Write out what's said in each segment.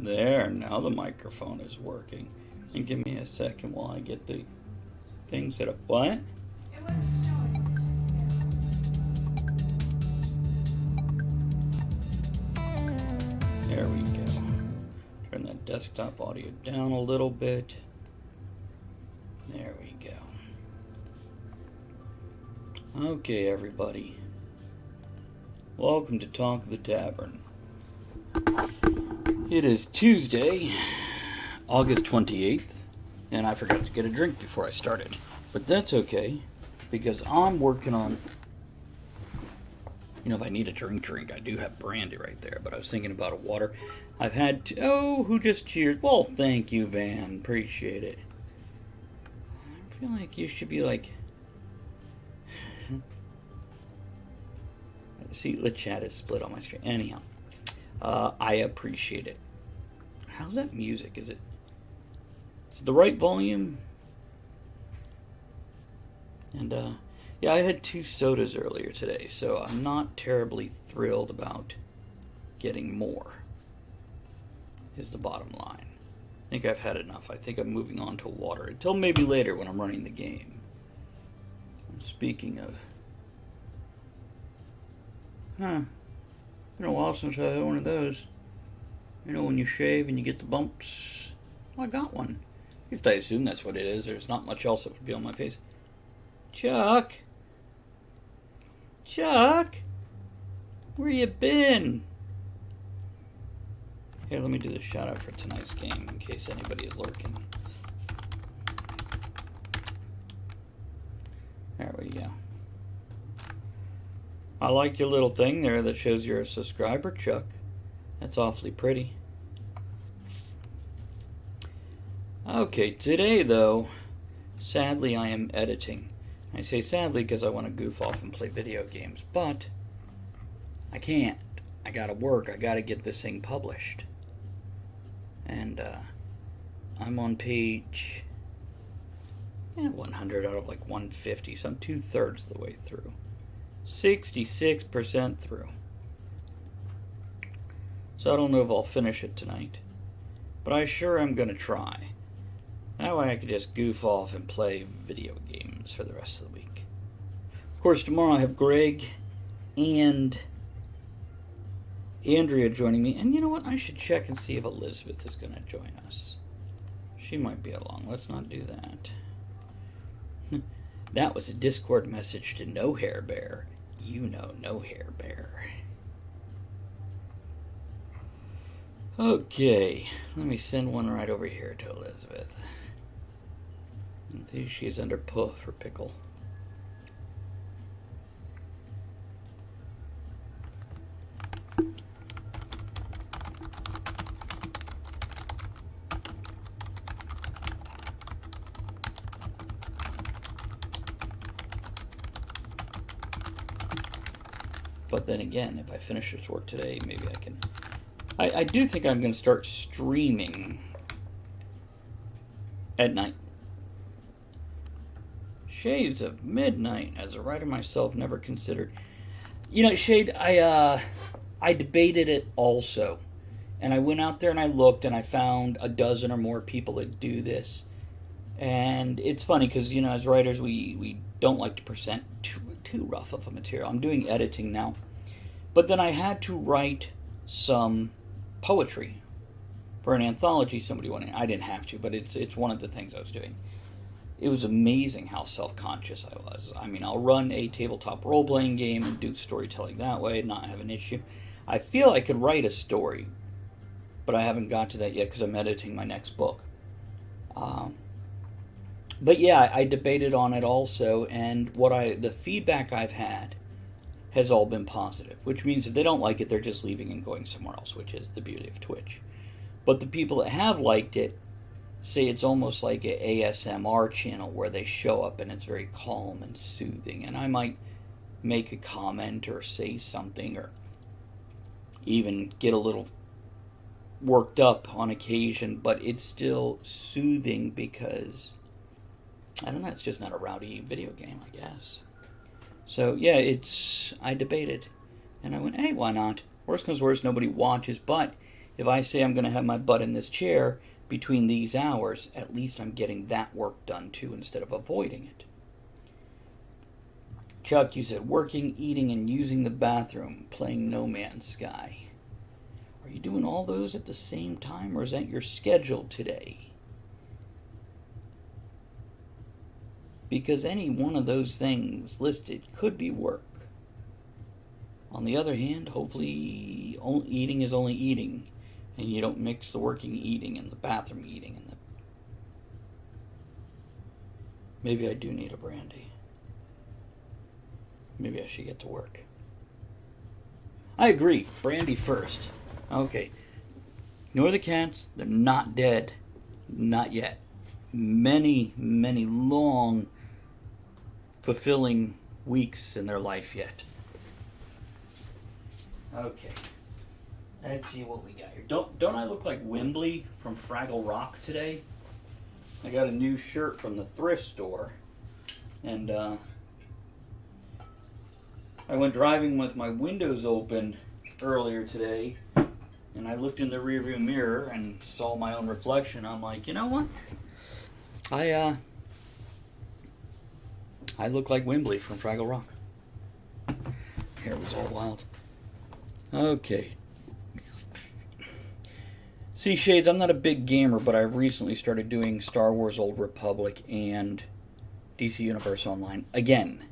There, now the microphone is working. And give me a second while I get the thing set up. What? There we go. Turn that desktop audio down a little bit. There we go. Okay, everybody. Welcome to Talk of the Tavern. It is Tuesday, August 28th, and I forgot to get a drink before I started. But that's okay, because I'm working on... You know, if I need a drink, I do have brandy right there, but I was thinking about a water. I've had to... Oh, who just cheered? Well, thank you, Van. Appreciate it. I feel like you should be like... See, the chat is split on my screen. Anyhow, I appreciate it. How's that music? Is it the right volume? And, yeah, I had 2 sodas earlier today, so I'm not terribly thrilled about getting more, is the bottom line. I think I've had enough. I think I'm moving on to water, until maybe later when I'm running the game. Speaking of... Been a while since I had one of those. You know, when you shave and you get the bumps. Well, I got one. At least I assume that's what it is. There's not much else that would be on my face. Chuck! Chuck! Where you been? Here, let me do the shout out for tonight's game in case anybody is lurking. There we go. I like your little thing there that shows you're a subscriber, Chuck. That's awfully pretty. Okay, today though, sadly I am editing. I say sadly because I want to goof off and play video games, but I can't. I gotta work. I gotta get this thing published. And I'm on page 100 out of like 150, so I'm 2/3 the way through. 66% through. So I don't know if I'll finish it tonight, but I sure am going to try. That way I can just goof off and play video games for the rest of the week. Of course, tomorrow I have Greg and Andrea joining me. And you know what? I should check and see if Elizabeth is going to join us. She might be along. Let's not do that. That was a Discord message to No Hair Bear. You know No Hair Bear. Okay, let me send one right over here to Elizabeth. I think she's under puff or pickle. But then again, if I finish this work today, maybe I can... I do think I'm going to start streaming at night. Shades of Midnight, as a writer myself, never considered. You know, Shade, I debated it also. And I went out there and I looked and I found a dozen or more people that do this. And it's funny because, you know, as writers, we don't like to present too rough of a material. I'm doing editing now. But then I had to write some poetry for an anthology somebody wanted. I didn't have to, but it's one of the things I was doing. It was amazing how self-conscious I was. I mean, I'll run a tabletop role-playing game and do storytelling that way and not have an issue. I feel I could write a story, but I haven't got to that yet because I'm editing my next book. But yeah, I debated on it also, and the feedback I've had has all been positive, which means if they don't like it, they're just leaving and going somewhere else, which is the beauty of Twitch. But the people that have liked it say it's almost like an ASMR channel where they show up and it's very calm and soothing, and I might make a comment or say something or even get a little worked up on occasion, but it's still soothing because, I don't know, it's just not a rowdy video game, I guess. So, yeah, I debated. And I went, hey, why not? Worst comes worst, nobody watches. But if I say I'm going to have my butt in this chair between these hours, at least I'm getting that work done too instead of avoiding it. Chuck, you said working, eating, and using the bathroom, playing No Man's Sky. Are you doing all those at the same time, or is that your schedule today? Because any one of those things listed could be work. On the other hand, hopefully eating is only eating, and you don't mix the working eating and the bathroom eating. Maybe I do need a brandy. Maybe I should get to work. I agree. Brandy first. Okay. Ignore the cats. They're not dead. Not yet. Many, many long, fulfilling weeks in their life yet. Okay. Let's see what we got here. Don't I look like Wembley from Fraggle Rock today? I got a new shirt from the thrift store. And, I went driving with my windows open earlier today, and I looked in the rearview mirror and saw my own reflection. I'm like, you know what? I look like Wembley from Fraggle Rock. Hair was all wild. Okay. See, Shades, I'm not a big gamer, but I've recently started doing Star Wars Old Republic and DC Universe Online again.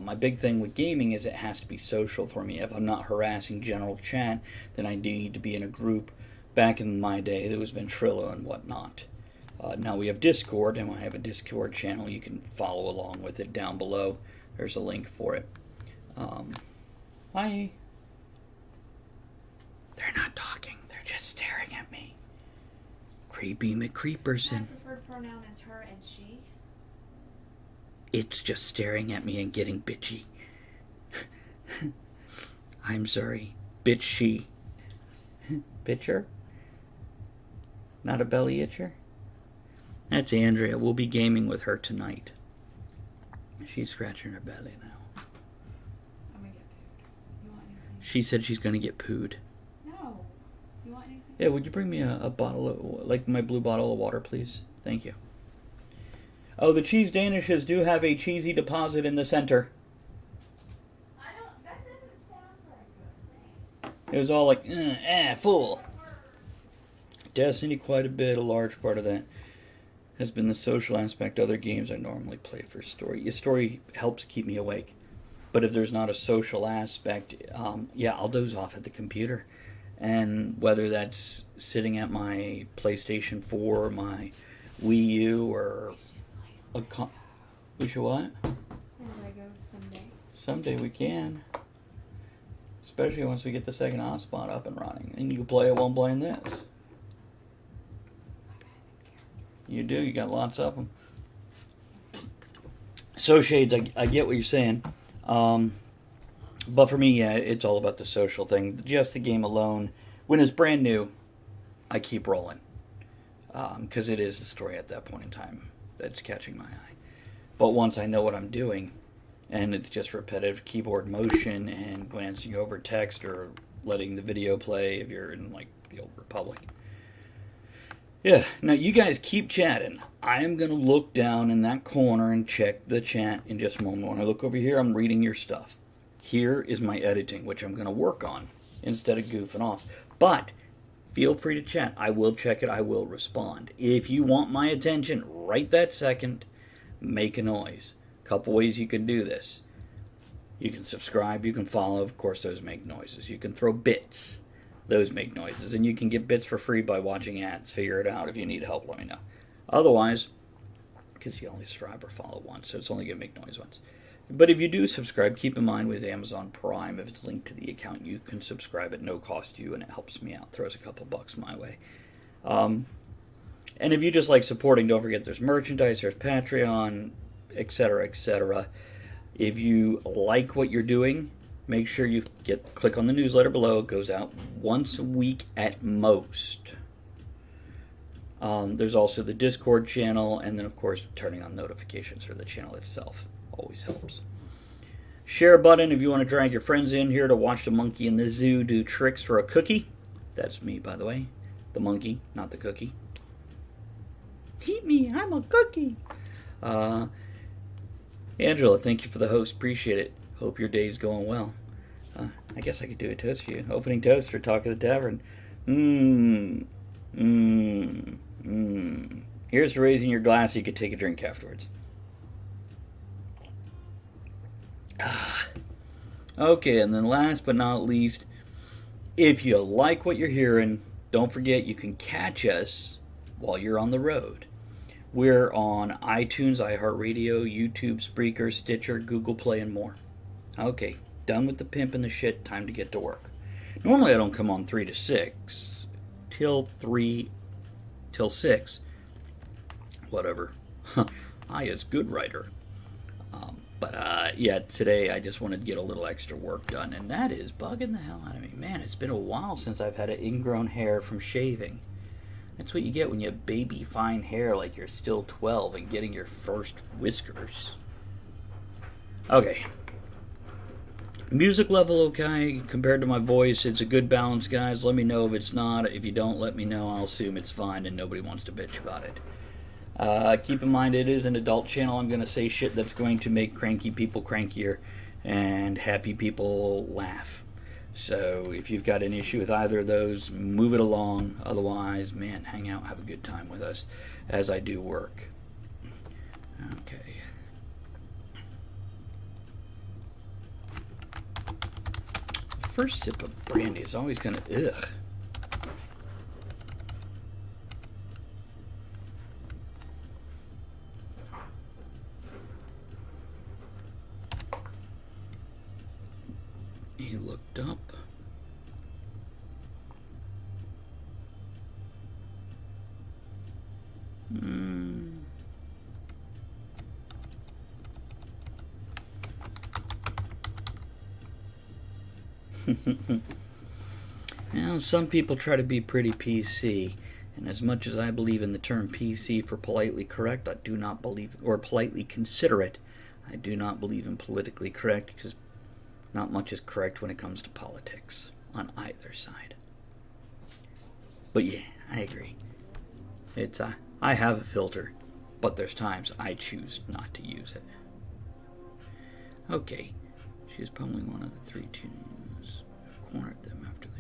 My big thing with gaming is it has to be social for me. If I'm not harassing general chat, then I need to be in a group. Back in my day, there was Ventrilo and whatnot. Now we have Discord, and I have a Discord channel. You can follow along with it down below. There's a link for it. Hi. They're not talking. They're just staring at me. Creepy McCreeperson. My preferred pronoun is her and she. It's just staring at me and getting bitchy. I'm sorry. Bitch she. Bitcher? Not a belly itcher? That's Andrea. We'll be gaming with her tonight. She's scratching her belly now. I'm gonna get pooed. You want anything? She said she's gonna get pooed. No. You want anything? Yeah, would you bring me a bottle of, like my blue bottle of water, please? Thank you. Oh, the cheese danishes do have a cheesy deposit in the center. That doesn't sound very good. It was all like, full. Destiny, quite a bit, a large part of that has been the social aspect. Other games I normally play for story. Your story helps keep me awake. But if there's not a social aspect, I'll doze off at the computer. And whether that's sitting at my PlayStation 4, my Wii U, or we should what? Lego someday. Someday we can. Especially once we get the second hotspot up and running. And you can play it while playing this. You do, you got lots of them. So, Shades, I get what you're saying. But for me, yeah, it's all about the social thing. Just the game alone. When it's brand new, I keep rolling. Because it is a story at that point in time that's catching my eye. But once I know what I'm doing, and it's just repetitive keyboard motion and glancing over text or letting the video play if you're in, like, the Old Republic. Yeah, now you guys keep chatting. I am going to look down in that corner and check the chat in just a moment. When I look over here, I'm reading your stuff. Here is my editing, which I'm going to work on instead of goofing off. But feel free to chat. I will check it. I will respond. If you want my attention right that second, make a noise. Couple ways you can do this. You can subscribe. You can follow. Of course, those make noises. You can throw bits. Those make noises. And you can get bits for free by watching ads. Figure it out. If you need help, let me know. Otherwise, because you only subscribe or follow once, so it's only going to make noise once. But if you do subscribe, keep in mind with Amazon Prime, if it's linked to the account, you can subscribe at no cost to you, and it helps me out. Throws a couple bucks my way. And if you just like supporting, don't forget there's merchandise, there's Patreon, etc., etc. If you like what you're doing, make sure you click on the newsletter below. It goes out once a week at most. There's also the Discord channel, and then, of course, turning on notifications for the channel itself always helps. Share button if you want to drag your friends in here to watch the monkey in the zoo do tricks for a cookie. That's me, by the way. The monkey, not the cookie. Eat me, I'm a cookie. Angela, thank you for the host. Appreciate it. Hope your day's going well. I guess I could do a toast for you. Opening toast or talk of the tavern. Here's to raising your glass so you could take a drink afterwards. Okay, and then last but not least, if you like what you're hearing, don't forget you can catch us while you're on the road. We're on iTunes, iHeartRadio, YouTube, Spreaker, Stitcher, Google Play, and more. Okay, done with the pimp and the shit, time to get to work. Normally I don't come on 3 to 6, till 6. Whatever. I is good writer. But yeah, today I just wanted to get a little extra work done, and that is bugging the hell out of me. Man, it's been a while since I've had an ingrown hair from shaving. That's what you get when you have baby fine hair like you're still 12 and getting your first whiskers. Okay. Music level okay compared to my voice. It's a good balance, guys. Let me know if it's not. If you don't let me know, I'll assume it's fine and nobody wants to bitch about it. Keep in mind, it is an adult channel. I'm going to say shit that's going to make cranky people crankier and happy people laugh. So if you've got an issue with either of those, move it along. Otherwise, man, hang out, have a good time with us as I do work. Okay. First sip of brandy is always kind of ugh. He looked up. Now, some people try to be pretty PC, and as much as I believe in the term PC for politely correct, I do not believe, or politely considerate, I do not believe in politically correct, because not much is correct when it comes to politics on either side. But yeah, I agree. It's I have a filter, but there's times I choose not to use it. Okay, she's probably one of the 3 tunes. Cornered them after the.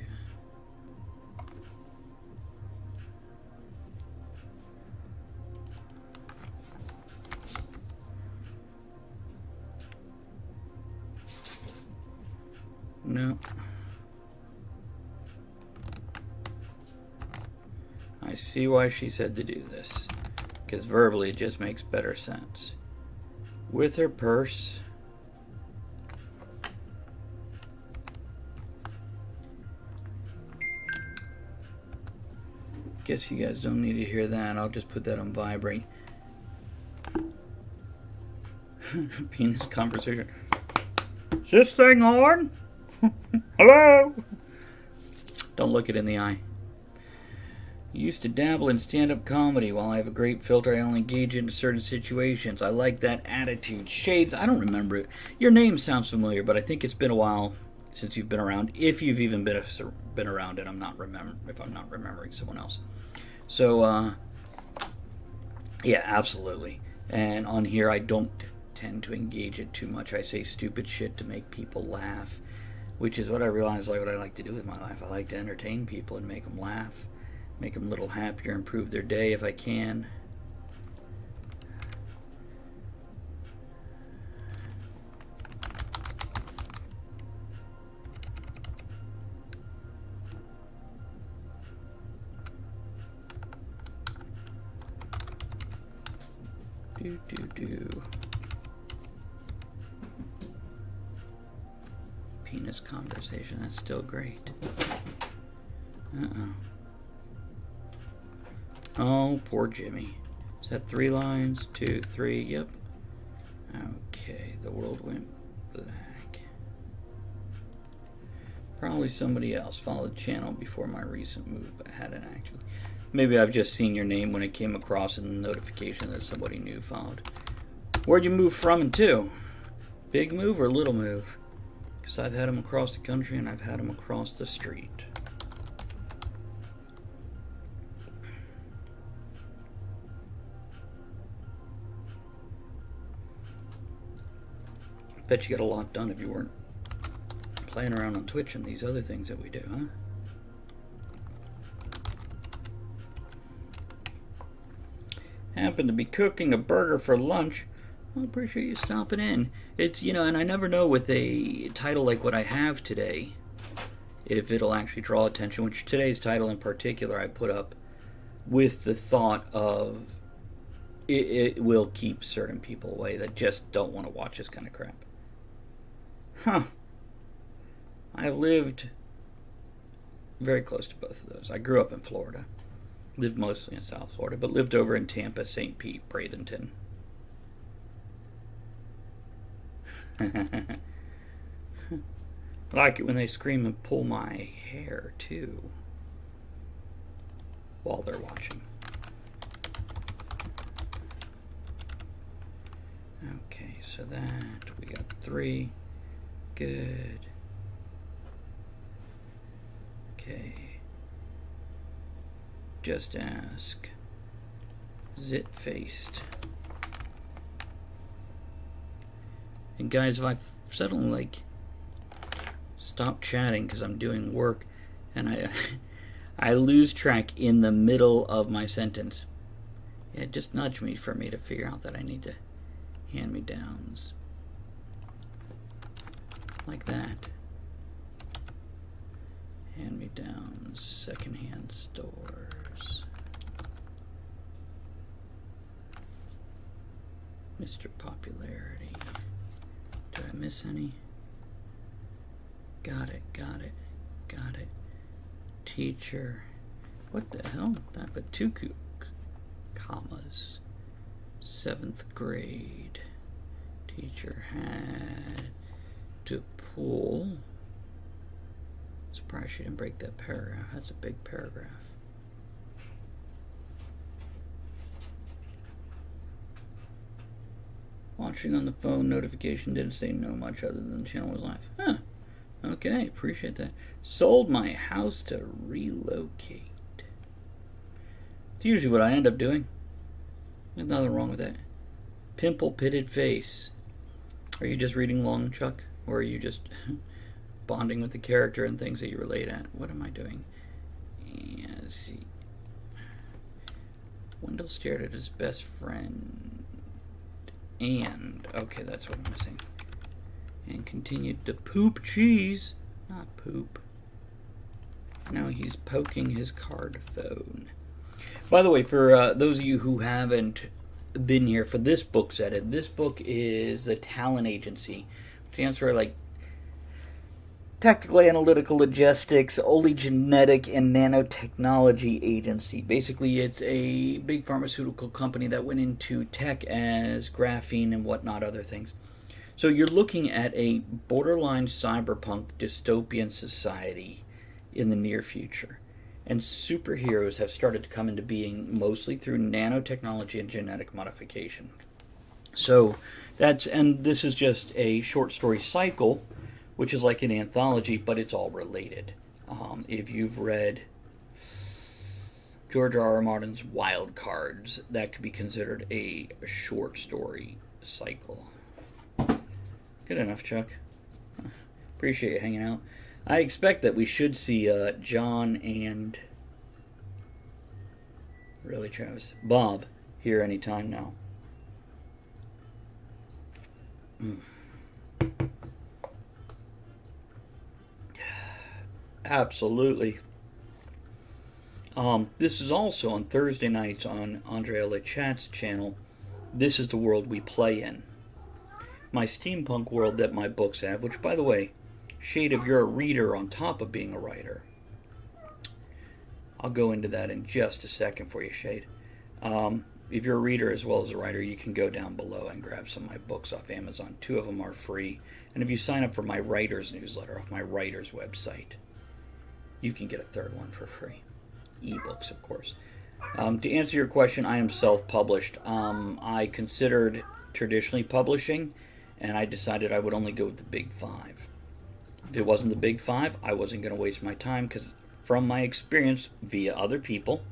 No. I see why she said to do this, because verbally it just makes better sense. With her purse. Guess you guys don't need to hear that. I'll just put that on vibrate. Penis conversation. Is this thing on? Hello? Don't look it in the eye. Used to dabble in stand-up comedy. While I have a great filter, I only engage in certain situations. I like that attitude. Shades, I don't remember it. Your name sounds familiar, but I think it's been a while since you've been around. If you've even been around it, I'm not remembering someone else. So, yeah, absolutely. And on here, I don't tend to engage it too much. I say stupid shit to make people laugh, which is what I realize what I like to do with my life. I like to entertain people and make them laugh, make them a little happier, improve their day if I can. Do. Penis conversation, that's still great. Oh, poor Jimmy. Is that 3 lines? 2, 3, yep. Okay, the world went black. Probably somebody else followed the channel before my recent move, but hadn't actually. Maybe I've just seen your name when it came across in the notification that somebody new followed. Where'd you move from and to? Big move or little move? Because I've had them across the country and I've had them across the street. Bet you got a lot done if you weren't playing around on Twitch and these other things that we do, huh? Happened to be cooking a burger for lunch. I appreciate you stopping in. It's, you know, and I never know with a title like what I have today if it'll actually draw attention, which today's title in particular I put up with the thought of it will keep certain people away that just don't want to watch this kind of crap. Huh. I've lived very close to both of those. I grew up in Florida. Lived mostly in South Florida, but lived over in Tampa, St. Pete, Bradenton. I like it when they scream and pull my hair, too, while they're watching. Okay, so that, we got 3. Good. Okay. Just ask. Zit-faced. And guys, if I suddenly, like, stop chatting because I'm doing work and I lose track in the middle of my sentence, yeah, just nudge me for me to figure out that I need to hand-me-downs. Like that. Hand-me-downs, secondhand stores. Mr. Popularity. Did I miss any? Got it, got it, got it. Teacher. What the hell? That but 2 commas. 7th grade. Teacher had to pull. Surprised she didn't break that paragraph. That's a big paragraph. Watching on the phone, notification didn't say no much other than the channel was live. Huh. Okay, appreciate that. Sold my house to relocate. It's usually what I end up doing. There's nothing wrong with that. Pimple pitted face. Are you just reading long, Chuck? Or are you just bonding with the character and things that you relate at? What am I doing? Yeah, let's see. Wendell stared at his best friend. And, okay, that's what I'm missing. And continued to poop cheese. Not poop. Now he's poking his card phone. By the way, for those of you who haven't been here for this book's edit, this book is the Talent Agency. Stands for, like, Technical Analytical Logistics, Oleogenetic and Nanotechnology Agency. Basically, it's a big pharmaceutical company that went into tech as graphene and whatnot, other things. So you're looking at a borderline cyberpunk dystopian society in the near future. And superheroes have started to come into being mostly through nanotechnology and genetic modification. So this is just a short story cycle, which is like an anthology, but it's all related. If you've read George R. R. Martin's Wild Cards, that could be considered a short story cycle. Good enough, Chuck. Appreciate you hanging out. I expect that we should see John and, really Travis, Bob here anytime now. Absolutely. This is also on Thursday nights on Andrea LeChat's channel. This is the world we play in. My steampunk world that my books have, which, by the way, Shade, if you're a reader on top of being a writer, I'll go into that in just a second for you, Shade. If you're a reader as well as a writer, you can go down below and grab some of my books off Amazon. 2 of them are free. And if you sign up for my writer's newsletter off my writer's website, you can get a 3rd one for free. Ebooks, of course. To answer your question, I am self-published. I considered traditionally publishing, and I decided I would only go with the big five. If it wasn't the big five, I wasn't going to waste my time, because from my experience via other people,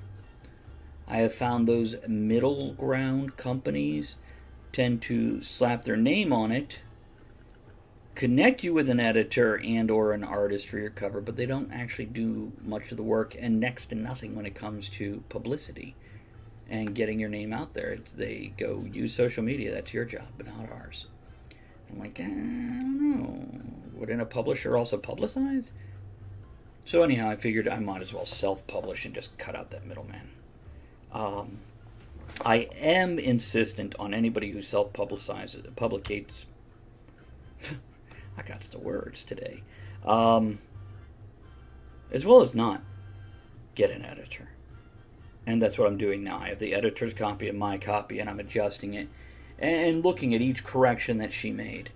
I have found those middle ground companies tend to slap their name on it, connect you with an editor and or an artist for your cover, but they don't actually do much of the work, and next to nothing when it comes to publicity and getting your name out there. They go, use social media, that's your job, but not ours. I'm like, I don't know. Wouldn't a publisher also publicize? So anyhow, I figured I might as well self-publish and just cut out that middleman. I am insistent on anybody who self-publicates. I got the words today. As well as not, get an editor. And that's what I'm doing now. I have the editor's copy and my copy, and I'm adjusting it and looking at each correction that she made.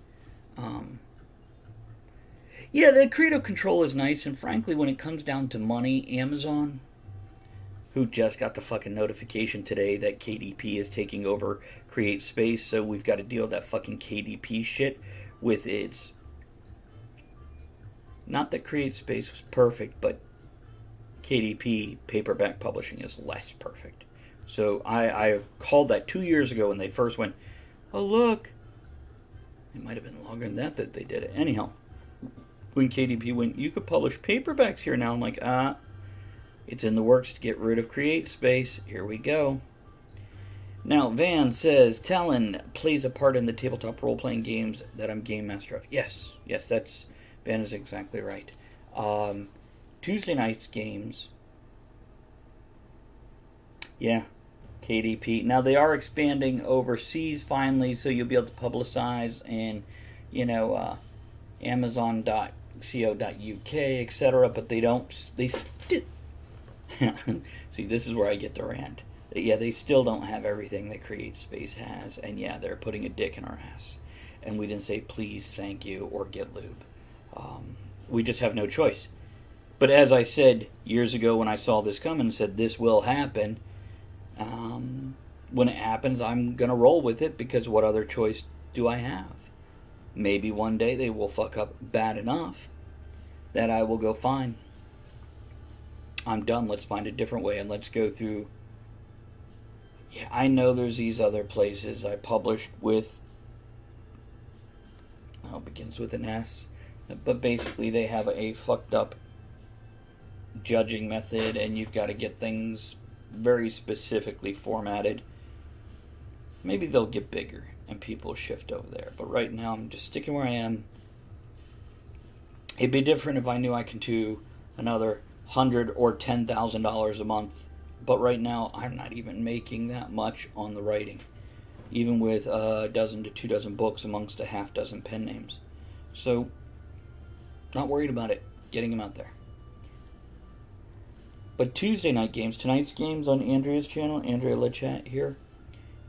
Yeah, the creative control is nice, and frankly, when it comes down to money, Amazon, who just got the fucking notification today that KDP is taking over Create Space, so we've got to deal with that fucking KDP shit with its... Not that Create Space was perfect, but KDP, paperback publishing, is less perfect. So I called that 2 years ago when they first went, oh look, it might have been longer than that they did it. Anyhow, when KDP went, you could publish paperbacks here now. I'm like, it's in the works to get rid of Create Space. Here we go. Now, Van says, Talon plays a part in the tabletop role-playing games that I'm game master of. Yes, that's... Van is exactly right. Tuesday night's games. Yeah, KDP. Now, they are expanding overseas finally, so you'll be able to publicize in, Amazon.co.uk, etc., but they don't... They still... See, this is where I get the rant. Yeah, they still don't have everything that Create Space has, and yeah, they're putting a dick in our ass. And we didn't say please, thank you, or get lube. We just have no choice. But as I said years ago when I saw this coming and said this will happen, when it happens, I'm going to roll with it, because what other choice do I have? Maybe one day they will fuck up bad enough that I will go, fine, I'm done, let's find a different way, and let's go through... Yeah, I know there's these other places I published with... Oh, it begins with an S. But basically they have a fucked up judging method, and you've got to get things very specifically formatted. Maybe they'll get bigger and people shift over there. But right now I'm just sticking where I am. It'd be different if I knew I could do another $100,000 or $10,000 a month. But right now I'm not even making that much on the writing, even with a dozen to 2 dozen books amongst a half dozen pen names. So, not worried about it. Getting them out there. But Tuesday night games, tonight's games on Andrea's channel, Andrea LeChat here,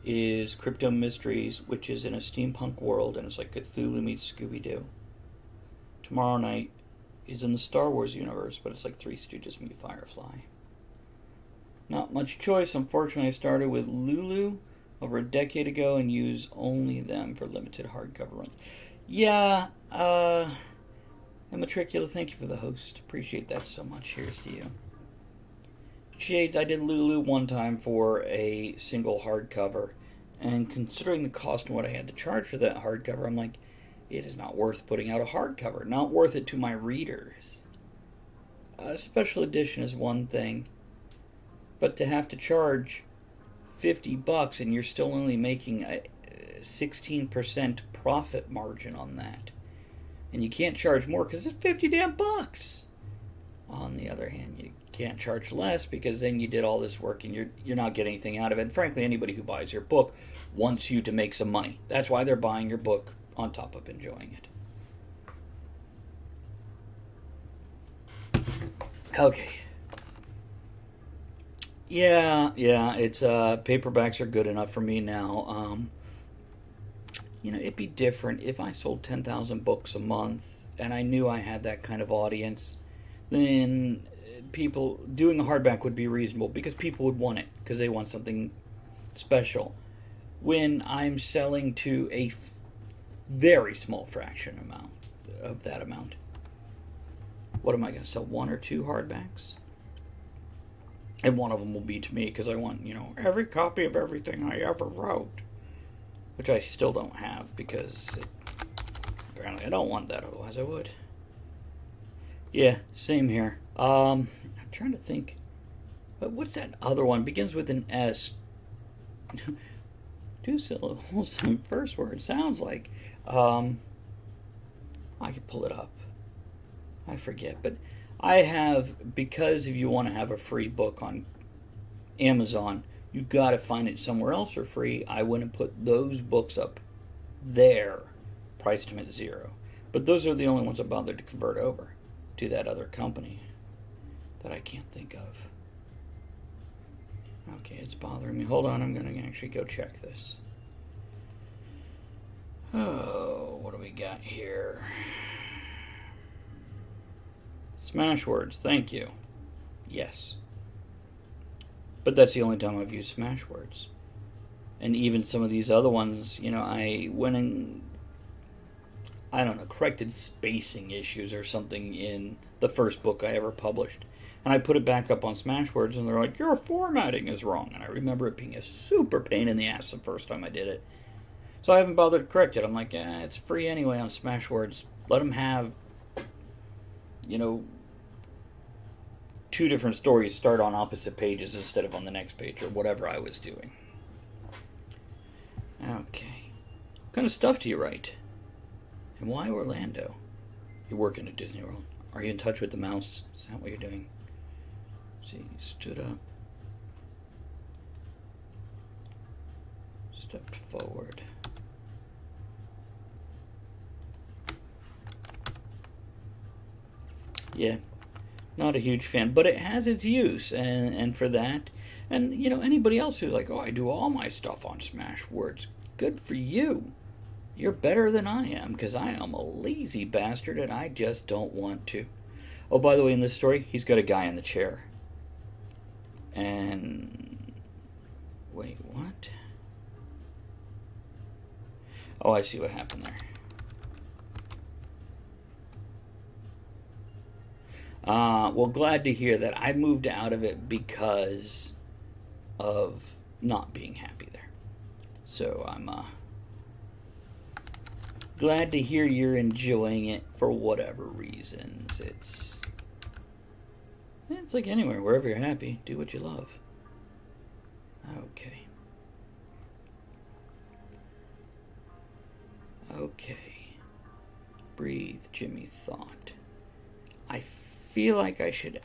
is Crypto Mysteries, which is in a steampunk world, and it's like Cthulhu meets Scooby-Doo. Tomorrow night is in the Star Wars universe, but it's like Three Stooges meet Firefly. Not much choice. Unfortunately, I started with Lulu over a decade ago and use only them for limited hardcover runs. Yeah, Matricula, thank you for the host. Appreciate that so much. Here's to you. Shades, I did Lulu one time for a single hardcover, and considering the cost and what I had to charge for that hardcover, I'm like, it is not worth putting out a hardcover. Not worth it to my readers. A special edition is one thing, but to have to charge $50 and you're still only making a 16% profit margin on that, and you can't charge more because it's 50 damn bucks. On the other hand, you can't charge less because then you did all this work and you're not getting anything out of it. And frankly, anybody who buys your book wants you to make some money. That's why they're buying your book on top of enjoying it. Okay. Yeah, it's paperbacks are good enough for me now. It'd be different if I sold 10,000 books a month and I knew I had that kind of audience. Then people doing a hardback would be reasonable because people would want it because they want something special. When I'm selling to a very small fraction amount of that amount. What am I going to sell? 1 or 2 hardbacks? And one of them will be to me because I want, every copy of everything I ever wrote. Which I still don't have because apparently I don't want that, otherwise I would. Yeah, same here. I'm trying to think. But what's that other one? Begins with an S. 2 syllables. First word sounds like. I could pull it up. I forget, but I have, because if you want to have a free book on Amazon, you've got to find it somewhere else for free. I went and put those books up there, priced them at $0. But those are the only ones I bothered to convert over to that other company that I can't think of. Okay, it's bothering me. Hold on, I'm going to actually go check this. Oh, what do we got here? Smashwords, thank you. Yes. But that's the only time I've used Smashwords. And even some of these other ones, I went and, corrected spacing issues or something in the first book I ever published. And I put it back up on Smashwords, and they're like, your formatting is wrong. And I remember it being a super pain in the ass the first time I did it. So I haven't bothered to correct it. I'm like, it's free anyway on Smashwords. Let them have, 2 different stories start on opposite pages instead of on the next page, or whatever I was doing. Okay. What kind of stuff do you write? And why Orlando? You're working at Disney World. Are you in touch with the mouse? Is that what you're doing? See, you stood up. Stepped forward. Yeah. Not a huge fan, but it has its use, and for that, and anybody else who's like, I do all my stuff on Smashwords, good for you. You're better than I am, because I am a lazy bastard, and I just don't want to. Oh, by the way, in this story, he's got a guy in the chair. And wait, what? Oh, I see what happened there. Well, glad to hear that. I moved out of it because of not being happy there. So I'm glad to hear you're enjoying it for whatever reasons. It's like anywhere, wherever you're happy, do what you love. Okay. Breathe, Jimmy thought. I feel like I should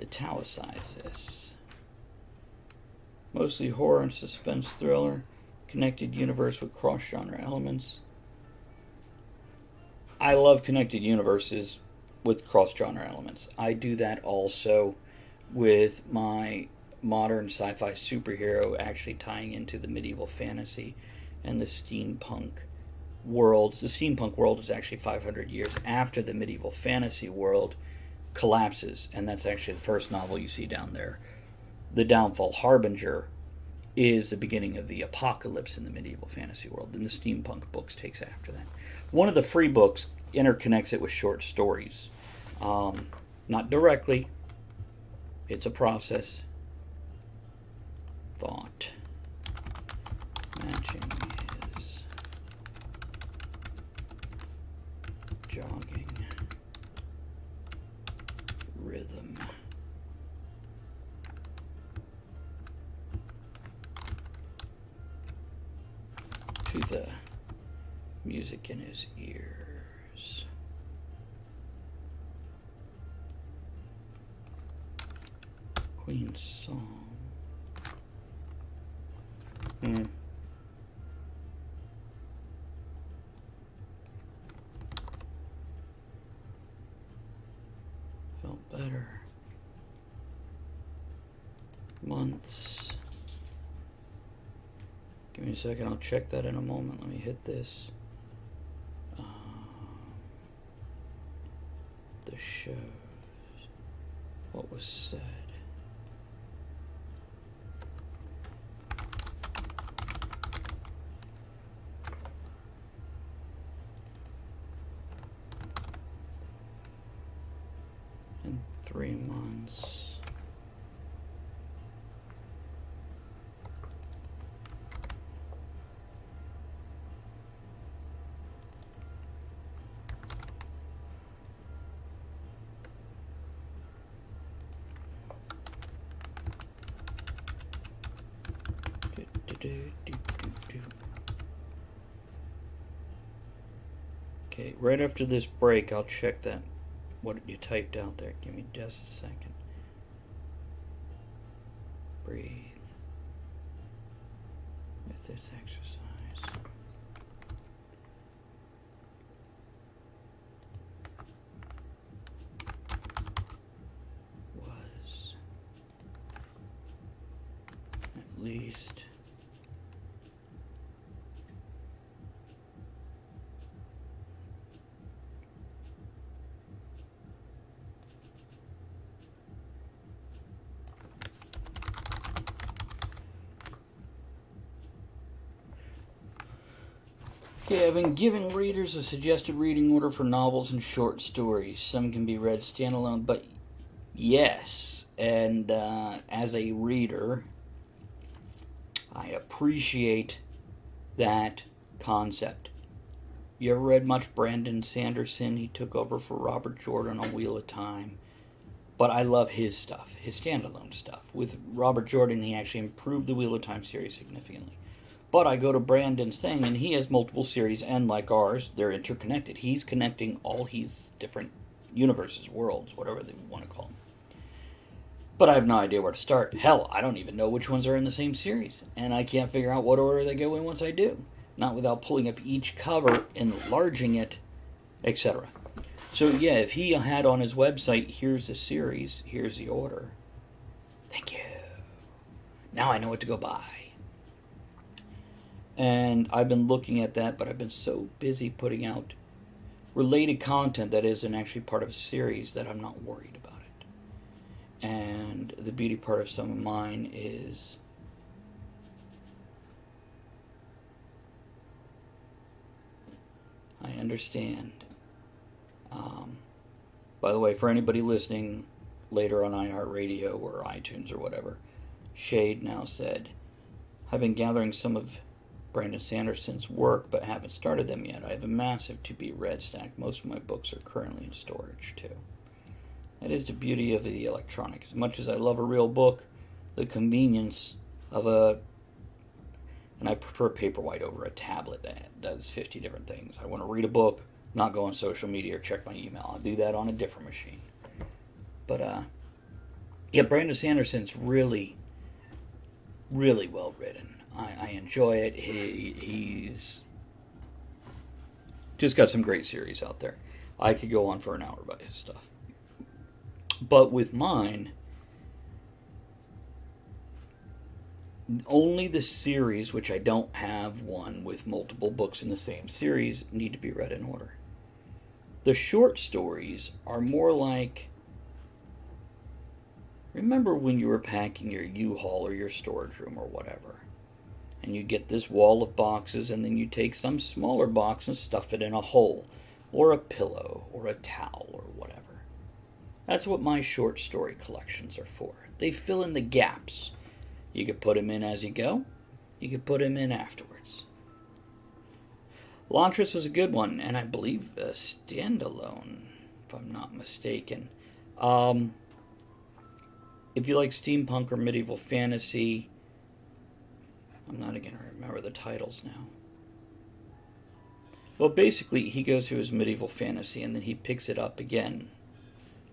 italicize this. Mostly horror and suspense thriller, connected universe with cross-genre elements. I love connected universes with cross-genre elements. I do that also with my modern sci-fi superhero actually tying into the medieval fantasy and the steampunk worlds. The steampunk world is actually 500 years after the medieval fantasy world collapses, and that's actually the first novel you see down there. The Downfall Harbinger is the beginning of the apocalypse in the medieval fantasy world, and the steampunk books takes after that. One of the free books interconnects it with short stories. Not directly. It's a process. Thought. Matching is jogging. Rhythm. To the music in his ears. Queen's Song. Felt better. Months. Give me a second, I'll check that in a moment. Let me hit this. The shows. What was said. Okay, right after this break, I'll check that, what you typed out there. Give me just a second. Breathe. With this exercise. Was at least okay, I've been giving readers a suggested reading order for novels and short stories. Some can be read standalone, but yes, and as a reader, I appreciate that concept. You ever read much Brandon Sanderson? He took over for Robert Jordan on Wheel of Time. But I love his stuff, his standalone stuff. With Robert Jordan, he actually improved the Wheel of Time series significantly. But I go to Brandon's thing, and he has multiple series, and like ours, they're interconnected. He's connecting all his different universes, worlds, whatever they want to call them. But I have no idea where to start. Hell, I don't even know which ones are in the same series. And I can't figure out what order they go in once I do. Not without pulling up each cover, enlarging it, etc. So yeah, if he had on his website, here's the series, here's the order. Thank you. Now I know what to go buy. And I've been looking at that, but I've been so busy putting out related content that isn't actually part of a series that I'm not worried about it. And the beauty part of some of mine is I understand. By the way, for anybody listening later on iHeartRadio or iTunes or whatever, Shade now said, I've been gathering some of Brandon Sanderson's work, but haven't started them yet. I have a massive to-be-read stack. Most of my books are currently in storage, too. That is the beauty of the electronic. As much as I love a real book, the convenience of and I prefer Paperwhite over a tablet that does 50 different things. I want to read a book, not go on social media or check my email. I'll do that on a different machine. But, yeah, Brandon Sanderson's really, really well written. I enjoy it. He's just got some great series out there. I could go on for an hour about his stuff. But with mine, only the series, which I don't have one with multiple books in the same series, need to be read in order. The short stories are more like, remember when you were packing your U-Haul or your storage room or whatever, and you get this wall of boxes, and then you take some smaller box and stuff it in a hole, or a pillow, or a towel, or whatever. That's what my short story collections are for. They fill in the gaps. You could put them in as you go. You could put them in afterwards. Lantras is a good one, and I believe a standalone, if I'm not mistaken. If you like steampunk or medieval fantasy, I'm not going to remember the titles now. Well, basically, he goes through his medieval fantasy, and then he picks it up again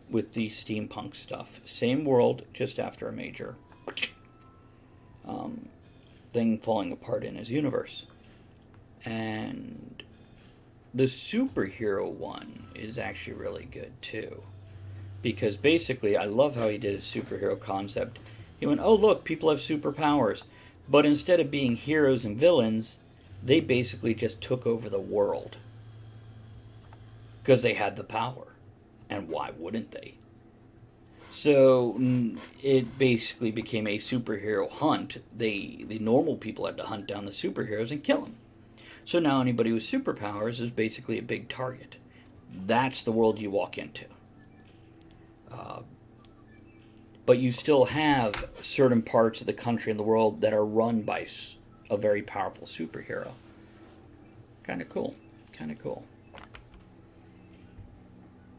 with the steampunk stuff. Same world, just after a major thing falling apart in his universe. And the superhero one is actually really good, too. Because basically, I love how he did a superhero concept. He went, oh, look, people have superpowers. But instead of being heroes and villains, they basically just took over the world. Because they had the power. And why wouldn't they? So it basically became a superhero hunt. The normal people had to hunt down the superheroes and kill them. So now anybody with superpowers is basically a big target. That's the world you walk into. But you still have certain parts of the country and the world that are run by a very powerful superhero. Kind of cool. Kind of cool.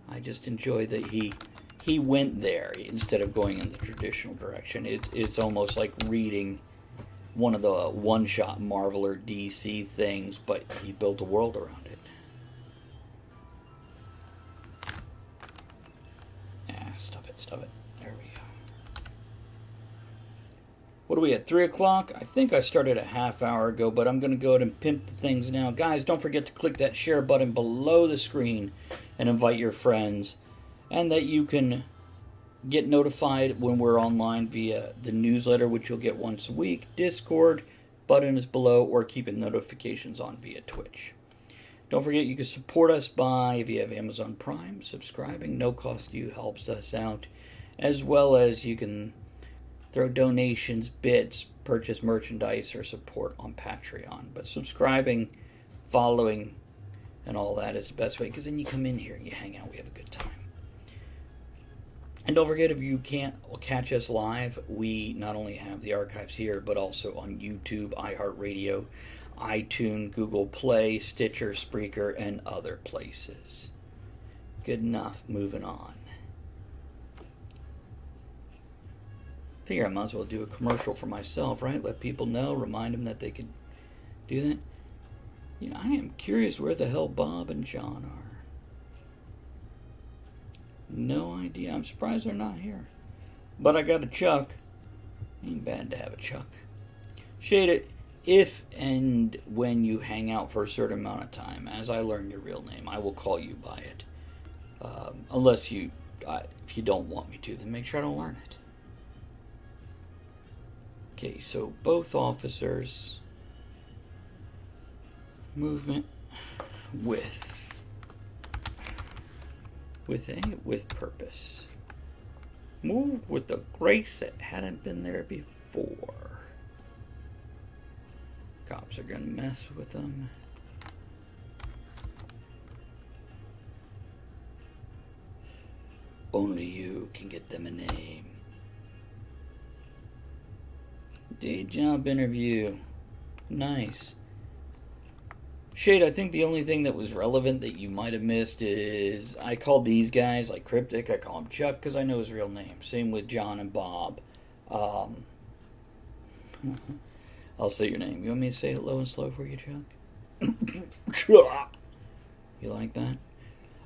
I just enjoy that he went there instead of going in the traditional direction. It's almost like reading one of the one-shot Marvel or DC things, but he built a world around it. Stop it. There we go. What are we at, 3 o'clock? I think I started a half hour ago, but I'm going to go ahead and pimp the things now. Guys, don't forget to click that share button below the screen and invite your friends. And that you can get notified when we're online via the newsletter, which you'll get once a week. Discord button is below, or keeping notifications on via Twitch. Don't forget you can support us by, if you have Amazon Prime, subscribing. No cost to you, helps us out. As well as you can throw donations, bits, purchase merchandise, or support on Patreon. But subscribing, following, and all that is the best way, because then you come in here and you hang out. We have a good time. And don't forget, if you can't catch us live, we not only have the archives here, but also on YouTube, iHeartRadio, iTunes, Google Play, Stitcher, Spreaker, and other places. Good enough. Moving on. Figure I might as well do a commercial for myself, right? Let people know, remind them that they could do that. You know, I am curious where the hell Bob and John are. No idea. I'm surprised they're not here. But I got a Chuck. Ain't bad to have a Chuck. Shade it. If and when you hang out for a certain amount of time, as I learn your real name, I will call you by it. Unless if you don't want me to, then make sure I don't learn it. Okay, so both officers. Movement with purpose. Move with the grace that hadn't been there before. Cops are gonna mess with them. Only you can get them a name. Day job interview. Nice. Shade, I think the only thing that was relevant that you might have missed is I called these guys like cryptic. I call him Chuck because I know his real name. Same with John and Bob. I'll say your name. You want me to say it low and slow for you, Chuck? You like that?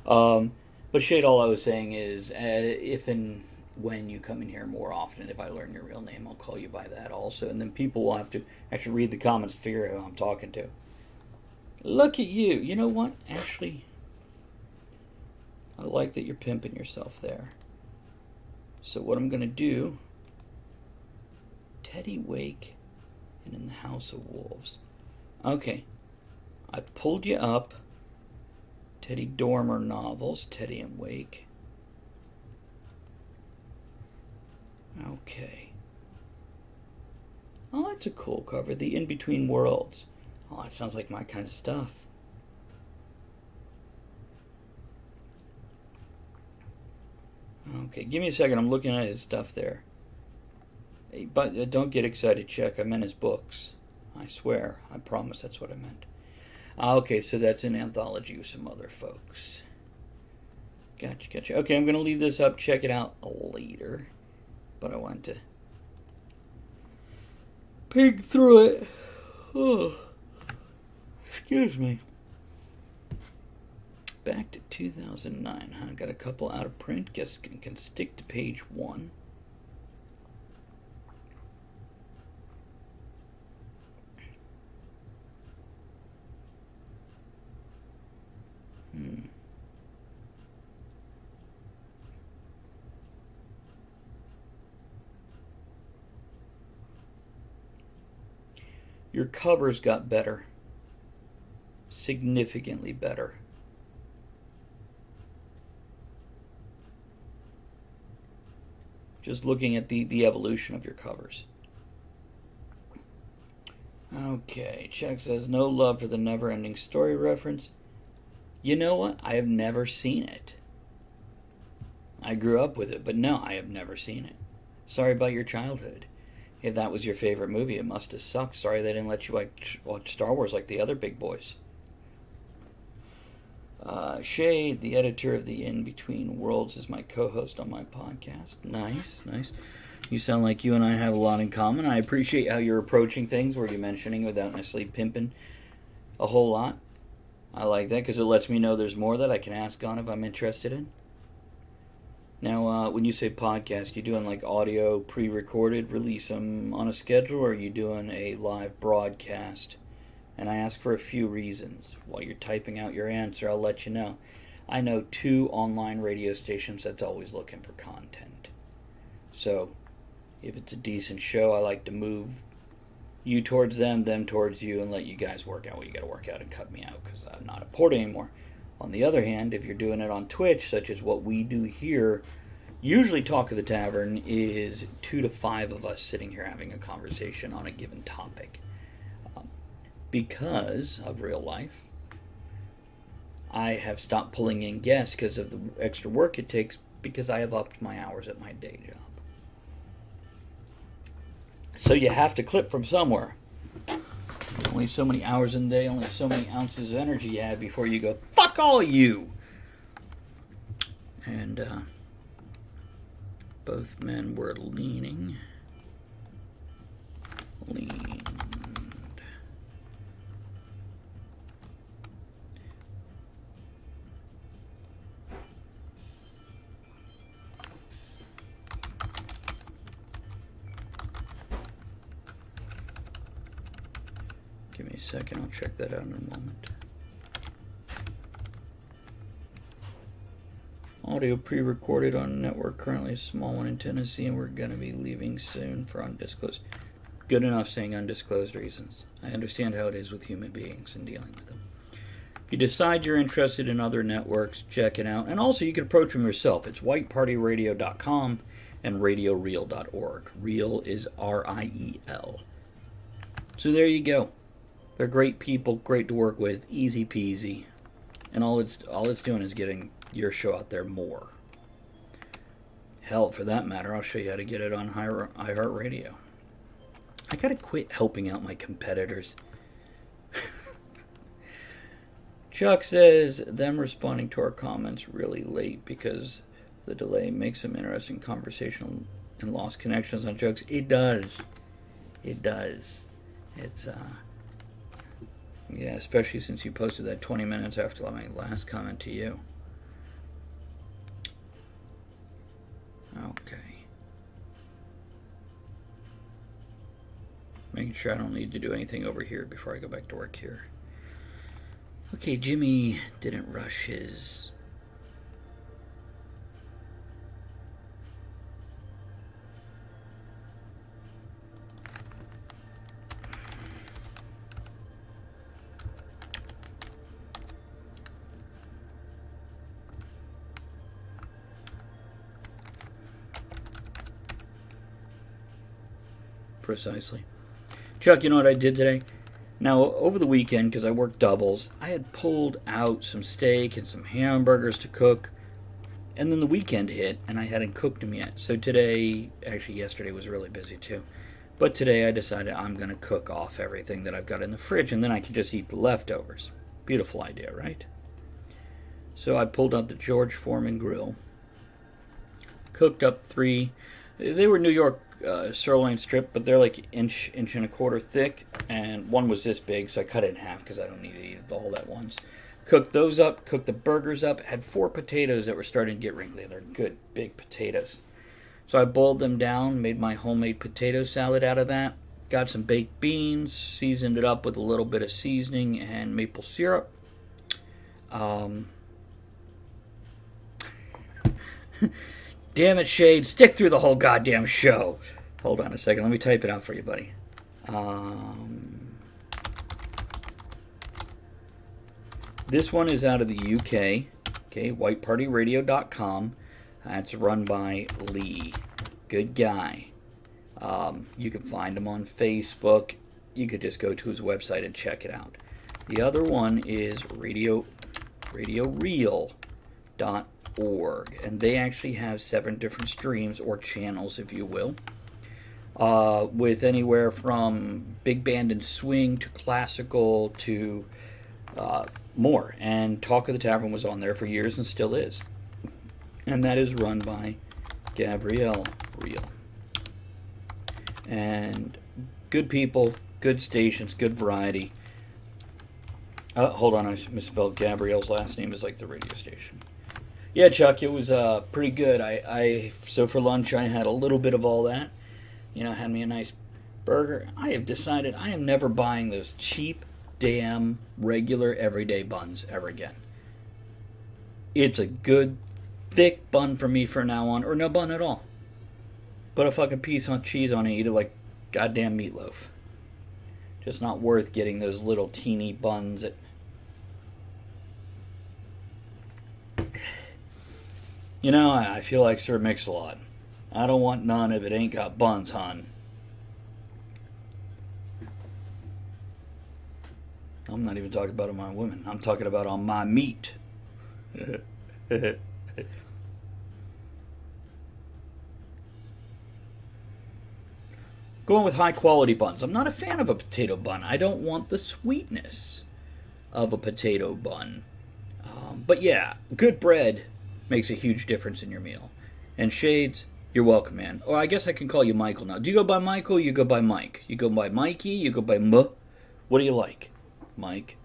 But Shade, all I was saying is if and when you come in here more often, if I learn your real name, I'll call you by that also. And then people will have to actually read the comments to figure out who I'm talking to. Look at you. You know what? Actually, I like that you're pimping yourself there. So what I'm going to do, Teddy Wake and in the House of Wolves. Okay. I pulled you up. Teddy Dormer novels, Teddy and Wake. Okay. Oh, that's a cool cover. The In-Between Worlds. Oh, that sounds like my kind of stuff. Okay, give me a second. I'm looking at his stuff there. Hey, but don't get excited, Chuck. I meant his books. I swear. I promise that's what I meant. Okay, so that's an anthology with some other folks. Gotcha. Okay, I'm going to leave this up. Check it out later. But I wanted to pig through it. Oh. Excuse me. Back to 2009, huh? Got a couple out of print. Guess can stick to page 1. Your covers got better. Significantly better. Just looking at the evolution of your covers. Okay, Chuck says, no love for the never-ending story reference. You know what? I have never seen it. I grew up with it, but no, I have never seen it. Sorry about your childhood. If that was your favorite movie, it must have sucked. Sorry they didn't let you watch Star Wars like the other big boys. Shade, the editor of the In-Between Worlds, is my co-host on my podcast. Nice. You sound like you and I have a lot in common. I appreciate how you're approaching things where you're mentioning without necessarily pimping a whole lot. I like that because it lets me know there's more that I can ask on if I'm interested in. Now, when you say podcast, you doing like audio pre-recorded, release them on a schedule, or are you doing a live broadcast? And I ask for a few reasons. While you're typing out your answer, I'll let you know. I know 2 online radio stations that's always looking for content. So, if it's a decent show, I like to move you towards them towards you, and let you guys work out what you got to work out and cut me out because I'm not important anymore. On the other hand, if you're doing it on Twitch, such as what we do here, usually Talk of the Tavern is 2 to 5 of us sitting here having a conversation on a given topic. Because of real life, I have stopped pulling in guests because of the extra work it takes, because I have upped my hours at my day job. So you have to clip from somewhere. Only so many hours in a day, only so many ounces of energy you have before you go, fuck all of you! And both men were leaned. Give me a second, I'll check that out in a moment. Audio pre-recorded on a network, currently a small one in Tennessee, and we're going to be leaving soon for undisclosed. Good enough saying undisclosed reasons. I understand how it is with human beings and dealing with them. If you decide you're interested in other networks, check it out. And also you can approach them yourself. It's whitepartyradio.com and radioreal.org. Real is R-I-E-L. So there you go. They're great people, great to work with, easy peasy. And all it's doing is getting your show out there more. Hell, for that matter, I'll show you how to get it on iHeartRadio. I gotta quit helping out my competitors. Chuck says, them responding to our comments really late because the delay makes some interesting conversational and lost connections on jokes. It does. It does. It's, yeah, especially since you posted that 20 minutes after my last comment to you. Okay. Making sure I don't need to do anything over here before I go back to work here. Okay, Jimmy didn't rush his... Precisely. Chuck, you know what I did today? Now, over the weekend, because I worked doubles, I had pulled out some steak and some hamburgers to cook, and then the weekend hit, and I hadn't cooked them yet. So today, actually yesterday was really busy too, but today I decided I'm going to cook off everything that I've got in the fridge, and then I can just eat the leftovers. Beautiful idea, right? So I pulled out the George Foreman grill, cooked up 3. They were New York sirloin strip, but they're like inch and a quarter thick, and one was this big, so I cut it in half because I don't need to eat it all at once. Cooked those up, cooked the burgers up, had 4 potatoes that were starting to get wrinkly. They're good, big potatoes. So I boiled them down, made my homemade potato salad out of that, got some baked beans, seasoned it up with a little bit of seasoning and maple syrup. Damn it, Shade. Stick through the whole goddamn show. Hold on a second. Let me type it out for you, buddy. This one is out of the UK. Okay, whitepartyradio.com. It's run by Lee. Good guy. You can find him on Facebook. You could just go to his website and check it out. The other one is radioreal.org, and they actually have 7 different streams or channels, if you will, with anywhere from big band and swing to classical to more. And Talk of the Tavern was on there for years and still is, and that is run by Gabrielle Real. And good people, good stations, good variety. Hold on, I misspelled Gabrielle's last name is like the radio station. Yeah, Chuck, it was pretty good. So for lunch I had a little bit of all that. Had me a nice burger. I have decided I am never buying those cheap, damn, regular, everyday buns ever again. It's a good, thick bun for me from now on, or no bun at all. Put a fucking piece of cheese on it, eat it like goddamn meatloaf. Just not worth getting those little teeny buns at... I feel like Sir Mix-a-Lot. I don't want none if it ain't got buns, hon. I'm not even talking about on my women. I'm talking about on my meat. Going with high quality buns. I'm not a fan of a potato bun. I don't want the sweetness of a potato bun. But yeah, good bread makes a huge difference in your meal. And Shades, you're welcome, man. Or I guess I can call you Michael now. Do you go by Michael? You go by Mike. You go by Mikey? You go by M? What do you like, Mike?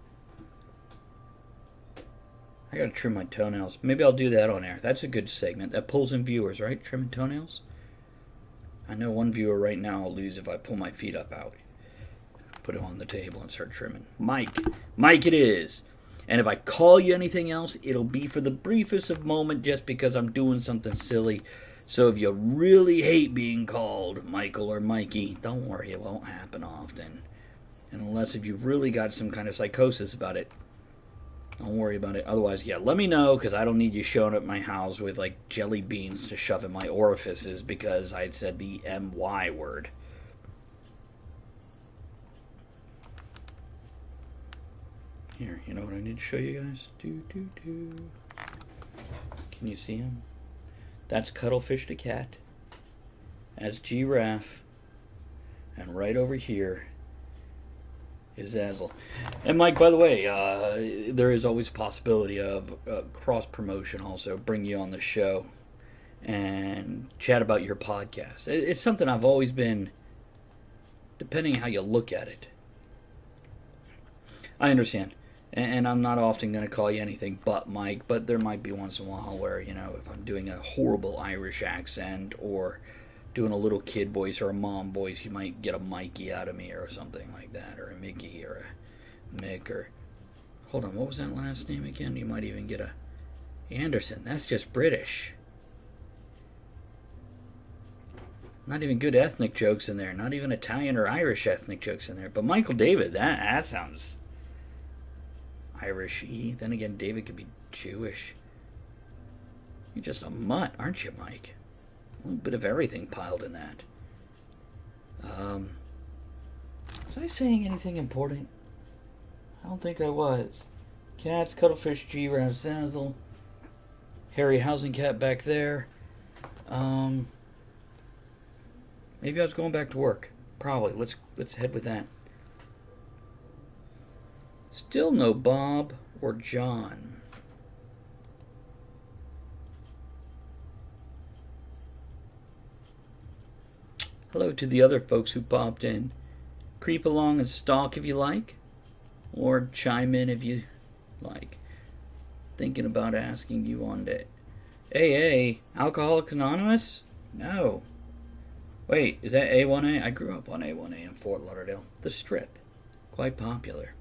I gotta trim my toenails. Maybe I'll do that on air. That's a good segment. That pulls in viewers, right? Trimming toenails? I know one viewer right now I'll lose if I pull my feet up out. Put it on the table and start trimming. Mike. Mike it is. And if I call you anything else, it'll be for the briefest of moment just because I'm doing something silly. So if you really hate being called Michael or Mikey, don't worry, it won't happen often. And unless if you've really got some kind of psychosis about it, don't worry about it. Otherwise, yeah, let me know, because I don't need you showing up at my house with, like, jelly beans to shove in my orifices because I said the M-Y word. Here, you know what I need to show you guys? Can you see him? That's Cuttlefish the cat. That's Giraffe. And right over here is Zazzle. And Mike, by the way, there is always a possibility of cross-promotion also. Bring you on the show and chat about your podcast. It's something I've always been, depending how you look at it. I understand. And I'm not often going to call you anything but Mike, but there might be once in a while where, if I'm doing a horrible Irish accent or doing a little kid voice or a mom voice, you might get a Mikey out of me or something like that, or a Mickey or a Mick or... Hold on, what was that last name again? You might even get a Anderson. That's just British. Not even good ethnic jokes in there. Not even Italian or Irish ethnic jokes in there. But Michael David, that sounds... Irish-y. Then again, David could be Jewish. You're just a mutt, aren't you, Mike? A little bit of everything piled in that. Was I saying anything important? I don't think I was. Cats, Cuttlefish, Giraffe, Zazzle, Harry Housing Cat back there. Maybe I was going back to work. Probably. Let's head with that. Still no Bob or John. Hello to the other folks who popped in. Creep along and stalk if you like, or chime in if you like. Thinking about asking you one day. AA, Alcoholics Anonymous? No. Wait, is that A1A? I grew up on A1A in Fort Lauderdale. The Strip. Quite popular.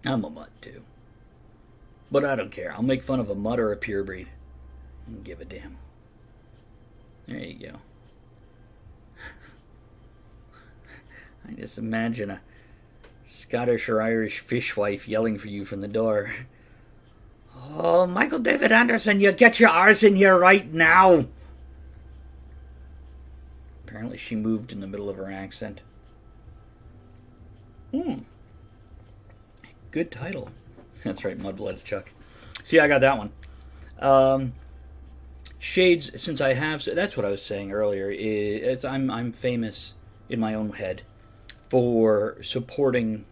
I'm a mutt too. But I don't care. I'll make fun of a mutt or a purebred. I don't give a damn. There you go. I just imagine a Scottish or Irish fishwife yelling for you from the door. Oh, Michael David Anderson, you get your arse in here right now. Apparently she moved in the middle of her accent. Good title. That's right, Mudbloods, Chuck. See, I got that one. Shades, since I have... That's what I was saying earlier. I'm famous in my own head for supporting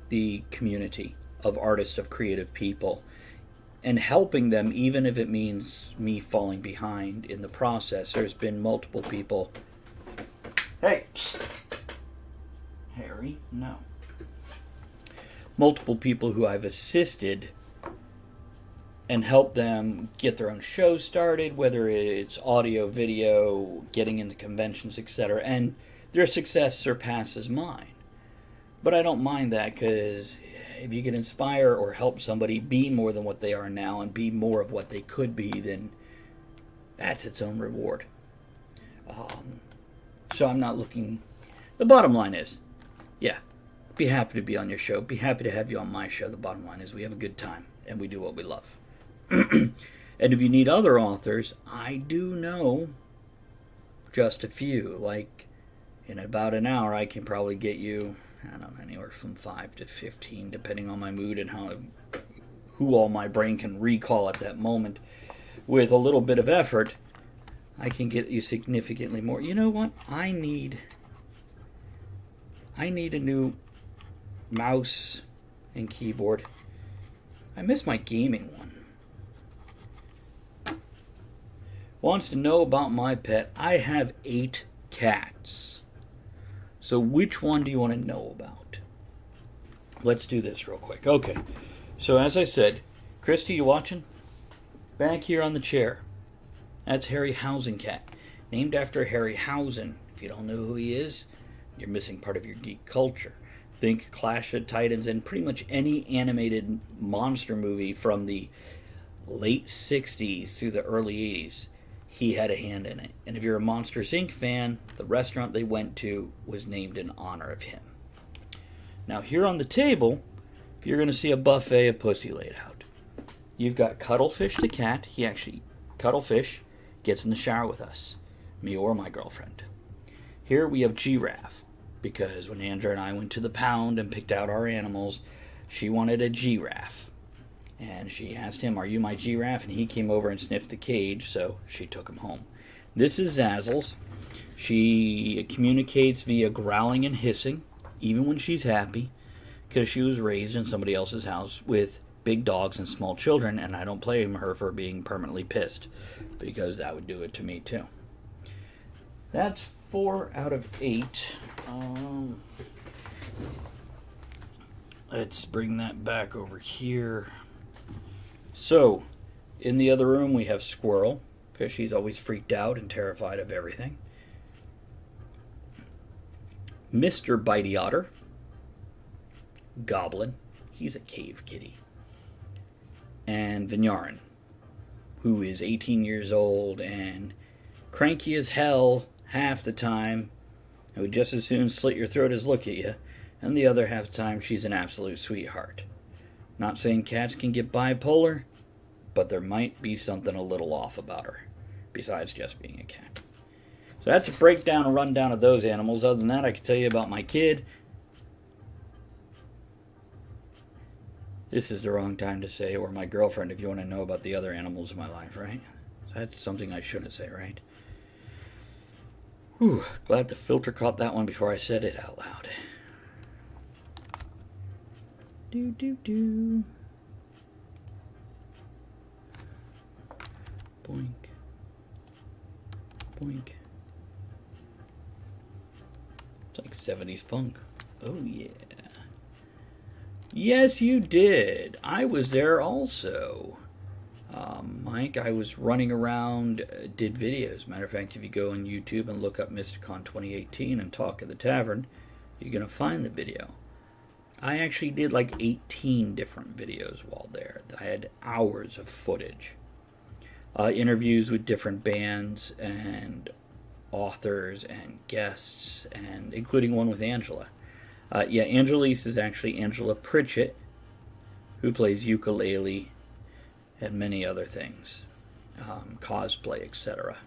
the community of artists, of creative people. and helping them, even if it means me falling behind in the process. There's been multiple people. Hey, psst. Harry, no. Multiple people who I've assisted and helped them get their own shows started, whether it's audio, video, getting into conventions, etc. And their success surpasses mine. But I don't mind that, because if you can inspire or help somebody be more than what they are now and be more of what they could be, then that's its own reward. So I'm not looking... The bottom line is, yeah, be happy to be on your show. Be happy to have you on my show. The bottom line is we have a good time and we do what we love. And if you need other authors, I do know just a few. Like, in about an hour, I can probably get you, I don't know, anywhere from 5 to 15, depending on my mood and who all my brain can recall at that moment. With a little bit of effort, I can get you significantly more. You know what? I need a new mouse and keyboard. I miss my gaming one. Wants to know about my pet. I have 8 cats. So which one do you want to know about? Let's do this real quick. Okay. So as I said, Christy, you watching? Back here on the chair. That's Harryhausen cat. Named after Harryhausen. If you don't know who he is, you're missing part of your geek culture. Think Clash of Titans and pretty much any animated monster movie from the late 60s through the early 80s. He had a hand in it. And if you're a Monsters, Inc. fan, the restaurant they went to was named in honor of him. Now, here on the table, you're going to see a buffet of pussy laid out. You've got Cuttlefish the cat. Cuttlefish gets in the shower with us, me or my girlfriend. Here we have Giraffe, because when Andrea and I went to the pound and picked out our animals, she wanted a giraffe. And she asked him, "Are you my giraffe?" And he came over and sniffed the cage, so she took him home. This is Zazzles. She communicates via growling and hissing, even when she's happy, because she was raised in somebody else's house with big dogs and small children, and I don't blame her for being permanently pissed, because that would do it to me too. That's 4 out of 8. Let's bring that back over here. So, in the other room we have Squirrel, because she's always freaked out and terrified of everything. Mr. Bitey Otter. Goblin. He's a cave kitty. And Vignarin, who is 18 years old and cranky as hell half the time, and would just as soon slit your throat as look at you, and the other half the time she's an absolute sweetheart. Not saying cats can get bipolar, but there might be something a little off about her, besides just being a cat. So that's a breakdown and rundown of those animals. Other than that, I can tell you about my kid. This is the wrong time to say, or my girlfriend, if you want to know about the other animals in my life, right? That's something I shouldn't say, right? Whew, glad the filter caught that one before I said it out loud. Do. Boink. Boink. It's like 70s funk. Oh, yeah. Yes, you did. I was there also. Mike, I was running around, did videos. Matter of fact, if you go on YouTube and look up MrCon 2018 and Talk at the Tavern, you're going to find the video. I actually did like 18 different videos while there. I had hours of footage. Interviews with different bands and authors and guests, and including one with Angela. Angelise is actually Angela Pritchett, who plays ukulele and many other things, cosplay, etc.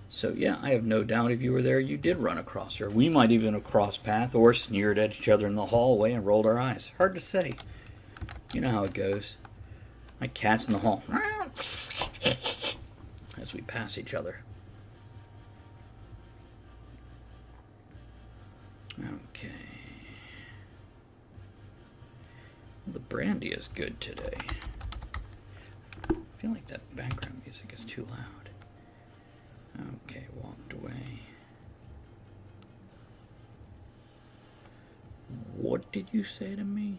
So yeah, I have no doubt if you were there, you did run across her. We might even have crossed path or sneered at each other in the hallway and rolled our eyes. Hard to say. You know how it goes. My cat's in the hall. As we pass each other. Okay. The break. brandy is good today. I feel like that background music is too loud. Okay, walked away. What did you say to me?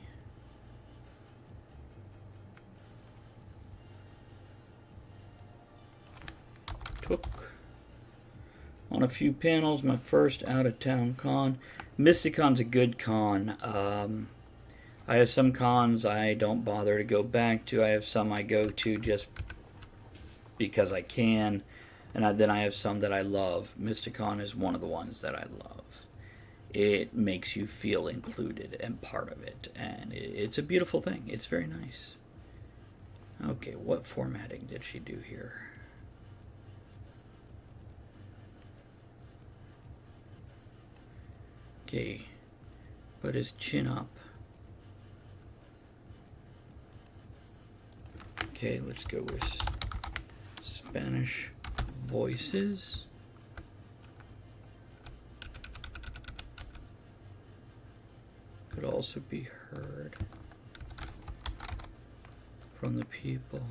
Took on a few panels, my first out-of-town con. Mysticon's a good con. I have some cons I don't bother to go back to. I have some I go to just because I can. And then I have some that I love. Mysticon is one of the ones that I love. It makes you feel included and part of it. And it's a beautiful thing. It's very nice. Okay, what formatting did she do here? Okay, put his chin up. Okay, let's go with Spanish voices. Could also be heard from the people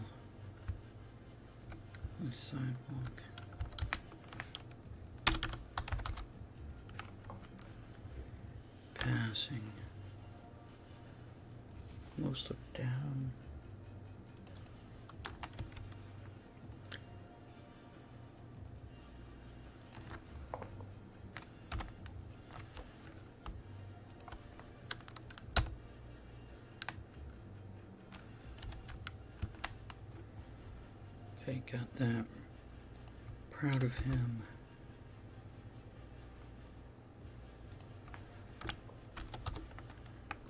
on the sidewalk. Passing. Most look down. Okay, got that. Proud of him.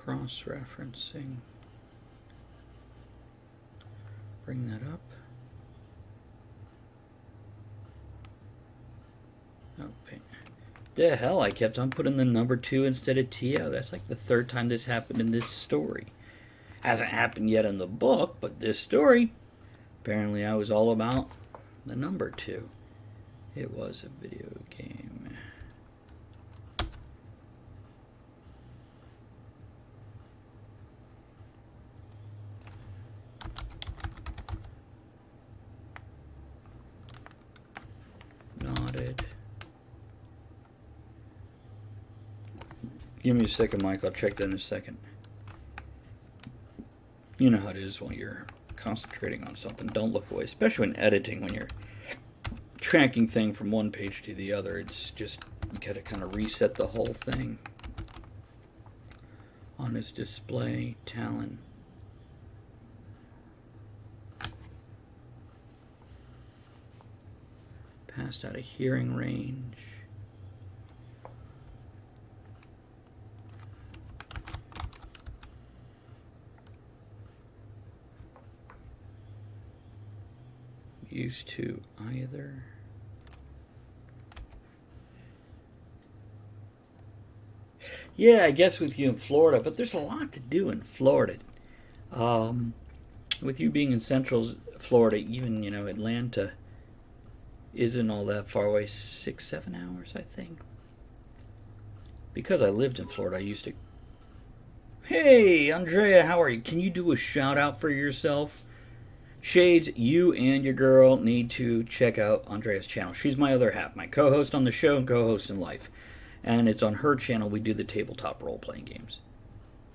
Cross-referencing. Bring that up. Okay. The hell, I kept on putting the number 2 instead of TO. That's like the third time this happened in this story. Hasn't happened yet in the book, but this story, apparently I was all about the number 2. It was a video game. Nodded. Give me a second, Mike. I'll check that in a second. You know how it is when you're concentrating on something. Don't look away, especially when editing, when you're tracking thing from one page to the other. It's just, you gotta kind of reset the whole thing. On his display, talent. Passed out of hearing range. Used to either. Yeah, I guess with you in Florida, but there's a lot to do in Florida. With you being in Central Florida, even, Atlanta isn't all that far away. 6-7 hours, I think. Because I lived in Florida, I used to. Hey, Andrea, how are you? Can you do a shout out for yourself? Shades, you and your girl need to check out Andrea's channel. She's my other half, my co-host on the show and co-host in life. And it's on her channel we do the tabletop role-playing games.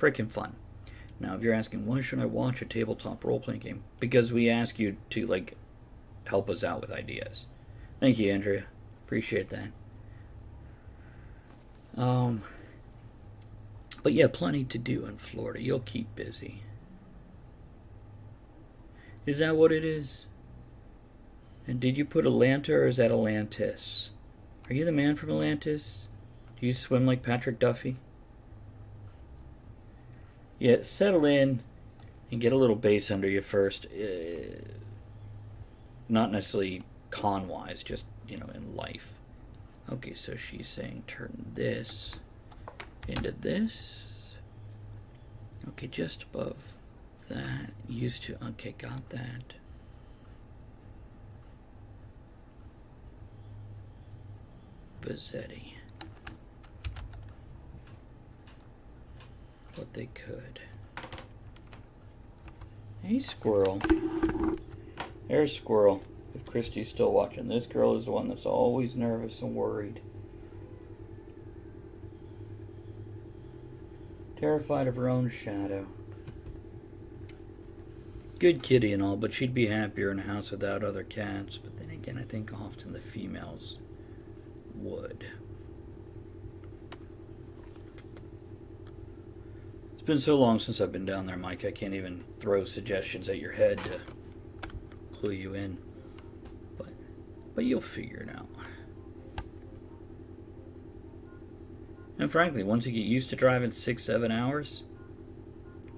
Freaking fun. Now, if you're asking, why should I watch a tabletop role-playing game? Because we ask you to, help us out with ideas. Thank you, Andrea. Appreciate that. But yeah, plenty to do in Florida. You'll keep busy. Is that what it is? And did you put Atlanta or is that Atlantis? Are you the man from Atlantis? Do you swim like Patrick Duffy? Yeah, settle in and get a little bass under you first. Not necessarily con-wise, just, in life. Okay, so she's saying turn this into this. Okay, just above that. Used to. Okay, got that. Vazzetti. What they could. Hey, squirrel. There's squirrel. If Christy's still watching, this girl is the one that's always nervous and worried. Terrified of her own shadow. Good kitty and all, but she'd be happier in a house without other cats. But then again, I think often the females would. It's been so long since I've been down there, Mike, I can't even throw suggestions at your head to clue you in. But you'll figure it out. And frankly, once you get used to driving 6-7 hours,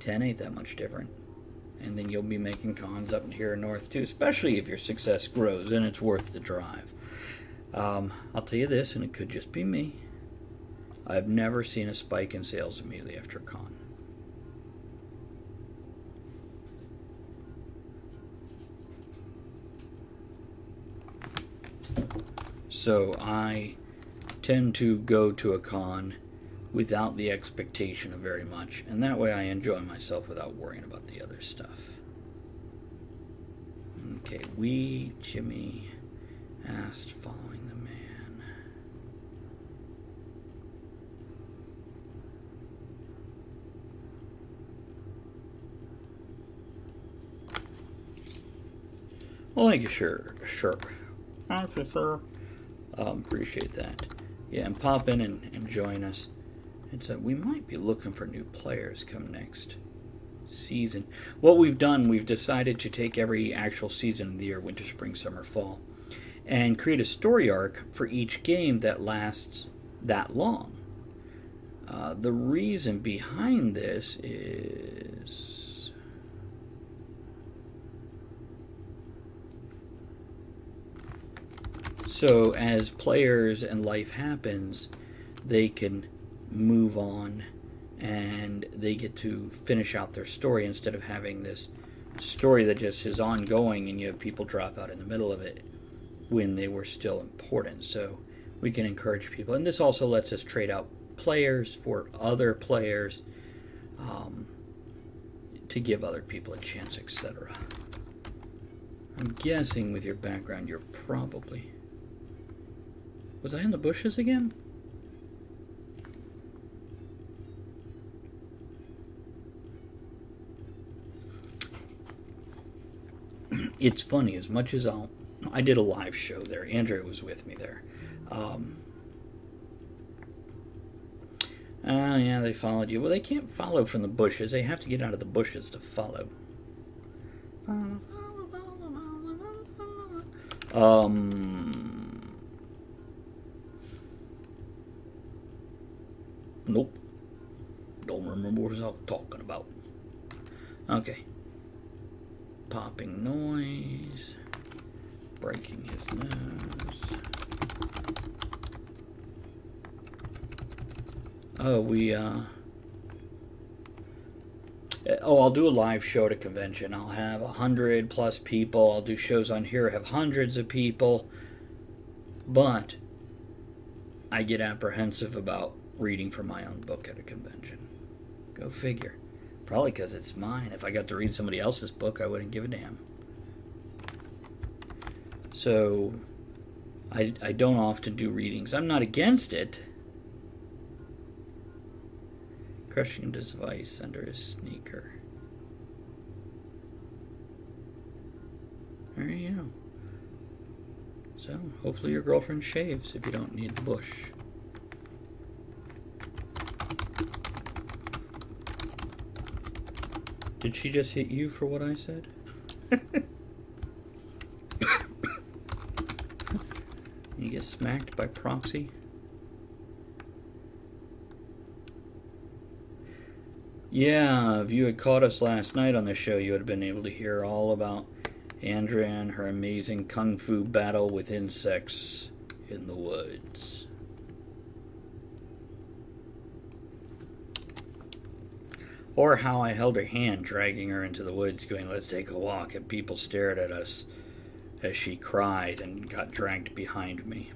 10 ain't that much different. And then you'll be making cons up here in north too, especially if your success grows and it's worth the drive. I'll tell you this, and it could just be me. I've never seen a spike in sales immediately after a con. So I tend to go to a con without the expectation of very much, and that way I enjoy myself without worrying about the other stuff. Okay, Jimmy asked following the man. Well, thank you, sure. Thank you, sir. Appreciate that. Yeah, and pop in and join us. It's we might be looking for new players come next season. What we've done, we've decided to take every actual season of the year, winter, spring, summer, fall, and create a story arc for each game that lasts that long. The reason behind this is so as players and life happens, they can move on and they get to finish out their story instead of having this story that just is ongoing and you have people drop out in the middle of it when they were still important. So we can encourage people, and this also lets us trade out players for other players, to give other people a chance, etc. I'm guessing with your background you're probably... Was I in the bushes again? It's funny, as much as I did a live show there. Andrea was with me there. Yeah, they followed you. Well, they can't follow from the bushes. They have to get out of the bushes to follow. Nope. Don't remember what I was talking about. Okay. Popping noise. Breaking his nose. I'll do a live show at a convention. I'll have 100+ people. I'll do shows on here, have hundreds of people. But I get apprehensive about reading from my own book at a convention. Go figure. Probably because it's mine. If I got to read somebody else's book, I wouldn't give a damn. So I don't often do readings. I'm not against it. Crushing his vice under his sneaker. There you go. So hopefully your girlfriend shaves if you don't need the bush. Did she just hit you for what I said? You get smacked by proxy? Yeah, if you had caught us last night on the show, you would have been able to hear all about Andrea and her amazing kung fu battle with insects in the woods. Or how I held her hand, dragging her into the woods, going, "Let's take a walk," and people stared at us as she cried and got dragged behind me.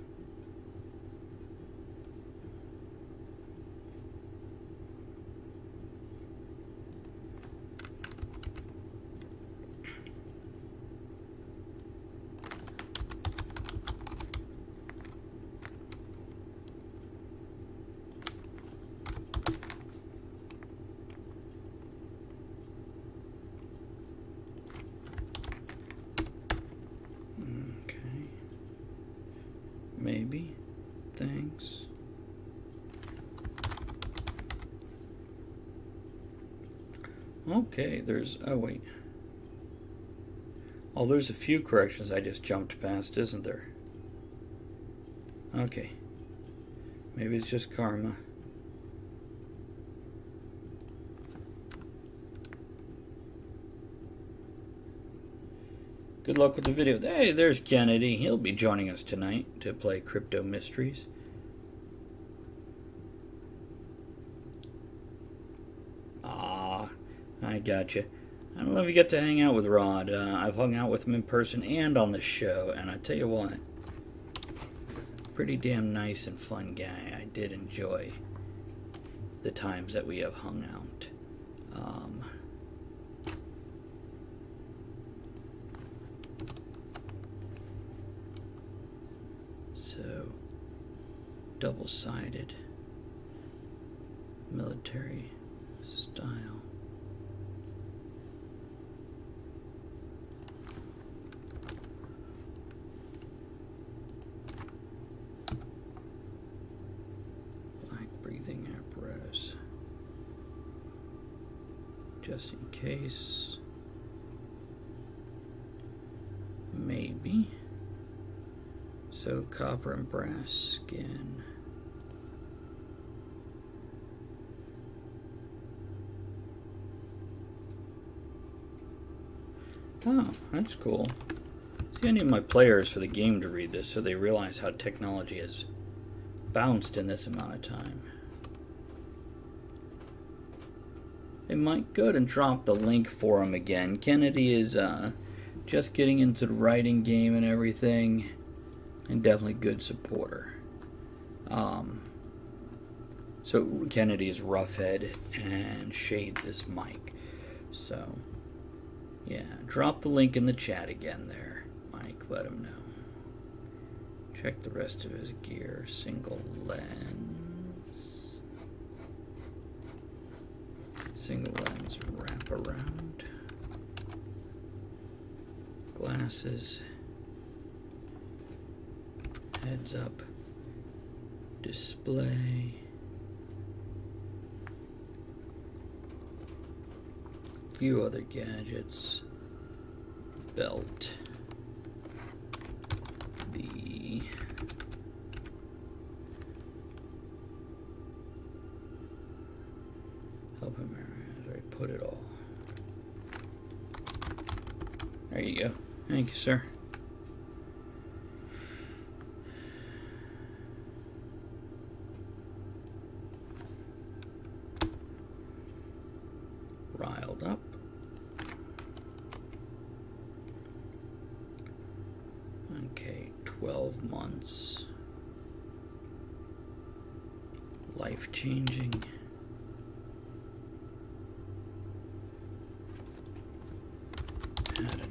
maybe. Thanks. Okay, there's... Oh, wait. Oh, there's a few corrections I just jumped past, isn't there? Okay. Maybe it's just karma. Good luck with the video. Hey, there's Kennedy. He'll be joining us tonight to play Crypto Mysteries. Ah, I gotcha. I don't know if you get to hang out with Rod. I've hung out with him in person and on the show, and I tell you what, pretty damn nice and fun guy. I did enjoy the times that we have hung out. So, double-sided military style. Black breathing apparatus. Just in case. Maybe. So copper and brass skin. Oh, that's cool. See, I need my players for the game to read this so they realize how technology has bounced in this amount of time. Hey Mike, go ahead and drop the link for him again. Kennedy is just getting into the writing game and everything. And definitely good supporter. So Kennedy is Roughhead and Shades is Mike. So yeah, drop the link in the chat again there, Mike. Let him know. Check the rest of his gear. Single lens. Single lens wraparound. Glasses. Heads up display. Few other gadgets. Belt. The help him as I put it all. There you go. Thank you, sir. Riled up. Okay, 12 months. Life-changing. Hadn't.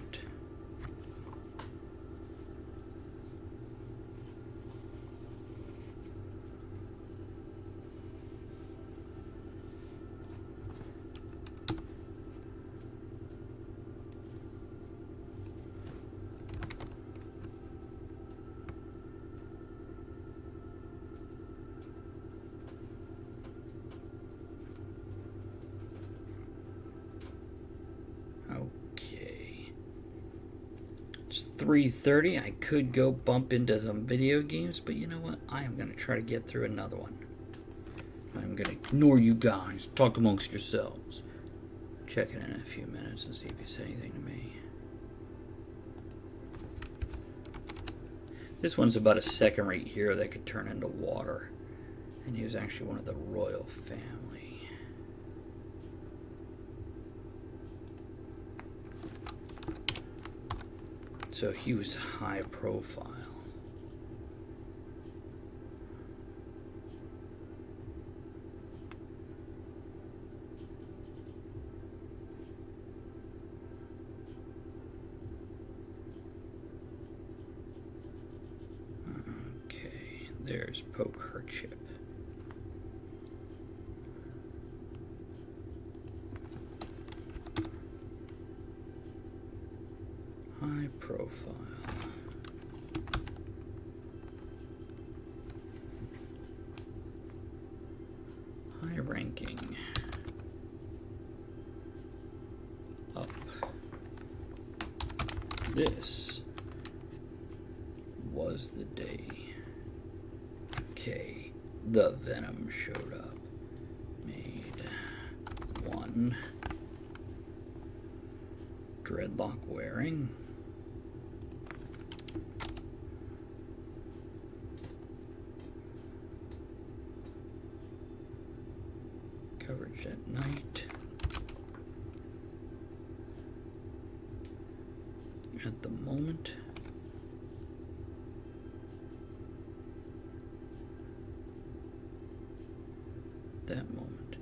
Okay. It's 3:30. I could go bump into some video games, but you know what? I am going to try to get through another one. I'm going to ignore you guys. Talk amongst yourselves. Check it in a few minutes and see if you say anything to me. This one's about a second-rate hero that could turn into water. And he was actually one of the royal family. So he was high profile. Okay, there's poker chip. High profile. Cranking up. This was the day. Okay, the venom showed up. Made one. Dreadlock wearing. Coverage at night. At the moment. That moment.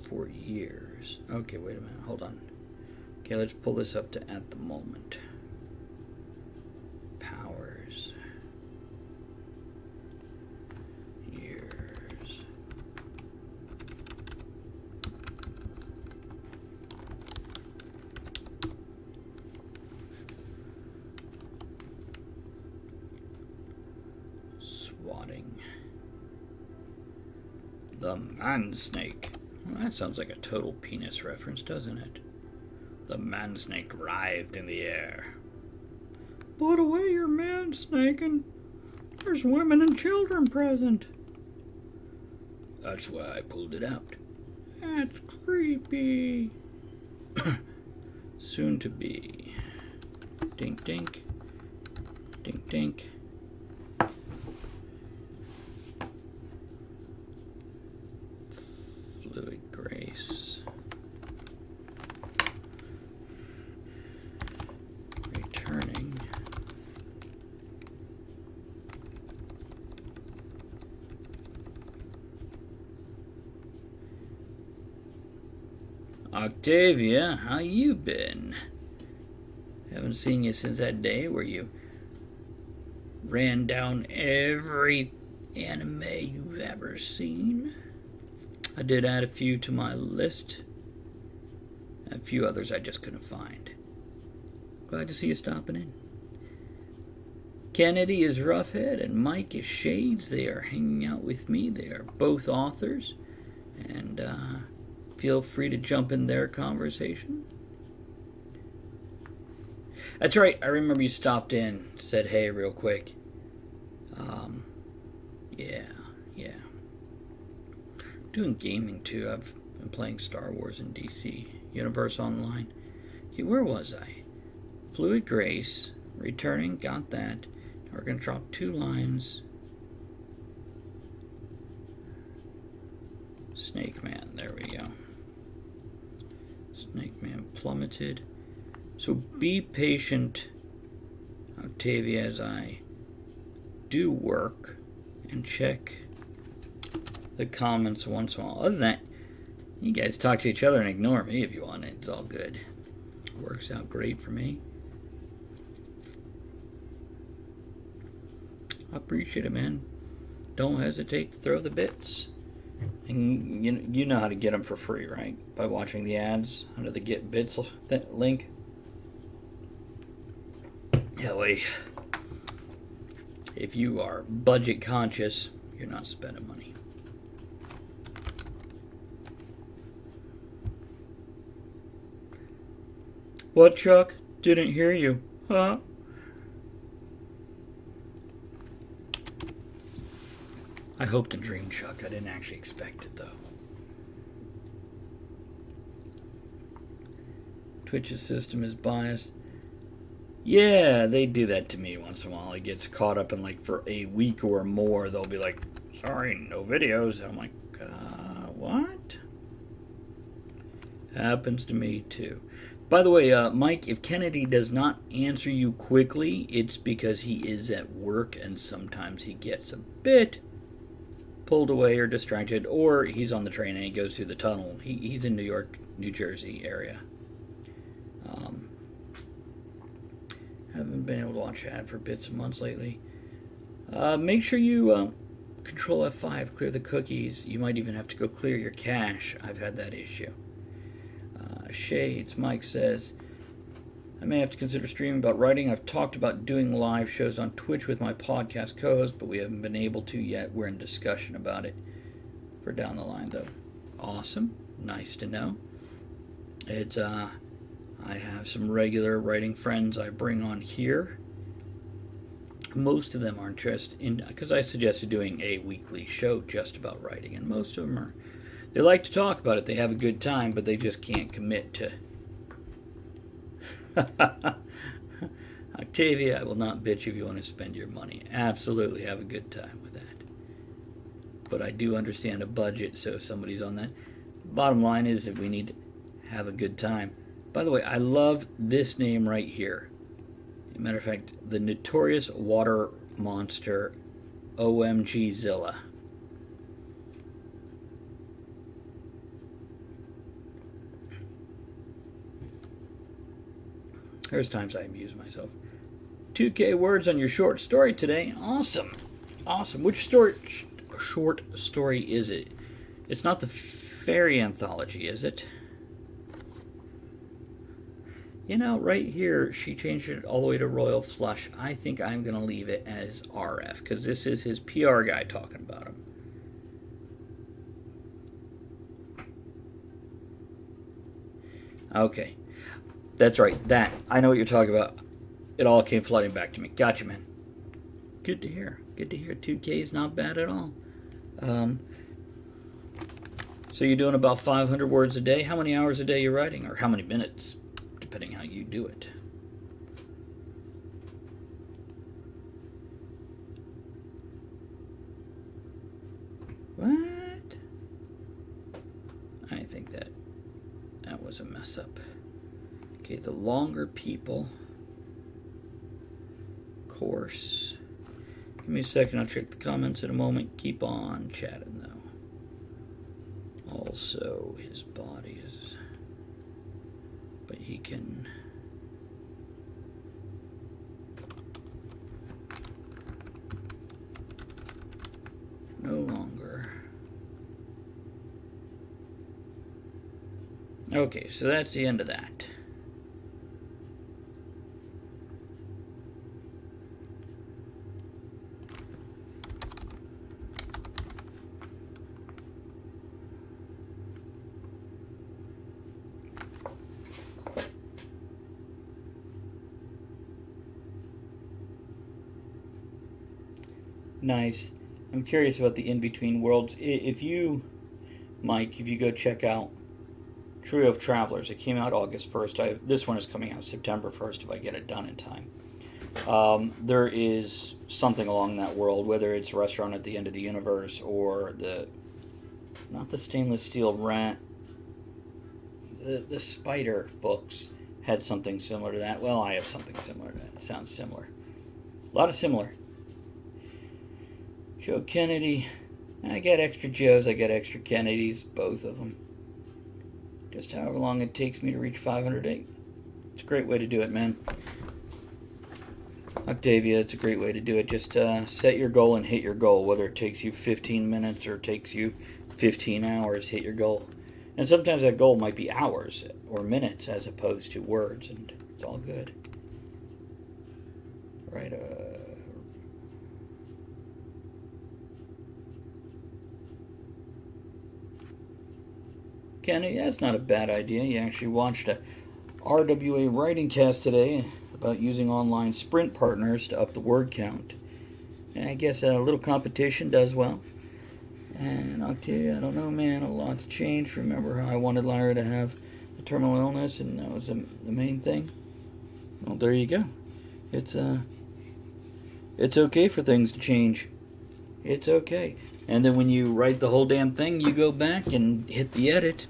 For years. Okay, wait a minute. Hold on. Okay, let's pull this up to at the moment. Powers. Years. Swatting. The man snake. Well, that sounds like a total penis reference, doesn't it? The man snake writhed in the air. Put away your man snaking. There's women and children present. That's why I pulled it out. That's creepy. Soon to be. Dink dink. Dink dink. Fluid grace. Returning. Octavia, how you been? Haven't seen you since that day where you ran down every anime you've ever seen. I did add a few to my list. A few others I just couldn't find. Glad to see you stopping in. Kennedy is Roughhead and Mike is Shades. They are hanging out with me. They are both authors. And feel free to jump in their conversation. That's right. I remember you stopped in. Said hey real quick. Yeah. Doing gaming too. I've been playing Star Wars and DC Universe Online. Okay, where was I? Fluid Grace. Returning. Got that. Now we're going to drop 2 lines. Snake Man. There we go. Snake Man plummeted. So be patient, Octavia, as I do work and check the comments once in a while. Other than that, you guys talk to each other and ignore me if you want it. It's all good. Works out great for me. I appreciate it, man. Don't hesitate to throw the bits. And you know how to get them for free, right? By watching the ads under the Get Bits link. That way, if you are budget conscious, you're not spending money. What, Chuck? Didn't hear you. Huh? I hoped and dreamed, Chuck. I didn't actually expect it, though. Twitch's system is biased. Yeah, they do that to me once in a while. It gets caught up in, like, for a week or more, they'll be like, sorry, no videos. And I'm like, what? Happens to me, too. By the way, Mike, if Kennedy does not answer you quickly, it's because he is at work, and sometimes he gets a bit pulled away or distracted, or he's on the train and he goes through the tunnel. He's in New York, New Jersey area. Haven't been able to watch ad for bits of months lately. Make sure you Control F5, clear the cookies. You might even have to go clear your cache. I've had that issue. Shades, Mike says, I may have to consider streaming about writing. I've talked about doing live shows on Twitch with my podcast co-host, but we haven't been able to yet. We're in discussion about it for down the line, though. Awesome. Nice to know. It's I have some regular writing friends I bring on here. Most of them are interested in, because I suggested doing a weekly show just about writing, and most of them are, they like to talk about it, they have a good time, but they just can't commit to. Octavia, I will not bitch if you want to spend your money. Absolutely have a good time with that. But I do understand a budget, so if somebody's on that. Bottom line is that we need to have a good time. By the way, I love this name right here. As a matter of fact, the Notorious Water Monster OMG Zilla. There's times I amuse myself. 2K words on your short story today. Awesome. Awesome. Which short story is it? It's not the fairy anthology, is it? You know, right here, she changed it all the way to Royal Flush. I think I'm going to leave it as RF, because this is his PR guy talking about him. Okay. That's right. That. I know what you're talking about. It all came flooding back to me. Gotcha, man. Good to hear. Good to hear. 2K is not bad at all. So you're doing about 500 words a day. How many hours a day you're writing? Or how many minutes, depending how you do it. What? I think that was a mess up. Okay, the longer people. Course. Give me a second, I'll check the comments in a moment. Keep on chatting though. Also, his body is, but he can no longer. Okay, so that's the end of that. Nice. I'm curious about the in-between worlds. If you, Mike, if you go check out Trio of Travelers, it came out August 1st. This one is coming out September 1st if I get it done in time. There is something along that world, whether it's Restaurant at the End of the Universe or not the stainless steel rat, the spider books had something similar to that. Well, I have something similar to that. It sounds similar. A lot of similar. Joe Kennedy. I got extra Joes, I got extra Kennedys, both of them. Just however long it takes me to reach 508. It's a great way to do it, man. Octavia, it's a great way to do it. Just set your goal and hit your goal. Whether it takes you 15 minutes or takes you 15 hours, hit your goal. And sometimes that goal might be hours or minutes as opposed to words, and it's all good. Right, Kenny, that's not a bad idea. You actually watched a RWA writing cast today about using online sprint partners to up the word count. And I guess a little competition does well. And I'll tell you, I don't know, man, a lot's changed. Remember how I wanted Lyra to have a terminal illness, and that was the main thing? Well, there you go. It's okay for things to change. It's okay. And then when you write the whole damn thing, you go back and hit the edit.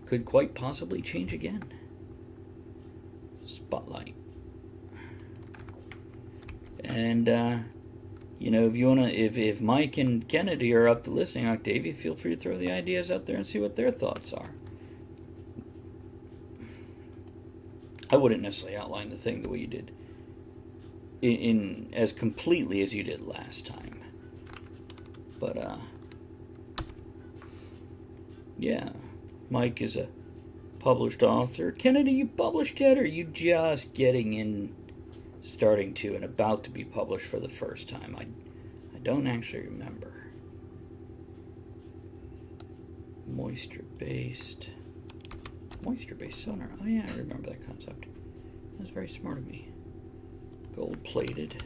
Could quite possibly change again. Spotlight. And, you know, if you wanna, if Mike and Kennedy are up to listening, Octavia, feel free to throw the ideas out there and see what their thoughts are. I wouldn't necessarily outline the thing the way you did, in as completely as you did last time. But yeah, Mike is a published author. Kennedy, you published yet, or are you just getting in? Starting to and about to be published for the first time. I don't actually remember. moisture-based sonar. Oh yeah, I remember that concept. That's very smart of me. Gold-plated.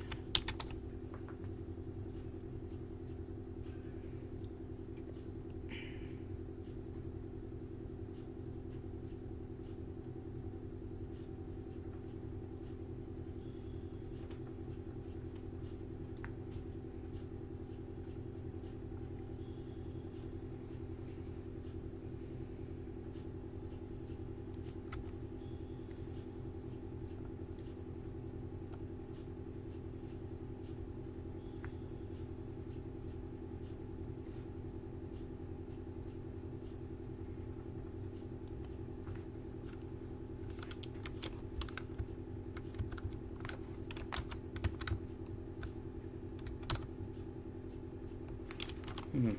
Hmm.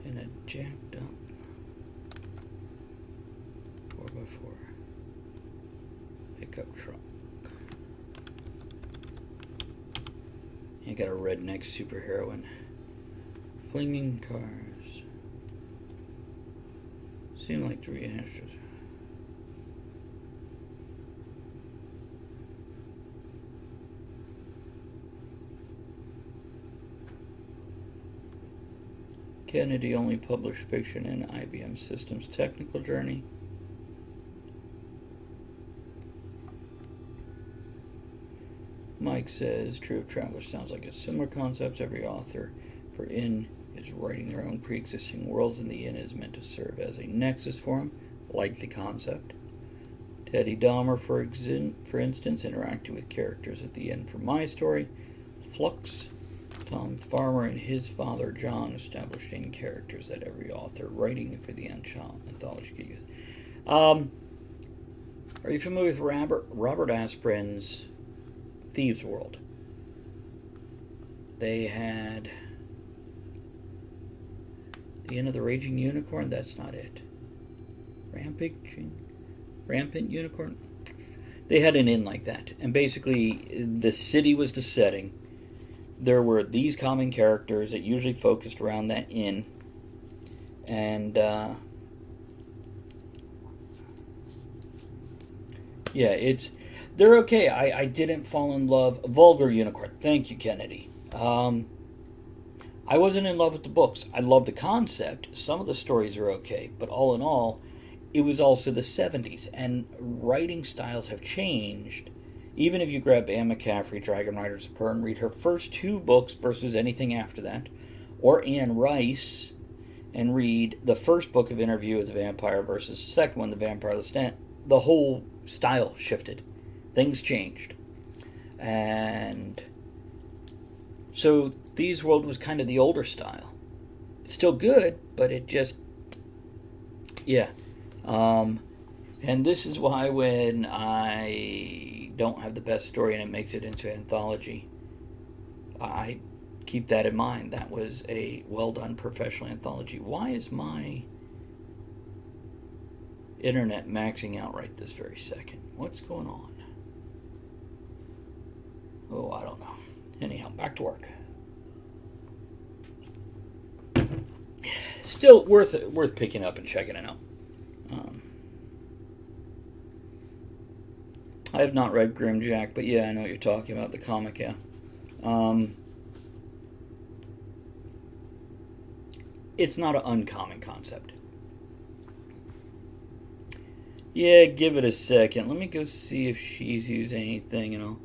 And a jacked up 4x4 pickup truck. You got a redneck superheroine. Flinging cars. Seem like 3 extras. Kennedy only published fiction in IBM Systems Technical Journey. Mike says, True of Travelers sounds like a similar concept. Every author for inn is writing their own pre-existing worlds, and the inn is meant to serve as a nexus for them. Like the concept. Teddy Dahmer, for instance, interacted with characters at the inn for my story. Flux. Tom Farmer and his father John established in characters that every author writing for the anthology could use. Are you familiar with Robert Asprin's Thieves' World? They had the Inn of the Raging Unicorn. That's not it. Rampant Unicorn. They had an inn like that, and basically the city was the setting. There were these common characters that usually focused around that inn, and yeah, they're okay. I didn't fall in love. Vulgar Unicorn. Thank you, Kennedy. I wasn't in love with the books. I love the concept. Some of the stories are okay, but all in all, it was also the 70s, and writing styles have changed. Even if you grab Anne McCaffrey, Dragon Riders of Pern, read her first 2 books versus anything after that, or Anne Rice, and read the first book of Interview with the Vampire versus the second one, The Vampire of the Stand, the whole style shifted. Things changed. And so Thieves' World was kind of the older style. It's still good, but it just, yeah. And this is why when I don't have the best story and it makes it into anthology, I keep that in mind. That was a well done professional anthology. Why is my internet maxing out right this very second? What's going on? Oh, I don't know. Anyhow, back to work. Still worth picking up and checking it out. I have not read Grimjack, but yeah, I know what you're talking about, the comic, yeah. It's not an uncommon concept. Yeah, give it a second. Let me go see if she's used anything, and I'll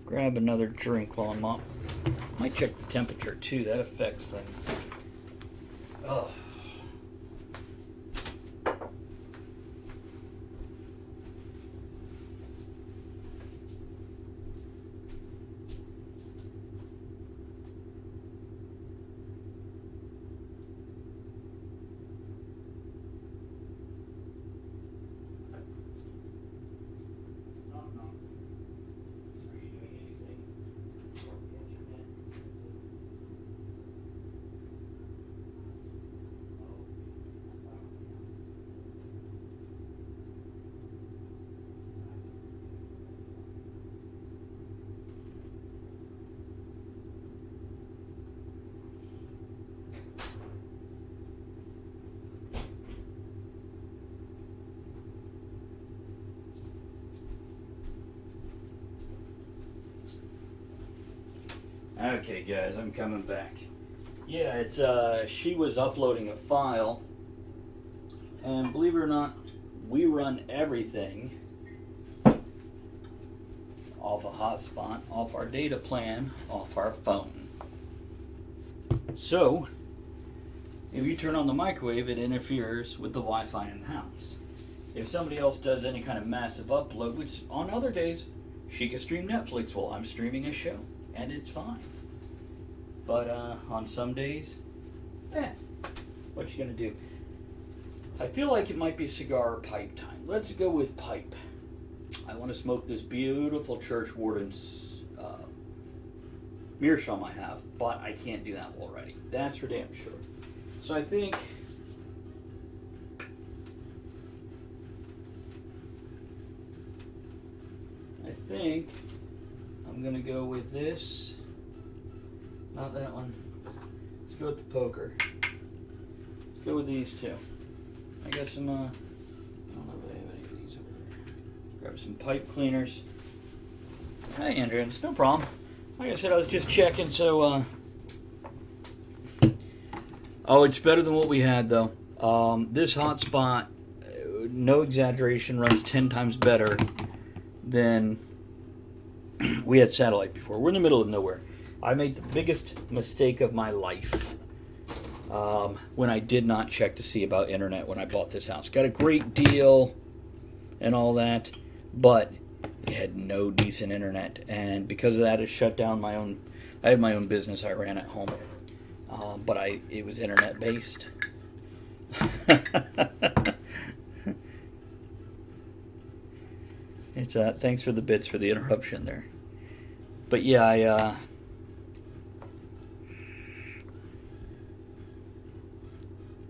grab another drink while I'm up. Might check the temperature, too. That affects things. Oh. Okay, guys, I'm coming back. Yeah, it's she was uploading a file, and believe it or not, we run everything off a hotspot, off our data plan, off our phone. So, if you turn on the microwave, it interferes with the Wi-Fi in the house. If somebody else does any kind of massive upload, which on other days, she can stream Netflix while I'm streaming a show, and it's fine. But on some days, what you gonna do? I feel like it might be cigar or pipe time. Let's go with pipe. I want to smoke this beautiful church warden's meerschaum I have, but I can't do that already. That's for damn sure. So I think I'm gonna go with this. Not that one. Let's go with the poker. Let's go with these two. I got some, I don't know if I have any of these over there. Grab some pipe cleaners. Hey, Andrew, it's no problem. Like I said, I was just checking, so, oh, it's better than what we had, though. This hotspot, no exaggeration, runs 10 times better than we had satellite before. We're in the middle of nowhere. I made the biggest mistake of my life when I did not check to see about internet when I bought this house. Got a great deal and all that, but it had no decent internet. And because of that, it shut down my own... I had my own business I ran at home. But it was internet based. It's thanks for the bits for the interruption there. But yeah, I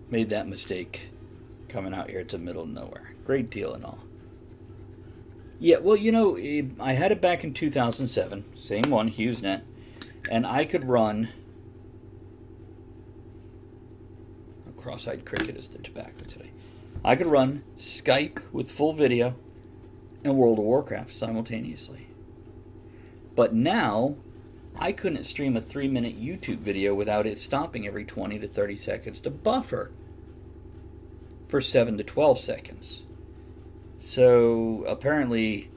made that mistake coming out here to the middle of nowhere. Great deal and all. Yeah, well, you know, I had it back in 2007, same one, HughesNet, and I could run... Cross-eyed cricket is the tobacco today. I could run Skype with full video and World of Warcraft simultaneously. But now, I couldn't stream a 3-minute YouTube video without it stopping every 20 to 30 seconds to buffer for 7 to 12 seconds. So, apparently,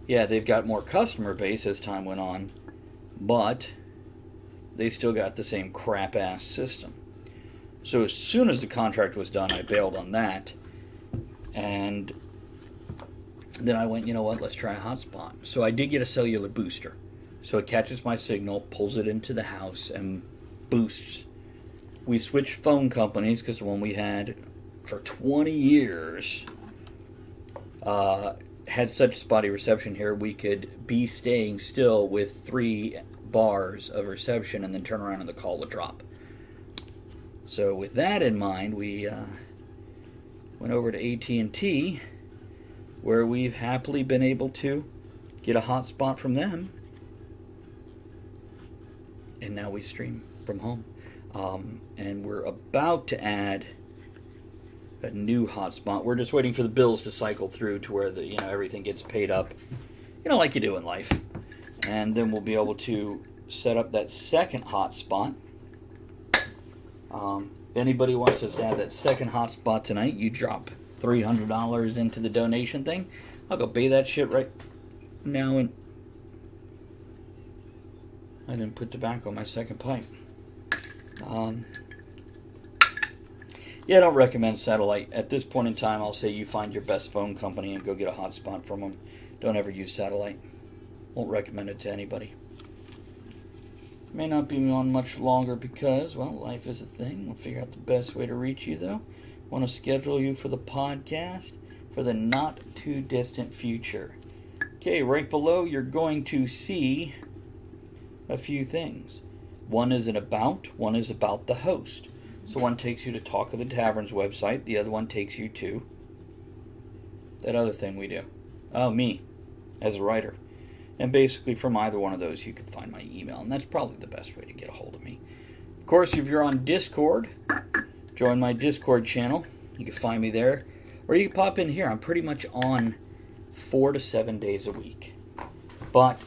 yeah, they've got more customer base as time went on, but they still got the same crap-ass system. So as soon as the contract was done, I bailed on that. And then I went, you know what, let's try a hotspot. So I did get a cellular booster. So it catches my signal, pulls it into the house, and boosts. We switched phone companies because the one we had for 20 years had such spotty reception here, we could be staying still with 3 bars of reception and then turn around and the call would drop. So with that in mind, we went over to AT&T, where we've happily been able to get a hotspot from them, and now we stream from home. And we're about to add a new hotspot. We're just waiting for the bills to cycle through to where the everything gets paid up, like you do in life, and then we'll be able to set up that second hotspot. If anybody wants us to have that second hotspot tonight, you drop $300 into the donation thing. I'll go pay that shit right now. And I didn't put tobacco on my second pipe. Yeah, I don't recommend satellite. At this point in time, I'll say you find your best phone company and go get a hotspot from them. Don't ever use satellite. Won't recommend it to anybody. May not be on much longer because, well, life is a thing. We'll figure out the best way to reach you, though. Want to schedule you for the podcast for the not too distant future. Okay, right below, you're going to see a few things. One is an about, one is about the host. So one takes you to Talk of the Tavern's website, the other one takes you to that other thing we do. Oh, me, as a writer. And basically from either one of those you can find my email, and that's probably the best way to get a hold of me. Of course, if you're on Discord, join my Discord channel. You can find me there. Or you can pop in here. I'm pretty much on 4 to 7 days a week. But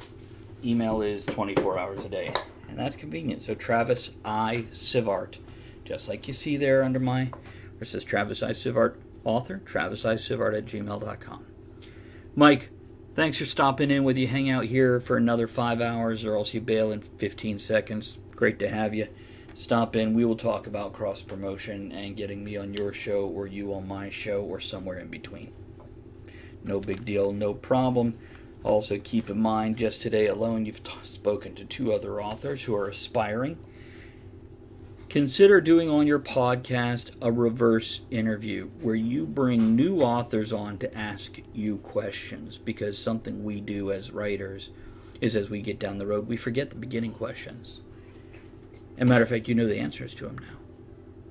email is 24 hours a day. And that's convenient. So Travis I. Sivart. Just like you see there under my, where it says Travis I. Sivart author, travisisivart@gmail.com. Mike, thanks for stopping in. Whether you hang out here for another 5 hours or else you bail in 15 seconds, great to have you. Stop in. We will talk about cross promotion and getting me on your show or you on my show or somewhere in between. No big deal, no problem. Also keep in mind, just today alone, you've spoken to 2 other authors who are aspiring. Consider doing on your podcast a reverse interview where you bring new authors on to ask you questions, because something we do as writers is as we get down the road, we forget the beginning questions. As a matter of fact, you know the answers to them now.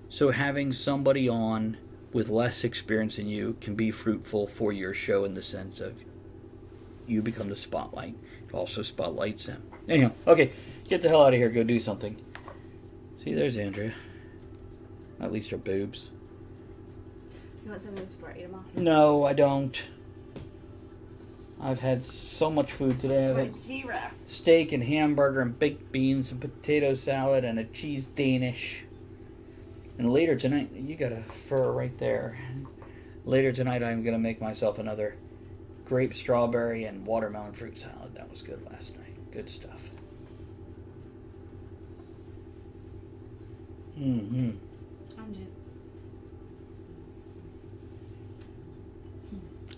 So having somebody on with less experience than you can be fruitful for your show in the sense of you become the spotlight. It also spotlights them. Anyhow, okay, get the hell out of here. Go do something. See, there's Andrea. At least her boobs. You want some of this before I eat them all? No, I don't. I've had so much food today. I've had steak and hamburger and baked beans and potato salad and a cheese Danish. And later tonight, you got a fur right there. Later tonight, I'm going to make myself another grape, strawberry, and watermelon fruit salad. That was good last night. Good stuff. Mm-hmm. I'm just...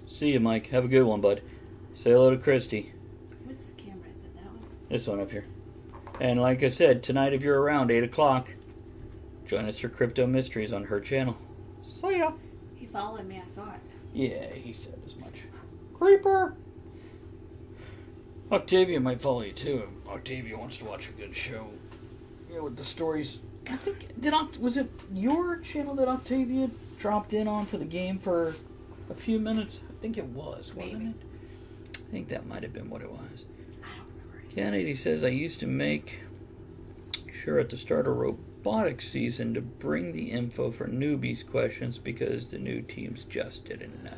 See you, Mike. Have a good one, bud. Say hello to Christy. What's the camera? Is it that one? This one up here. And like I said, tonight if you're around, 8 o'clock, join us for Crypto Mysteries on her channel. See ya. He followed me. I saw it. Yeah, he said as much. Creeper! Octavia might follow you too. Octavia wants to watch a good show. You know, with the stories. I think, was it your channel that Octavia dropped in on for the game for a few minutes? I think it was, wasn't Maybe. it? I think that might have been what it was. I don't remember. Kennedy says, I used to make sure at the start of robotics season to bring the info for newbies questions because the new teams just didn't know.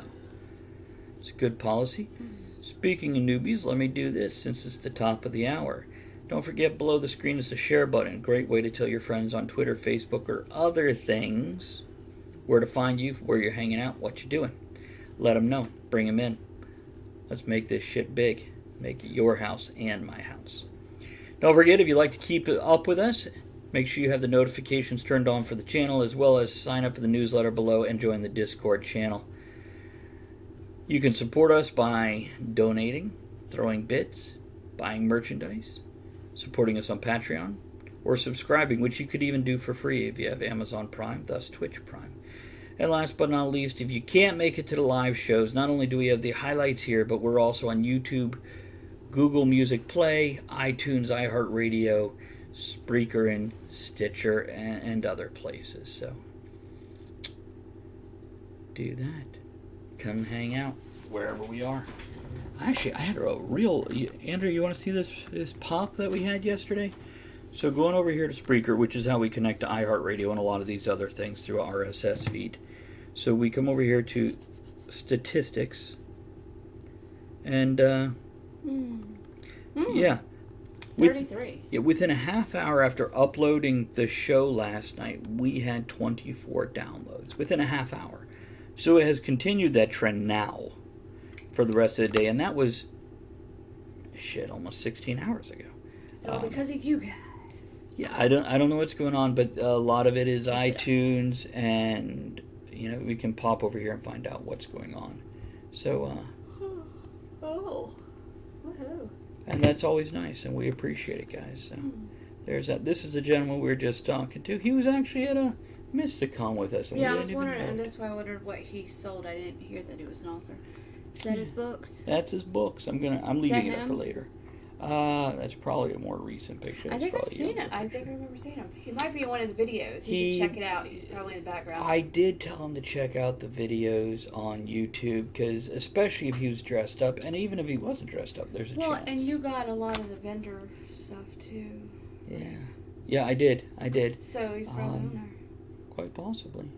It's a good policy. Speaking of newbies, let me do this since it's the top of the hour. Don't forget below the screen is the share button. Great way to tell your friends on Twitter, Facebook, or other things where to find you, where you're hanging out, what you're doing. Let them know. Bring them in. Let's make this shit big. Make it your house and my house. Don't forget, if you'd like to keep up with us, make sure you have the notifications turned on for the channel, as well as sign up for the newsletter below and join the Discord channel. You can support us by donating, throwing bits, buying merchandise, supporting us on Patreon, or subscribing, which you could even do for free if you have Amazon Prime, thus Twitch Prime. And last but not least, if you can't make it to the live shows, not only do we have the highlights here, but we're also on YouTube, Google Music Play, iTunes, iHeartRadio, Spreaker, and Stitcher, and other places. So, do that. Come hang out wherever we are. Actually, I had a real... Andrew, you want to see this pop that we had yesterday? So going over here to Spreaker, which is how we connect to iHeartRadio and a lot of these other things through our RSS feed. So we come over here to statistics. And, yeah. 33. Yeah, within a half hour after uploading the show last night, we had 24 downloads. Within a half hour. So it has continued that trend now for the rest of the day. And that was, almost 16 hours ago. So because of you guys. Yeah, I don't know what's going on, but a lot of it is iTunes, and we can pop over here and find out what's going on. So, Oh. Woohoo. and that's always nice, and we appreciate it, guys. So, there's that. This is the gentleman we were just talking to. He was actually at a Mysticon with us. Yeah, I was wondering, and that's why I wondered what he sold. I didn't hear that he was an author. Is that his books? That's his books. I'm leaving it up for him? later. That's probably a more recent picture. I It's think I've probably a seen younger it. I think I remember seeing him. He might be in one of the videos. He should check it out. He's probably in the background. I did tell him to check out the videos on YouTube, because especially if he was dressed up, and even if he wasn't dressed up, there's a chance. And you got a lot of the vendor stuff too. Yeah, I did. So he's probably on there. Quite possibly.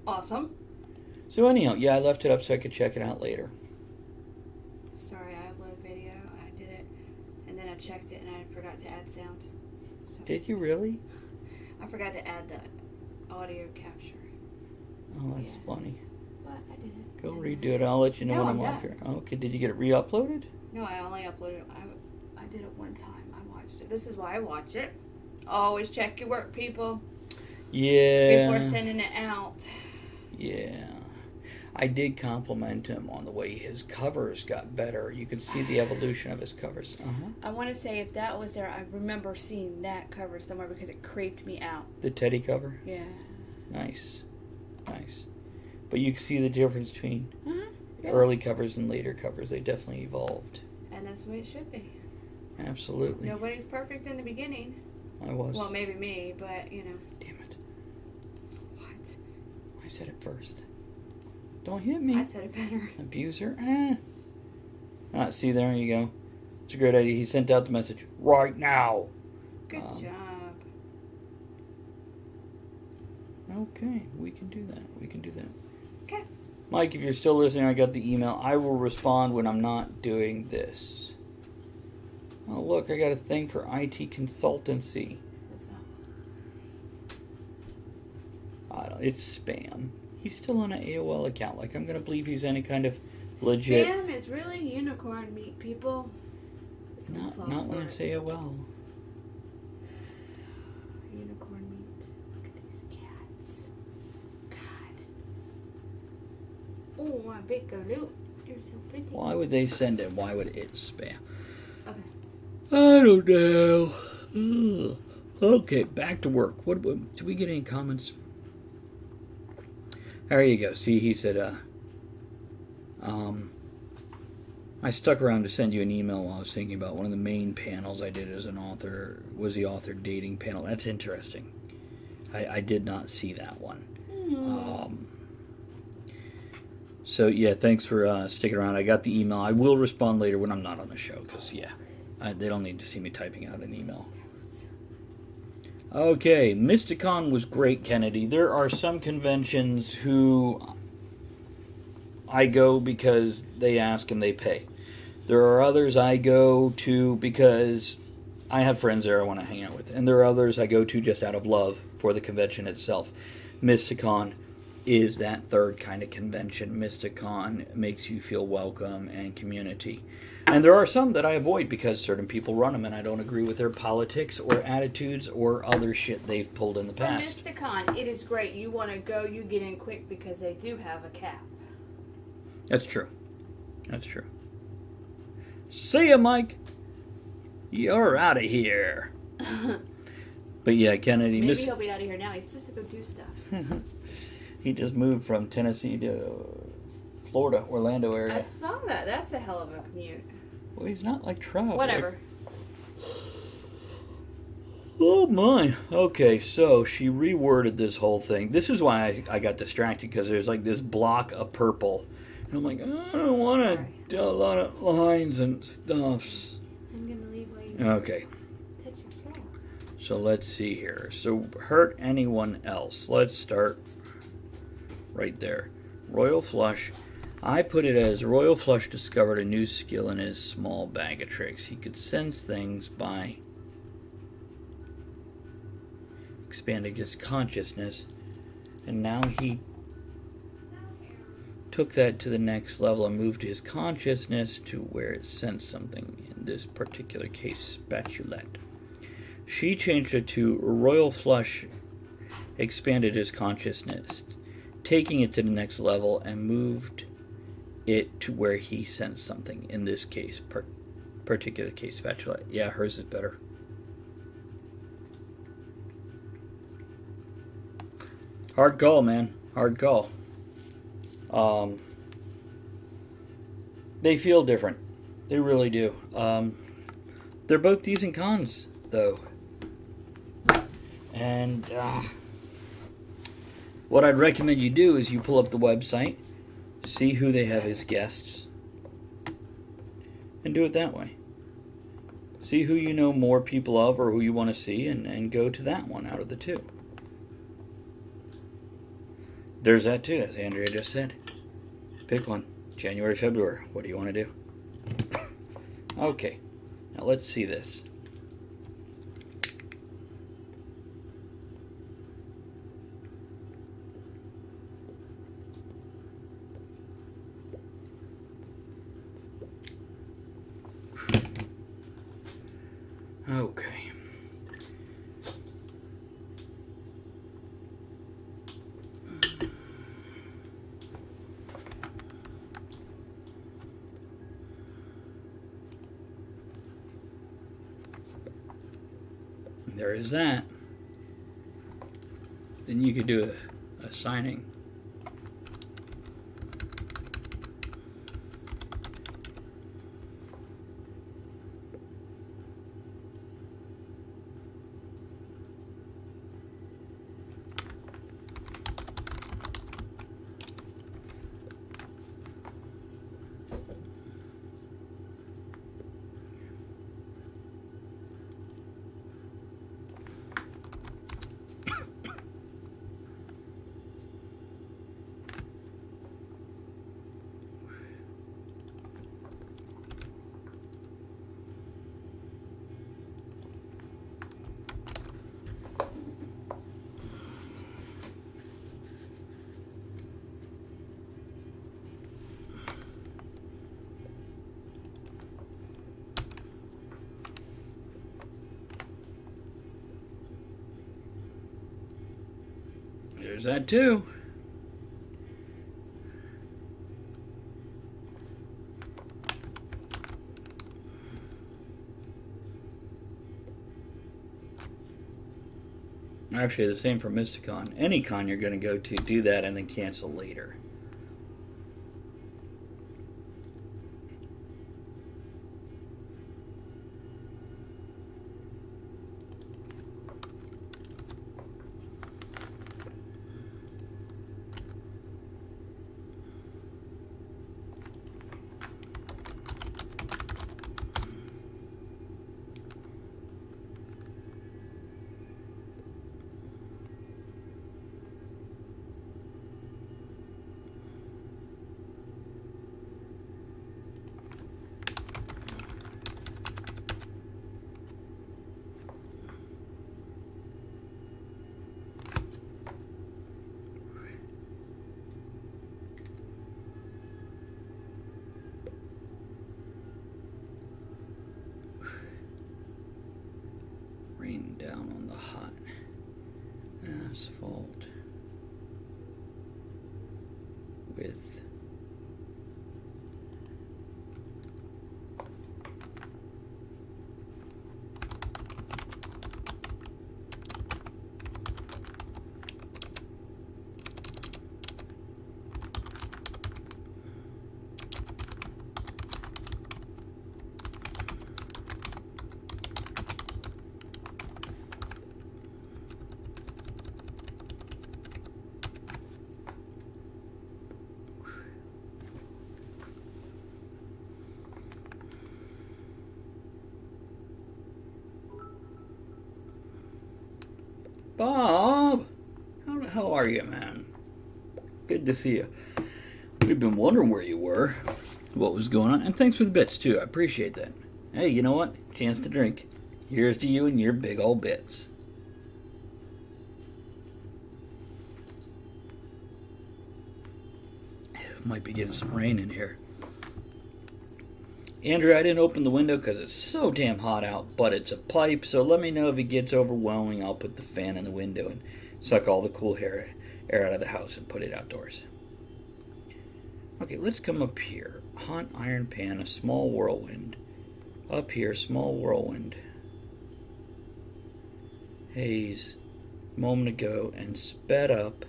Awesome. So anyhow, yeah, I left it up so I could check it out later. Sorry, video. I did it, and then I checked it, and I forgot to add sound. So Did you really? I forgot to add the audio capture. Oh, that's funny. But I did it. Go redo it. I'll let you know No, when I'm I'm off done. here. Okay, did you get it re-uploaded? No, I only uploaded. I did it one time. I watched it. This is why I watch it. Always check your work, people, Yeah. before sending it out. Yeah. I did compliment him on the way his covers got better. You could see the evolution of his covers. Uh-huh. I want to say if that was there, I remember seeing that cover somewhere because it creeped me out. The Teddy cover? Yeah. Nice. Nice. But you can see the difference between Yeah. early covers and later covers. They definitely evolved. And that's the way it should be. Absolutely. Nobody's perfect in the beginning. I was. Well, maybe me, but, you know. Damn it. What? I said it first. Don't hit me. I said it better. Abuser. Ah, see, there you go. It's a great idea. He sent out the message right now. Good job. Okay, we can do that. We can do that. Okay. Mike, if you're still listening, I got the email. I will respond when I'm not doing this. Oh, look, I got a thing for IT consultancy. What's up? It's spam. He's still on an AOL account. Like, I'm going to believe he's any kind of legit... Spam is really unicorn meat, people. Not when it's AOL. Unicorn meat. Look at these cats. God. Oh, my big galoot. You're so pretty. Why would they send it? Why would it spam? Okay. I don't know. Ugh. Okay, back to work. What did we get any comments? There you go. See, he said, I stuck around to send you an email while I was thinking about one of the main panels I did as an author was the author dating panel. That's interesting. I did not see that one. So, yeah, thanks for sticking around. I got the email. I will respond later when I'm not on the show because, yeah, they don't need to see me typing out an email. Okay, Mysticon was great, Kennedy. There are some conventions who I go because they ask and they pay. There are others I go to because I have friends there I want to hang out with. And there are others I go to just out of love for the convention itself. Mysticon is that third kind of convention. Mysticon makes you feel welcome and community. And there are some that I avoid because certain people run them and I don't agree with their politics or attitudes or other shit they've pulled in the past. For Mysticon, it is great. You want to go, you get in quick because they do have a cap. That's true. That's true. See ya, Mike. You're out of here. But yeah, Kennedy... Maybe he'll be out of here now. He's supposed to go do stuff. He just moved from Tennessee to Florida, Orlando area. I saw that. That's a hell of a commute. Well, he's not like Trump. Whatever. Oh my. Okay, so she reworded this whole thing. This is why I got distracted, because there's like this block of purple. And I'm like, I don't want to do a lot of lines and stuffs. I'm going to leave while you Okay. touch your floor. So let's see here. So hurt anyone else. Let's start right there. Royal Flush. I put it as Royal Flush discovered a new skill in his small bag of tricks. He could sense things by expanding his consciousness, and now he took that to the next level and moved his consciousness to where it sensed something, in this particular case, spatulette. She changed it to Royal Flush expanded his consciousness, taking it to the next level and moved it to where he sensed something, in this case, particular case, spatulette. Yeah, hers is better. Hard call, man. Hard call. They feel different. They really do. They're both decent cons, though. And what I'd recommend you do is you pull up the website, see who they have as guests, and do it that way. See who you know more people of or who you want to see, and go to that one out of the two. There's that too, as Andrea just said. Pick one. January, February. What do you want to do? Okay, now let's see this. Okay. There is that. Then you could do a signing. There's that too. Actually, the same for Mysticon. Any con you're going to go to, do that and then cancel later. Rain down on the hot asphalt with Bob, how the hell are you, man? Good to see you. We've been wondering where you were, what was going on, and thanks for the bits, too. I appreciate that. Hey, you know what? Chance to drink. Here's to you and your big old bits. Might be getting some rain in here. Andrew, I didn't open the window because it's so damn hot out, but it's a pipe, so let me know if it gets overwhelming. I'll put the fan in the window and suck all the cool air out of the house and put it outdoors. Okay, let's come up here. Hot iron pan, a small whirlwind. Up here, small whirlwind. Haze, moment ago, and sped up.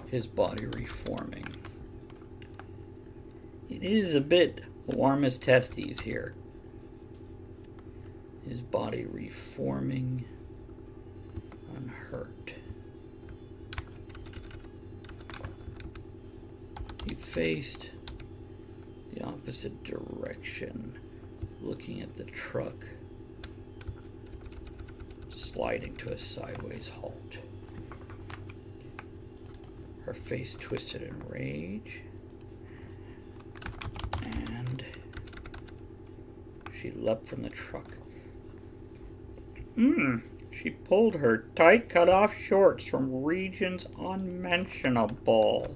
His body reforming. It is a bit warm as testes here. His body reforming, unhurt. He faced the opposite direction, looking at the truck. sliding to a sideways halt. Her face twisted in rage. And she leapt from the truck. She pulled her tight cut-off shorts from regions unmentionable.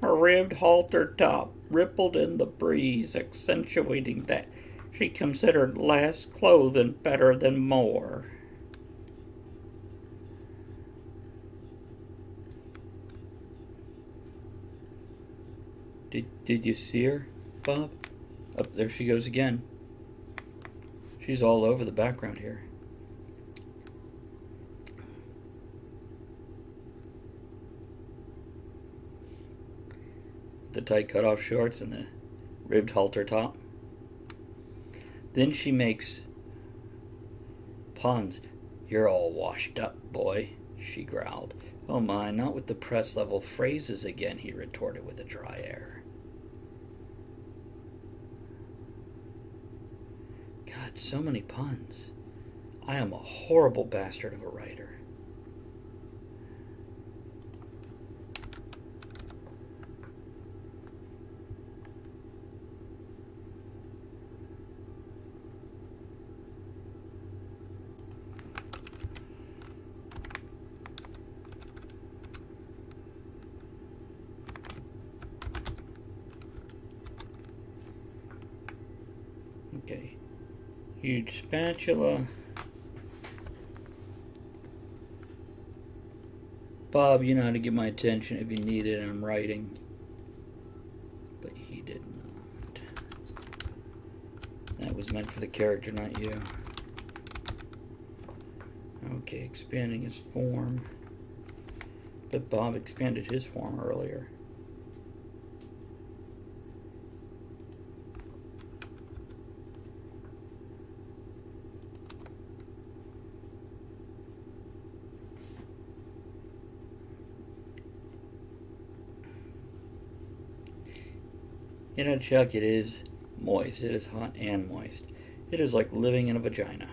Her ribbed halter top rippled in the breeze, accentuating that she considered less clothing better than more. Did you see her, Bob? Up there she goes again. She's all over the background here. The tight cut-off shorts and the ribbed halter top. Then she makes puns. You're all washed up, boy, she growled. Oh my, not with the press-level phrases again, he retorted with a dry air. God, so many puns. I am a horrible bastard of a writer. Okay. Huge spatula. Bob, you know how to get my attention if you need it, and I'm writing. But he did not. That was meant for the character, not you. Okay, expanding his form. But Bob expanded his form earlier. You know, Chuck, it is moist. It is hot and moist. It is like living in a vagina.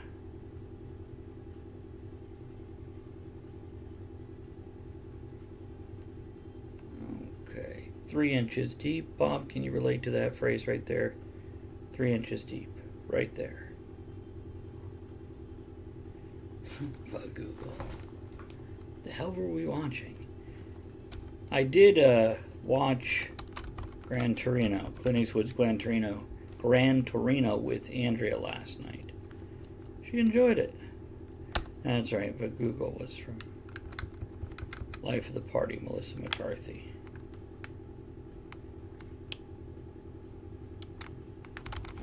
Okay, 3 inches deep. Bob, can you relate to that phrase right there? 3 inches deep, right there. Fuck Google. The hell were we watching? I did watch Gran Torino, Clint Eastwood's Gran Torino with Andrea last night. She enjoyed it. That's right, but Google was from Life of the Party, Melissa McCarthy.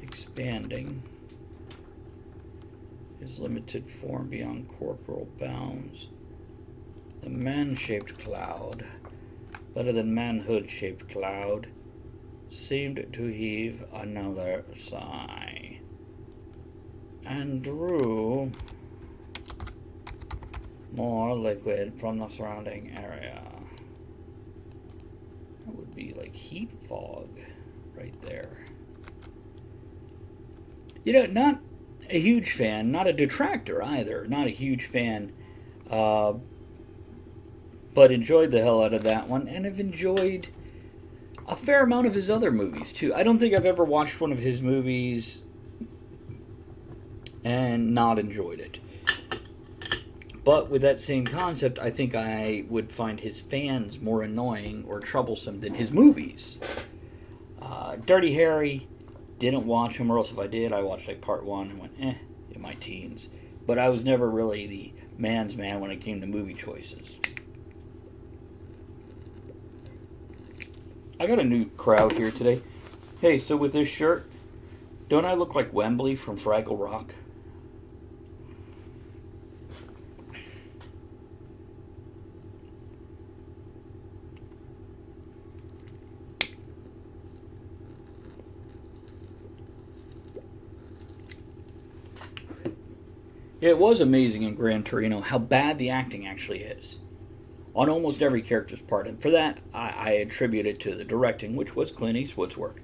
Expanding his limited form beyond corporal bounds. The man-shaped cloud, better than manhood-shaped cloud, seemed to heave another sigh and drew more liquid from the surrounding area. That would be like heat fog right there. You know, not a huge fan, not a detractor either, not a huge fan, but enjoyed the hell out of that one, and have enjoyed a fair amount of his other movies, too. I don't think I've ever watched one of his movies and not enjoyed it. But with that same concept, I think I would find his fans more annoying or troublesome than his movies. Dirty Harry, didn't watch him, or else if I did, I watched like part 1 and went, in my teens. But I was never really the man's man when it came to movie choices. I got a new crowd here today. Hey, so with this shirt, don't I look like Wembley from Fraggle Rock? It was amazing in Gran Torino how bad the acting actually is on almost every character's part, and for that I attribute it to the directing, which was Clint Eastwood's work.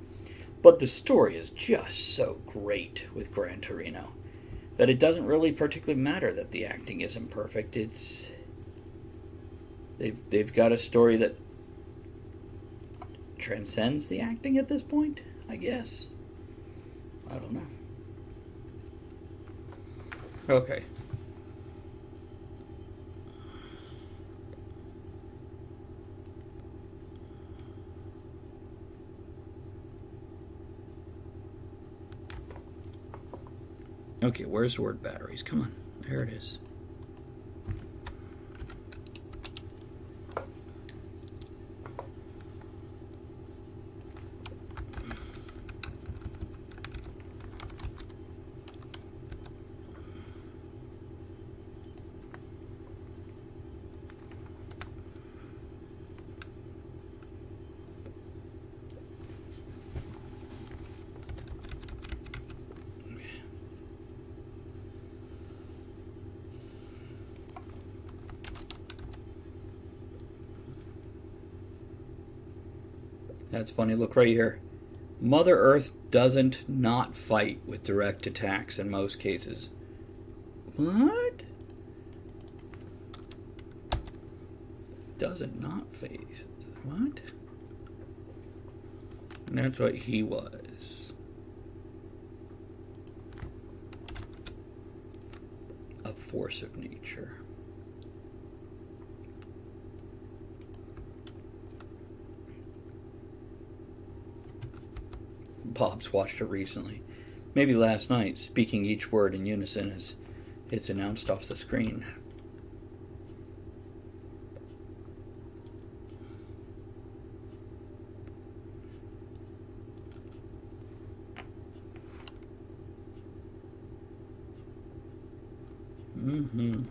But the story is just so great with Gran Torino. that it doesn't really particularly matter that the acting isn't perfect. They've got a story that transcends the acting at this point, I guess. I don't know. Okay. Okay, where's the word batteries? Come on. There it is. That's funny. Look right here. Mother Earth doesn't not fight with direct attacks in most cases. What? Doesn't not face. What? And that's what he was. A force of nature. Bob's watched it recently, maybe last night, speaking each word in unison as it's announced off the screen. Mm-hmm.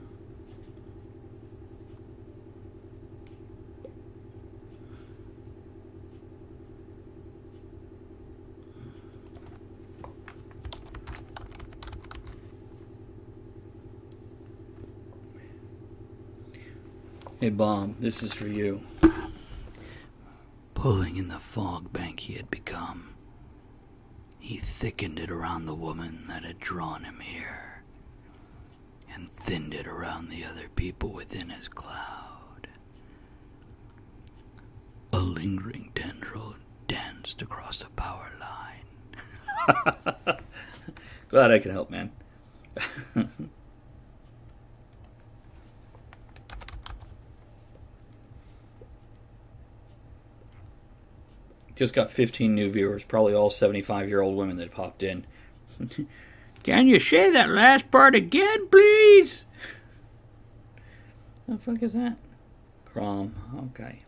Hey, Bob, this is for you. Pulling in the fog bank he had become, he thickened it around the woman that had drawn him here, and thinned it around the other people within his cloud. A lingering tendril danced across the power line. Glad I can help, man. Just got 15 new viewers, probably all 75-year-old women that popped in. Can you say that last part again, please? What the fuck is that? Crom, okay.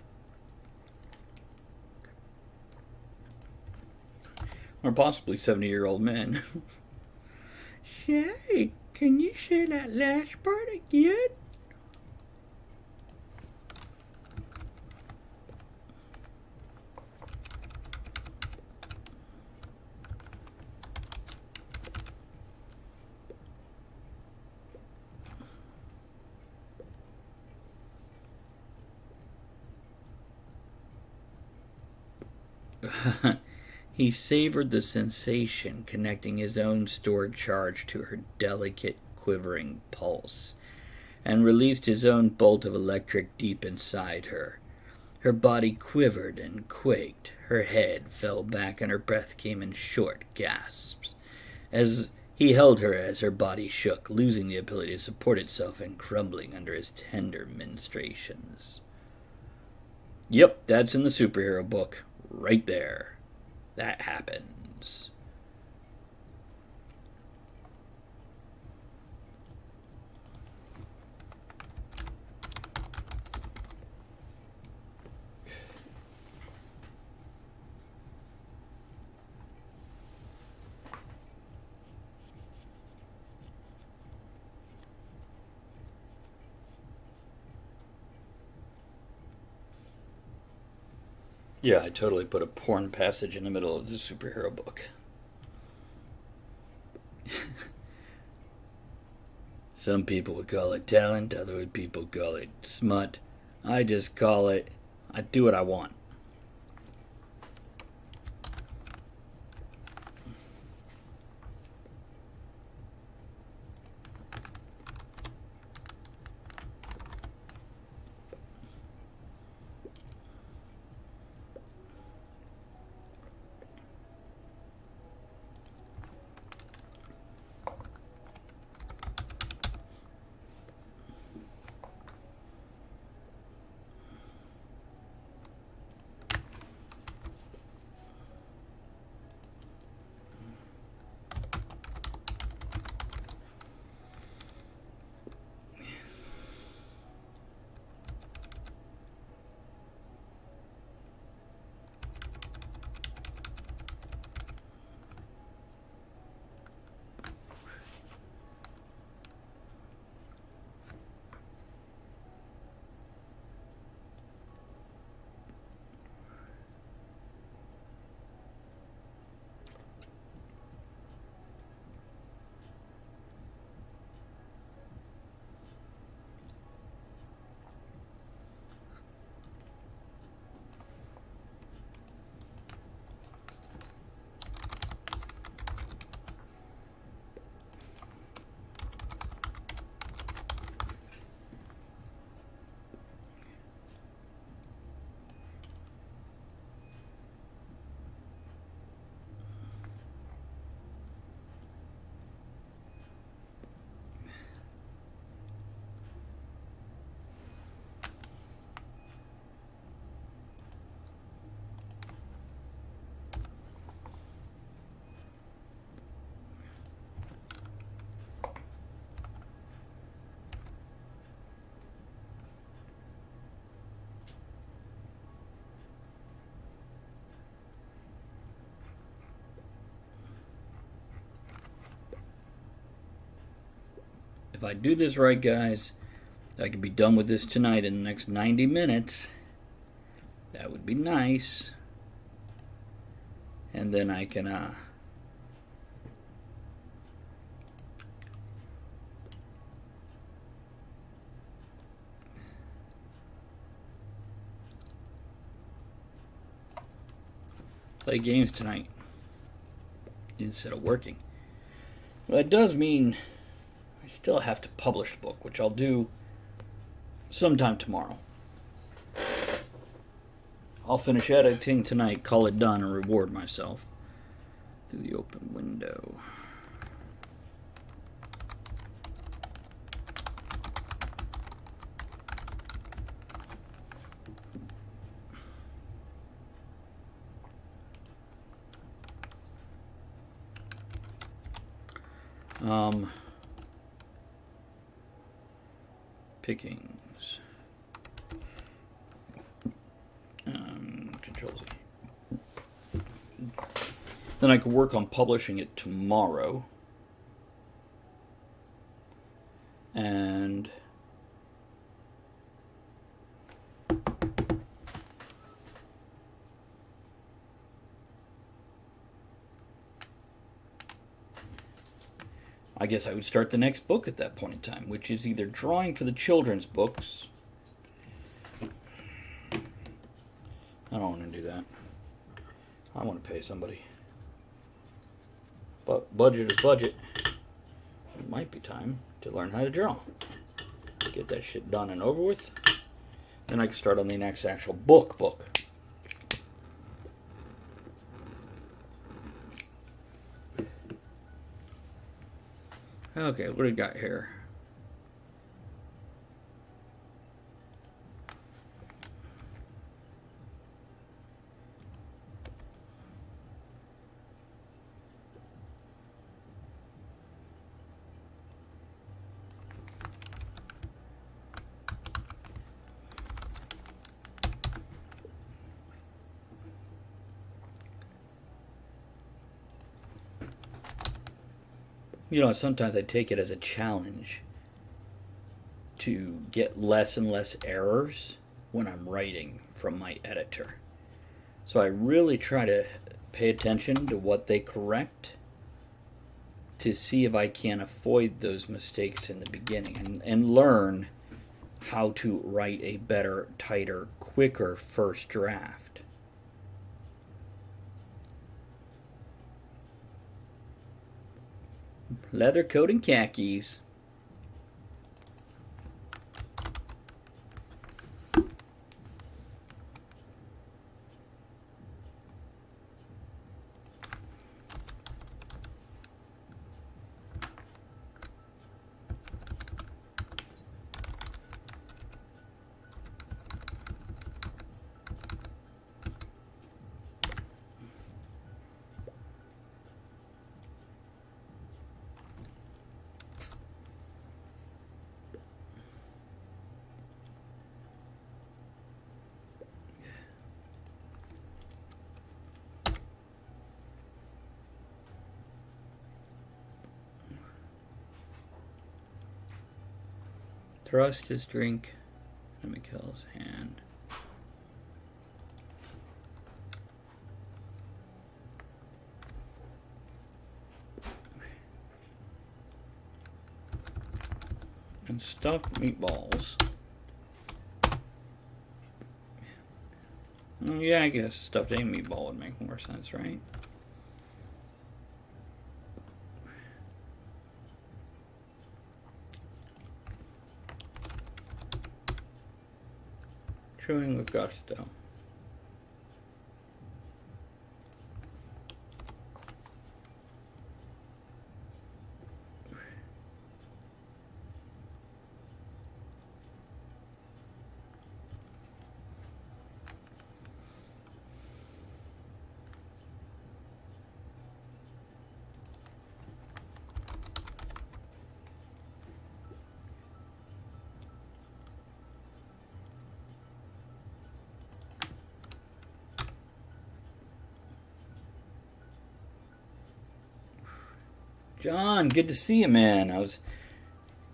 Or possibly 70-year-old men. Say, can you say that last part again? He savored the sensation connecting his own stored charge to her delicate, quivering pulse, and released his own bolt of electric deep inside her. Her body quivered and quaked, her head fell back, and her breath came in short gasps, as he held her as her body shook, losing the ability to support itself and crumbling under his tender ministrations. Yep, that's in the superhero book. Right there. That happens. Yeah, I totally put a porn passage in the middle of the superhero book. Some people would call it talent, other people call it smut. I just call it, I do what I want. if I do this right, guys, I could be done with this tonight in the next 90 minutes. That would be nice. And then I can play games tonight instead of working. Well, that does mean I still have to publish a book, which I'll do sometime tomorrow. I'll finish editing tonight, call it done, and reward myself through the open window. Pickings. Control Z. Then I could work on publishing it tomorrow. And I guess I would start the next book at that point in time, which is either drawing for the children's books. I don't want to do that. I want to pay somebody. But budget is budget. It might be time to learn how to draw. Get that shit done and over with. Then I can start on the next actual book. Okay, what do we got here? You know, sometimes I take it as a challenge to get less and less errors when I'm writing from my editor. So I really try to pay attention to what they correct to see if I can avoid those mistakes in the beginning and learn how to write a better, tighter, quicker first draft. Leather coat and khakis. Thrust his drink in Mikhail's hand. And stuffed meatballs. Oh, yeah, I guess stuffed a meatball would make more sense, right? Chewing with gusto. John, good to see you, man. I was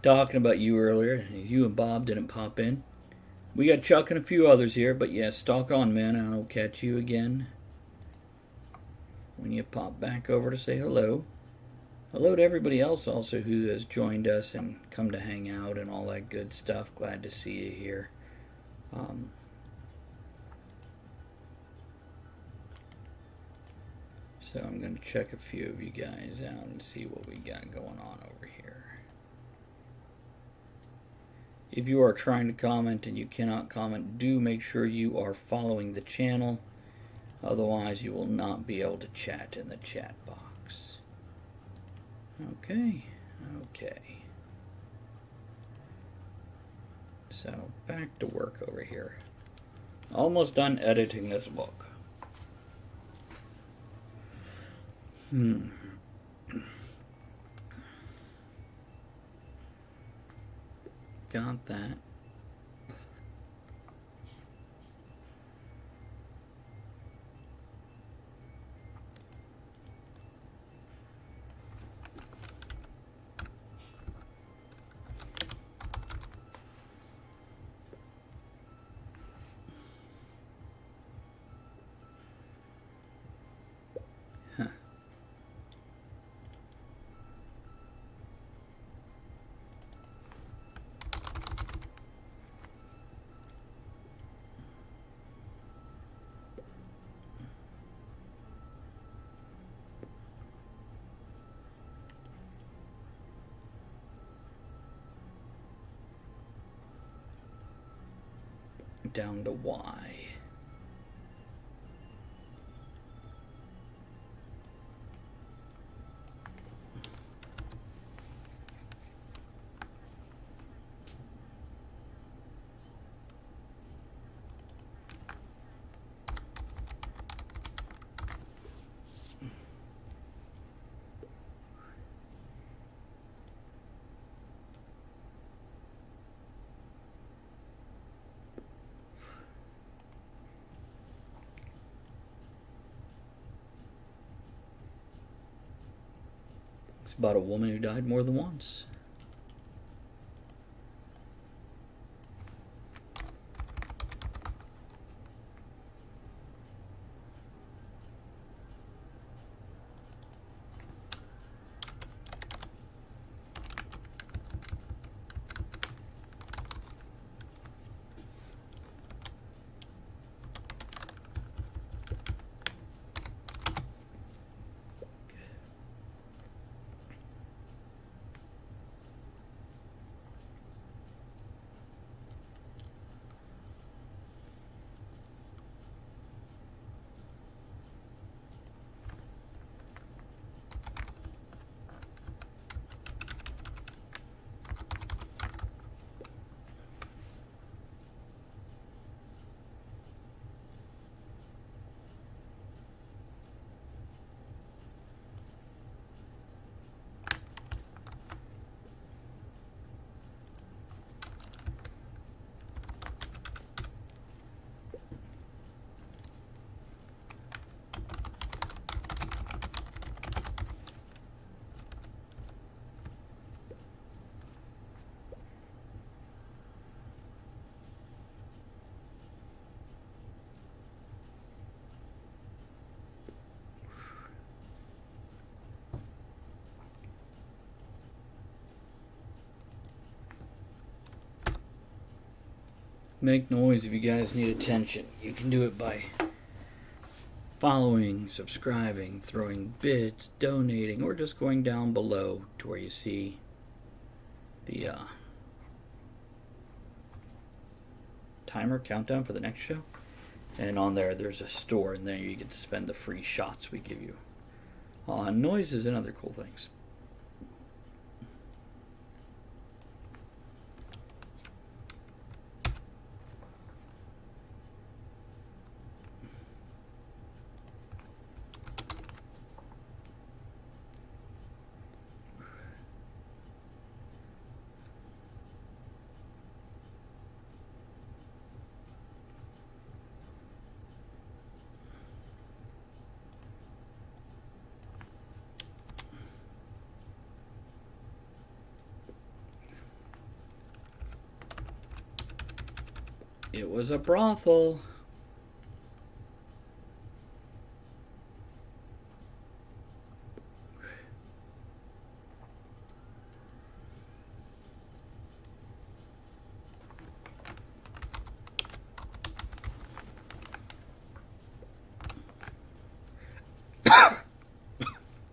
talking about you earlier. You and Bob didn't pop in. We got Chuck and a few others here, but yeah, stalk on, man. I'll catch you again when you pop back over to say hello. Hello to everybody else also who has joined us and come to hang out and all that good stuff. Glad to see you here. So I'm going to check a few of you guys out and see what we got going on over here. If you are trying to comment and you cannot comment, do make sure you are following the channel. Otherwise, you will not be able to chat in the chat box. Okay. So, back to work over here. Almost done editing this book. Got that. Down to Y. It's about a woman who died more than once. Make noise if you guys need attention. You can do it by following, subscribing, throwing bits, donating, or just going down below to where you see the timer countdown for the next show. And on there's a store, and there you get to spend the free shots we give you. Noises and other cool things. It was a brothel.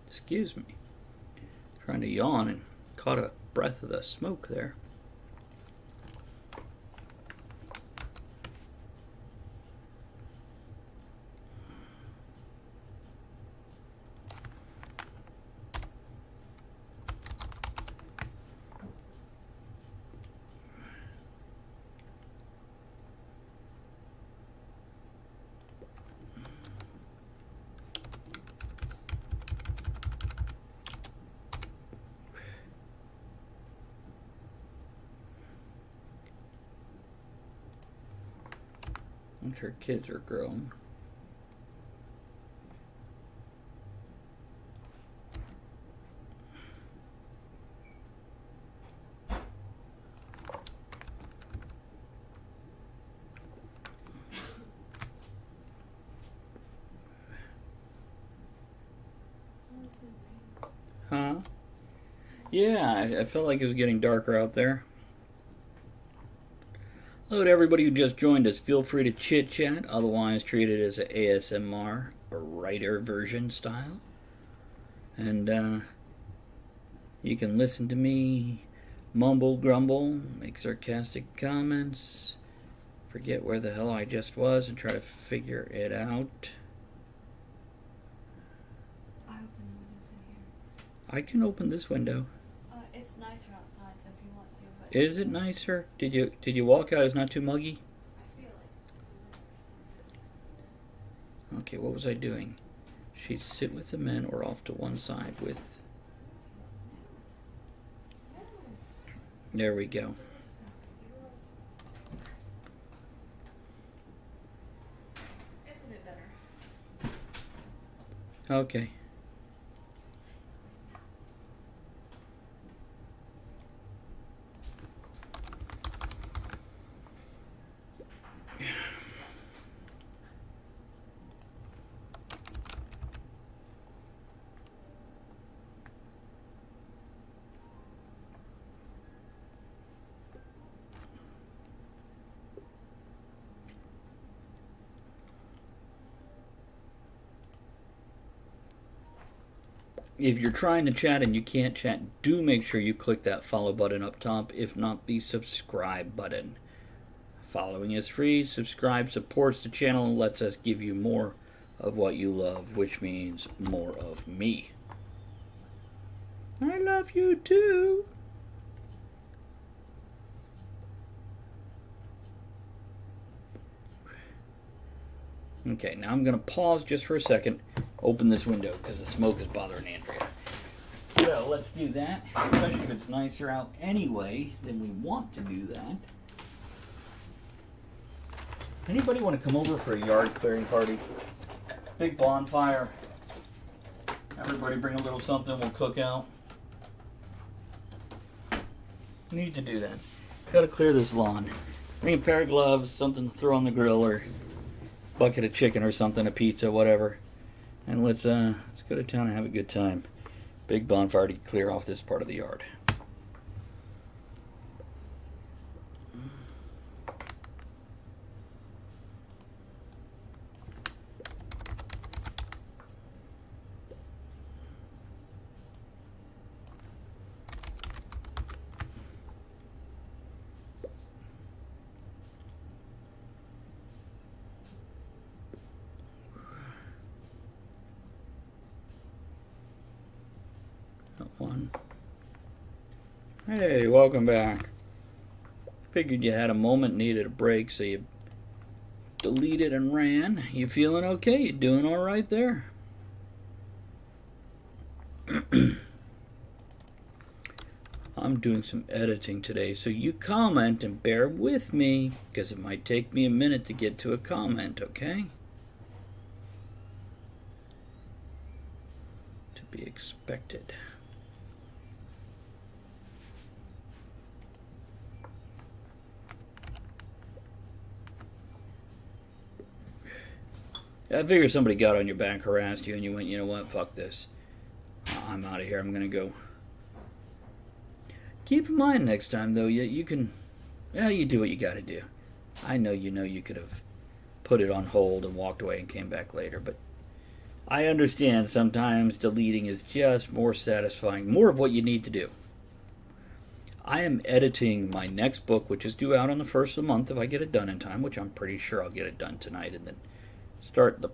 Excuse me. Trying to yawn and caught a breath of the smoke there. I'm sure kids are grown. Huh? Yeah, I felt like it was getting darker out there. Hello to everybody who just joined us. Feel free to chit chat, otherwise treat it as an ASMR, a writer version style. And you can listen to me mumble, grumble, make sarcastic comments, forget where the hell I just was, and try to figure it out. I open windows in here. I can open this window. It's nicer outside, so if you want to. But Is it nicer? Did you walk out? It's not too muggy? I feel like. Okay, what was I doing? She'd sit with the men or off to one side with... There we go. Isn't it better? Okay. If you're trying to chat and you can't chat, do make sure you click that follow button up top. If not, the subscribe button. Following is free. Subscribe supports the channel and lets us give you more of what you love, which means more of me. I love you too. Okay, now I'm going to pause just for a second, open this window because the smoke is bothering Andrea. So let's do that, especially if it's nicer out anyway, then we want to do that. Anybody want to come over for a yard clearing party? Big bonfire. Everybody bring a little something, we'll cook out. Need to do that. Gotta clear this lawn. Bring a pair of gloves, something to throw on the grill, or bucket of chicken or something, a pizza, whatever. And let's go to town and have a good time. Big bonfire to clear off this part of the yard. One. Hey, welcome back. Figured you had a moment, needed a break, so you deleted and ran. You feeling okay? You doing all right there? I'm doing some editing today, so you comment and bear with me, because it might take me a minute to get to a comment, okay? To be expected. I figure somebody got on your back, harassed you, and you went, you know what, fuck this. I'm out of here. I'm going to go. Keep in mind next time, though, you can, you do what you got to do. I know you could have put it on hold and walked away and came back later, but I understand sometimes deleting is just more satisfying, more of what you need to do. I am editing my next book, which is due out on the 1st of the month if I get it done in time, which I'm pretty sure I'll get it done tonight, and then start the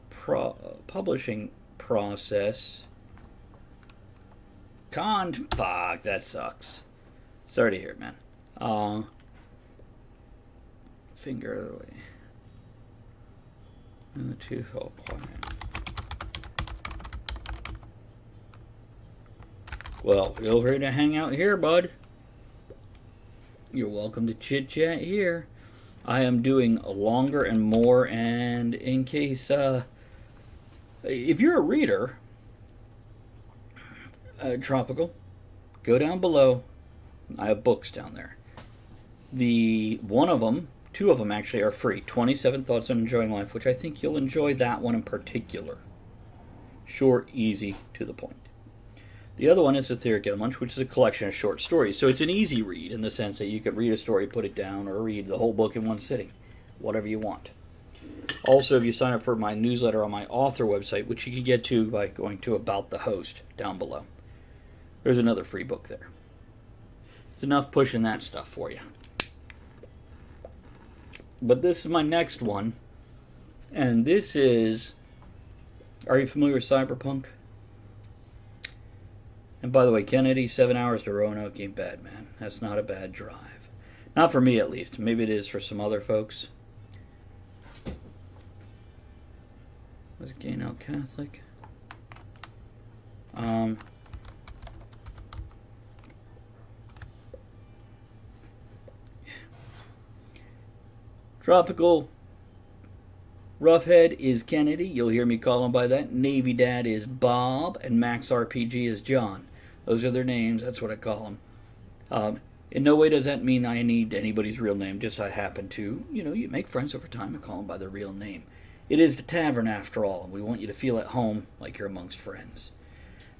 publishing process. Fuck, that sucks. Sorry to hear it, man. Finger away. And the tooth all quiet. Well, feel free to hang out here, bud. You're welcome to chit chat here. I am doing longer and more, and in case, if you're a reader, Tropical, go down below. I have books down there. Two of them actually are free. 27 Thoughts on Enjoying Life, which I think you'll enjoy that one in particular. Short, easy, to the point. The other one is Etheric Lunch, which is a collection of short stories. So it's an easy read in the sense that you could read a story, put it down, or read the whole book in one sitting. Whatever you want. Also, if you sign up for my newsletter on my author website, which you can get to by going to About the Host down below, there's another free book there. It's enough pushing that stuff for you. But this is my next one. And this is... Are you familiar with Cyberpunk? And by the way, Kennedy, 7 hours to Roanoke ain't bad, man. That's not a bad drive. Not for me, at least. Maybe it is for some other folks. Was it gay now Catholic? Tropical Roughhead is Kennedy. You'll hear me call him by that. Navy Dad is Bob. And Max RPG is John. Those are their names. That's what I call them. In no way does that mean I need anybody's real name. Just I happen to, you make friends over time and call them by their real name. It is the tavern, after all. And we want you to feel at home like you're amongst friends.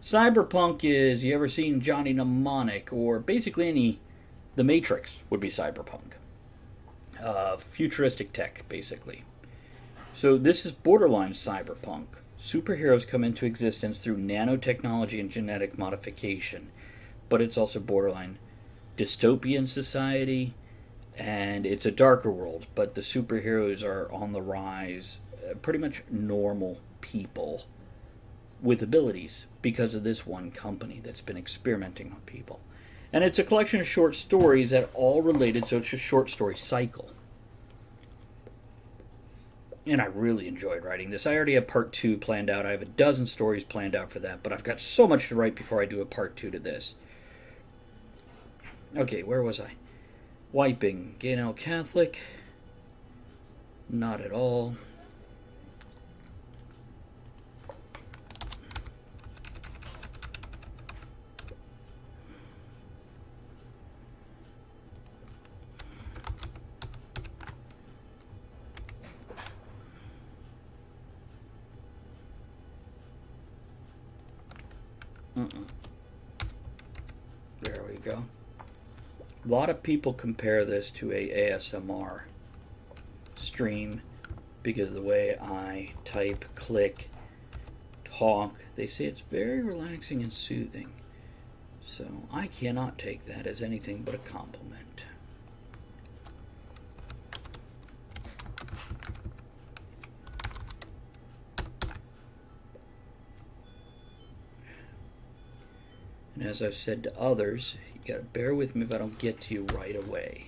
Cyberpunk is, you ever seen Johnny Mnemonic? Or basically The Matrix would be cyberpunk. Futuristic tech, basically. So this is borderline cyberpunk. Superheroes come into existence through nanotechnology and genetic modification. But it's also borderline dystopian society, and it's a darker world, but the superheroes are on the rise. Pretty much normal people with abilities because of this one company that's been experimenting on people. And it's a collection of short stories that all related, so it's a short story cycle. And I really enjoyed writing this. I already have part 2 planned out. I have a dozen stories planned out for that, but I've got so much to write before I do a part 2 to this. Okay, where was I? Wiping. Gay now Catholic? Not at all. There we go. A lot of people compare this to a ASMR stream because of the way I type, click, talk. They say it's very relaxing and soothing. So I cannot take that as anything but a compliment. And as I've said to others, you gotta bear with me if I don't get to you right away.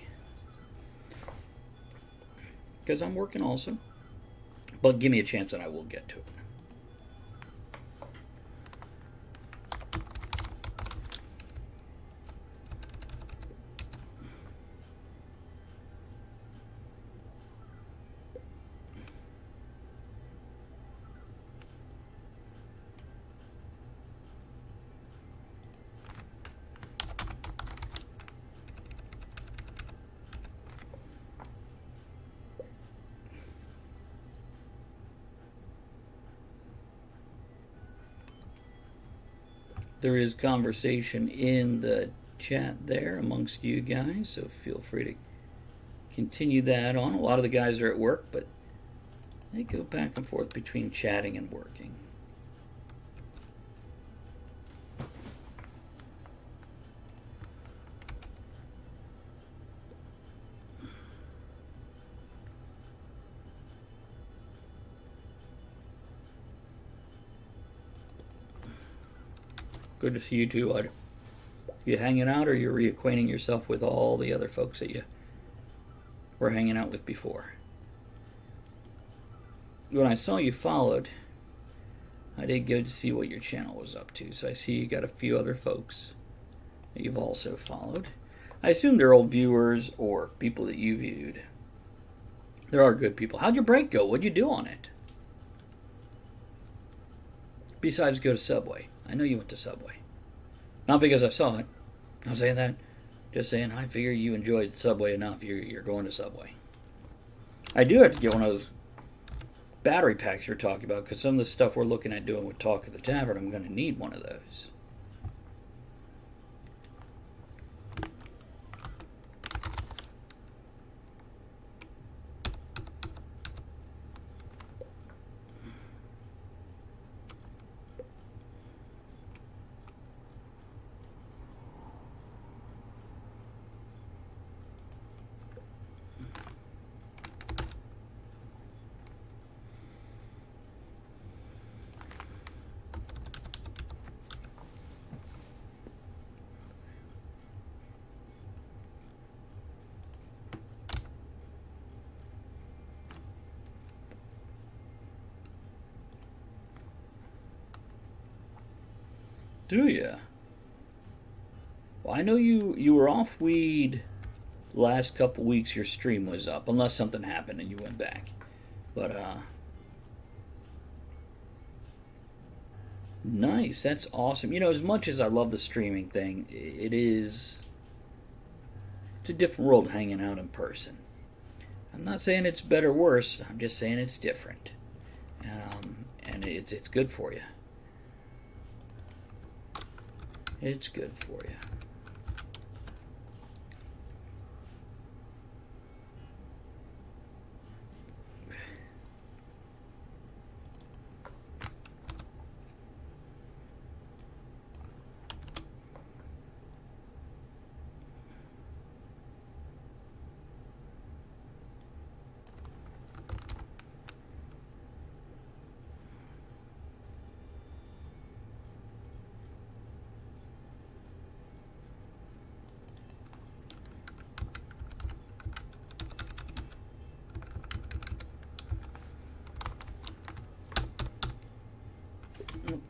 Because I'm working also. But give me a chance and I will get to it. there is conversation in the chat there amongst you guys, so feel free to continue that on. A lot of the guys are at work, but they go back and forth between chatting and working. Good to see you too. Are you hanging out, or you're reacquainting yourself with all the other folks that you were hanging out with before? When I saw you followed, I did go to see what your channel was up to. So I see you got a few other folks that you've also followed. I assume they're old viewers or people that you viewed. There are good people. How'd your break go? What'd you do on it? Besides go to Subway. I know you went to Subway. Not because I saw it. I'm not saying that. Just saying I figure you enjoyed Subway enough. You're going to Subway. I do have to get one of those battery packs you're talking about, because some of the stuff we're looking at doing with Talk of the Tavern, I'm going to need one of those. Do ya? Well, I know you were off weed last couple weeks. Your stream was up, unless something happened and you went back. But nice. That's awesome. You know, as much as I love the streaming thing, it's a different world hanging out in person. I'm not saying it's better or worse. I'm just saying it's different, and it's good for you. It's good for you.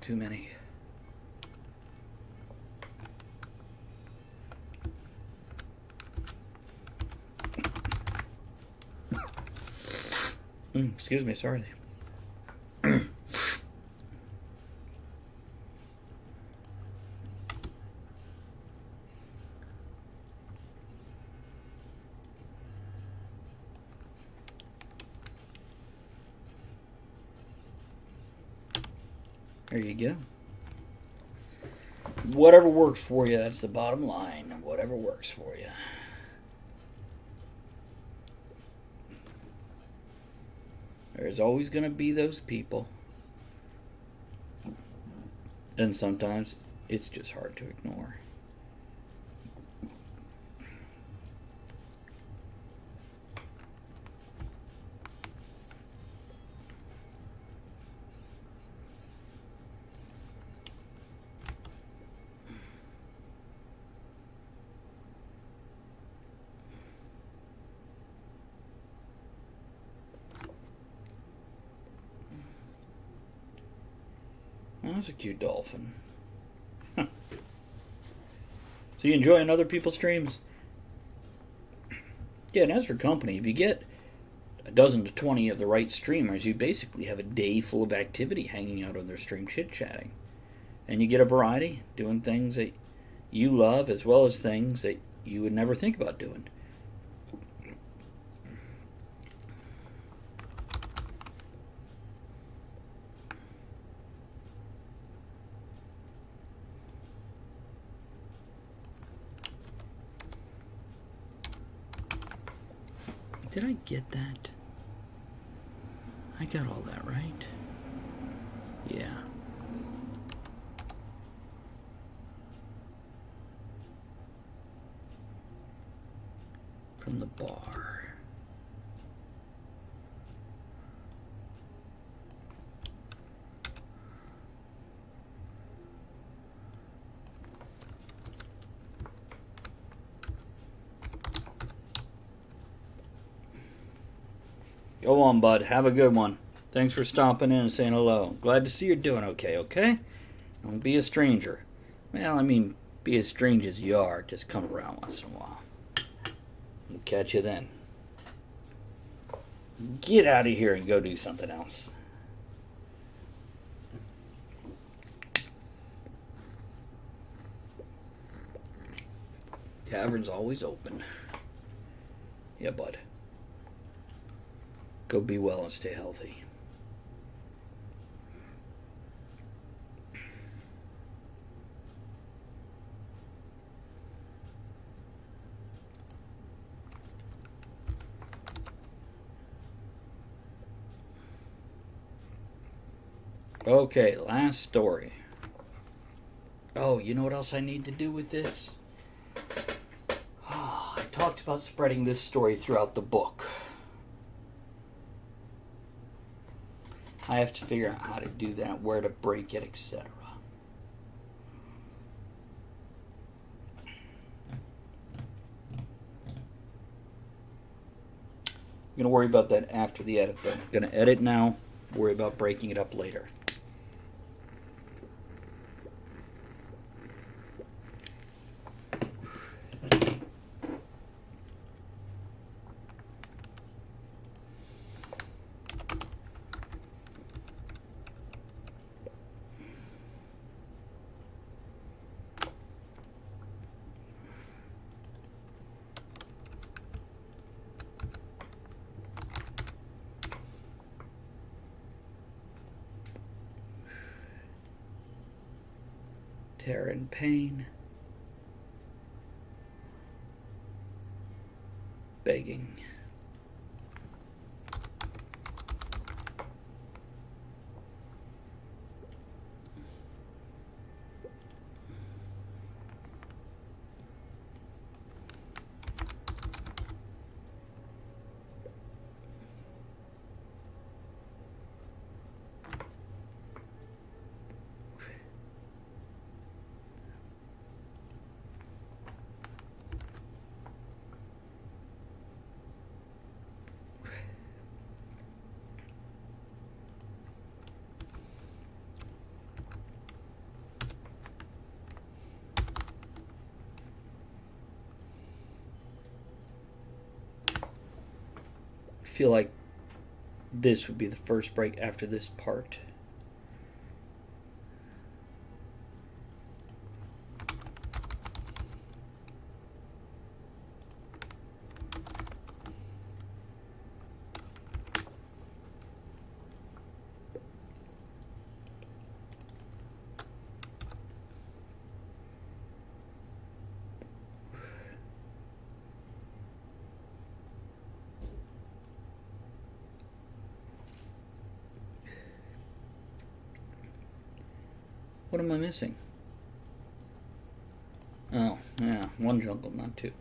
Too many. Excuse me, sorry. There you go. Whatever works for you, that's the bottom line. Whatever works for you. There's always going to be those people. And sometimes it's just hard to ignore. That's a cute dolphin. Huh. So you enjoying other people's streams? Yeah, and as for company, if you get a dozen to 20 of the right streamers, you basically have a day full of activity hanging out on their stream chit-chatting. And you get a variety, doing things that you love as well as things that you would never think about doing. Did I get that? I got all that right. Yeah. From the bar. Go on, bud. Have a good one. Thanks for stopping in and saying hello. Glad to see you're doing okay? Don't be a stranger. Well, I mean, be as strange as you are. Just come around once in a while. We'll catch you then. Get out of here and go do something else. Tavern's always open. Yeah, bud. Go be well and stay healthy. Okay, last story. Oh, you know what else I need to do with this? Oh, I talked about spreading this story throughout the book. I have to figure out how to do that, where to break it, etc. I'm going to worry about that after the edit, though. I'm going to edit now, worry about breaking it up later. Terror and pain. Begging. I feel like this would be the first break after this part. What am I missing? Oh, yeah, one jungle, not two.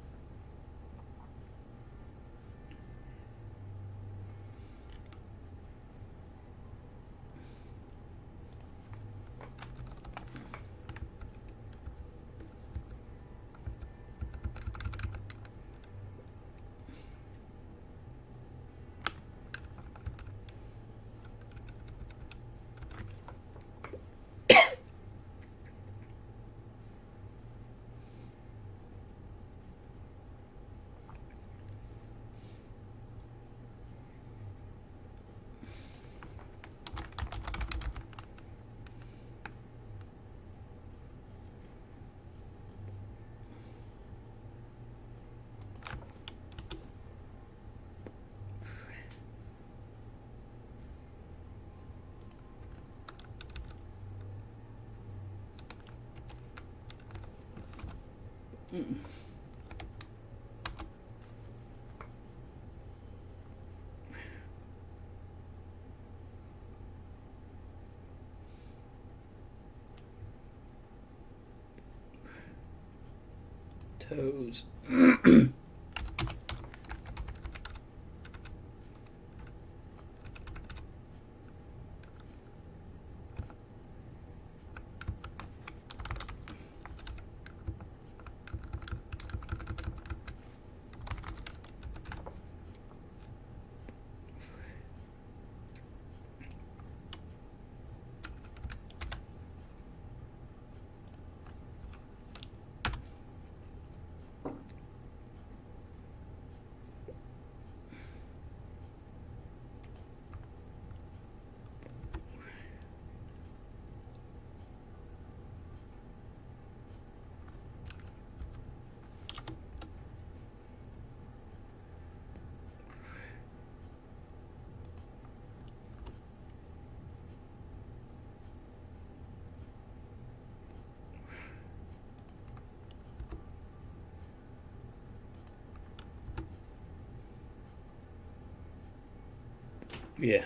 toes. Yeah.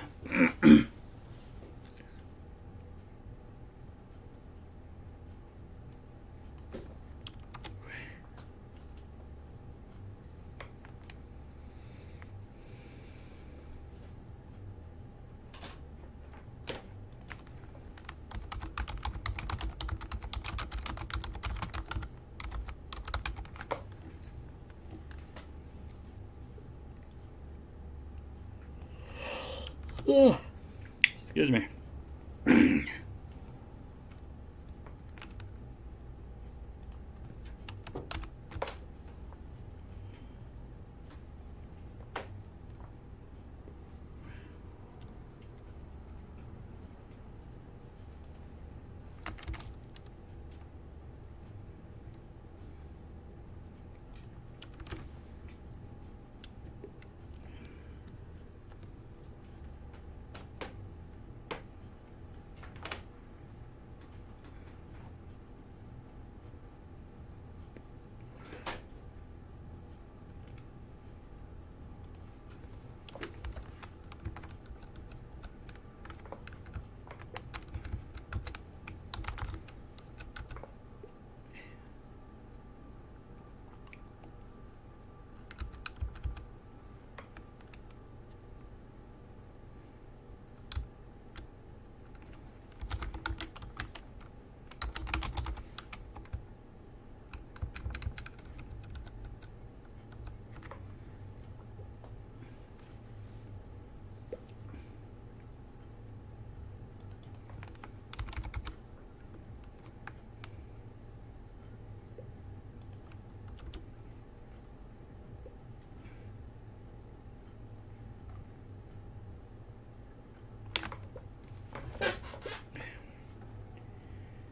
Ugh. Excuse me.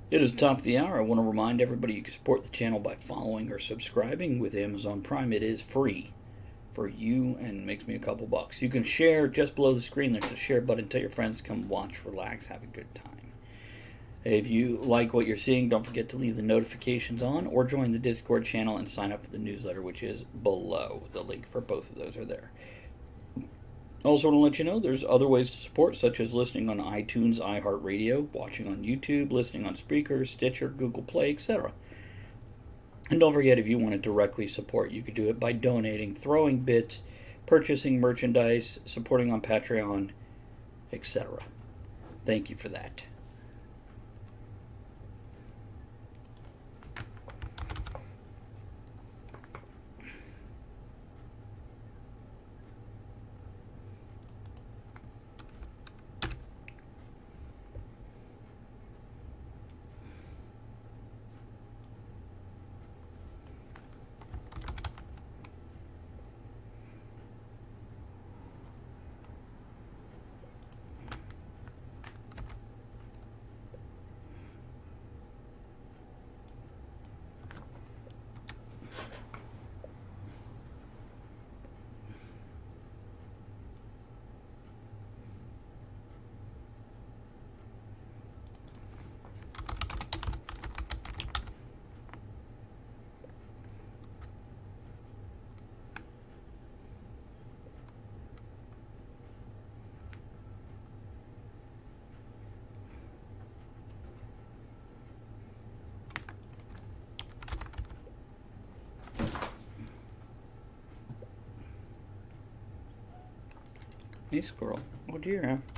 It is the top of the hour. I want to remind everybody you can support the channel by following or subscribing with Amazon Prime. It is free for you and makes me a couple bucks. You can share just below the screen. There's a share button. Tell your friends to come watch, relax, have a good time. If you like what you're seeing, don't forget to leave the notifications on or join the Discord channel and sign up for the newsletter, which is below. The link for both of those are there. Also, want to let you know there's other ways to support, such as listening on iTunes, iHeartRadio, watching on YouTube, listening on Spreaker, Stitcher, Google Play, etc. And don't forget, if you want to directly support, you could do it by donating, throwing bits, purchasing merchandise, supporting on Patreon, etc. Thank you for that. Hey, squirrel. Oh dear, huh?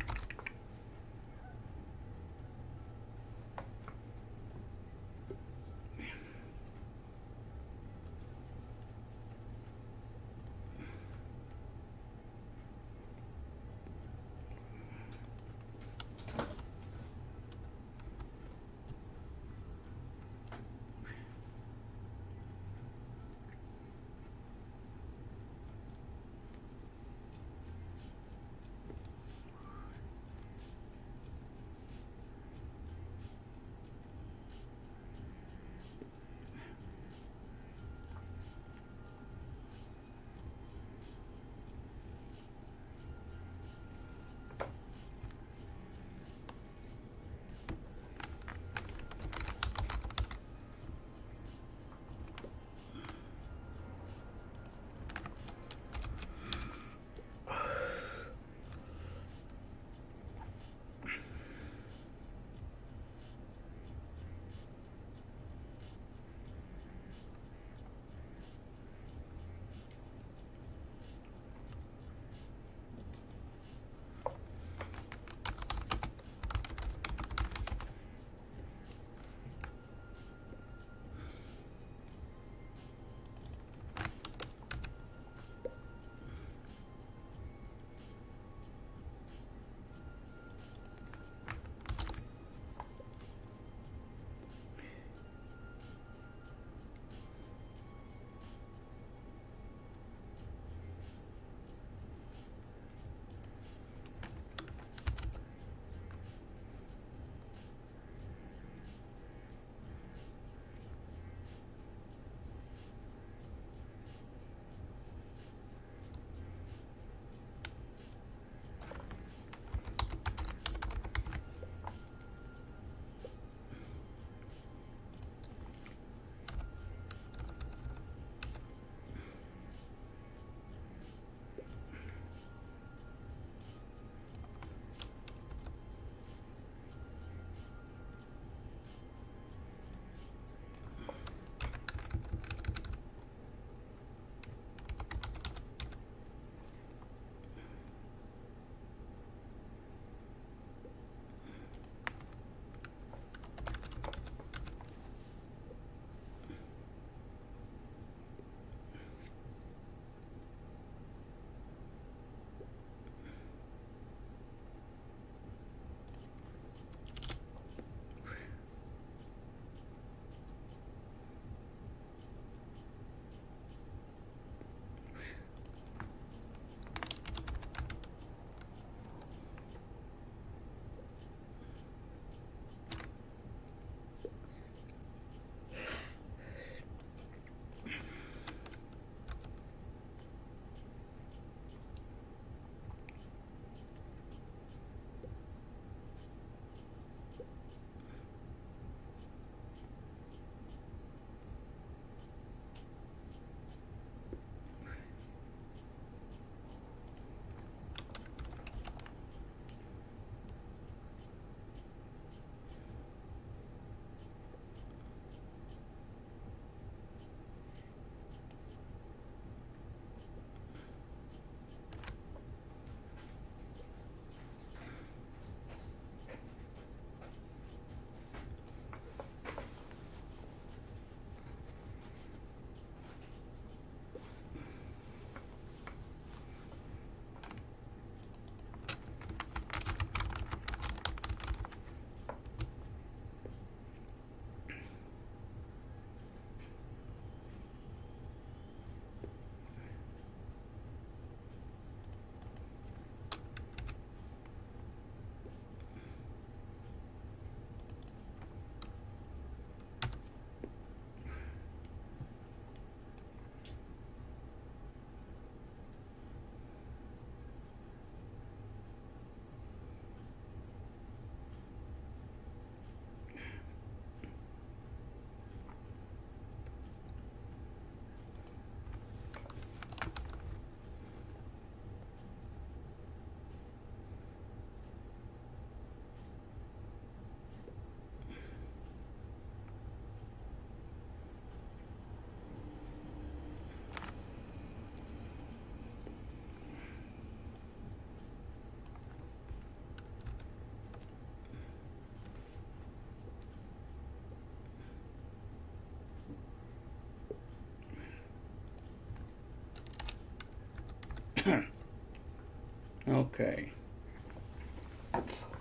Okay.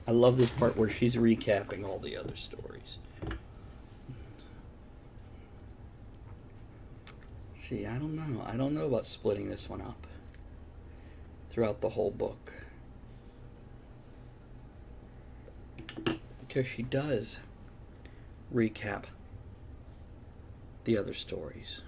I love this part where she's recapping all the other stories. See, I don't know. I don't know about splitting this one up throughout the whole book. Because she does recap the other stories.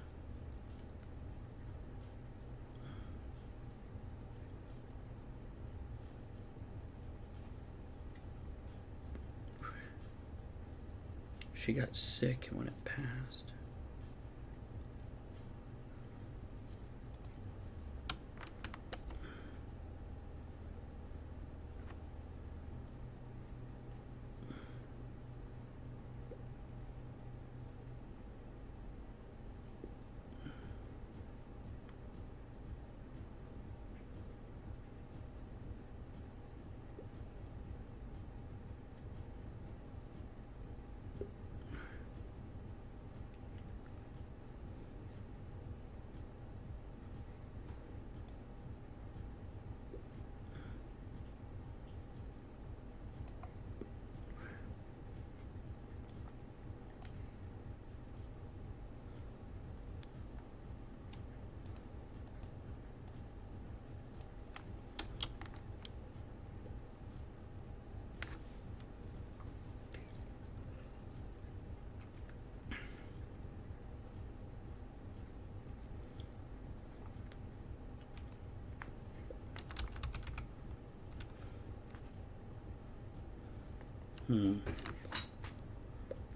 She got sick when it passed.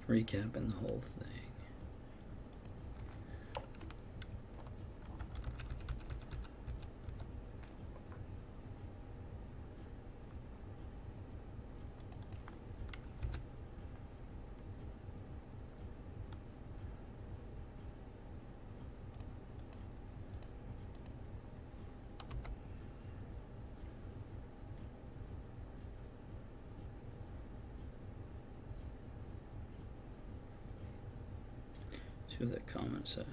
Recapping the whole thing. See what that comment says.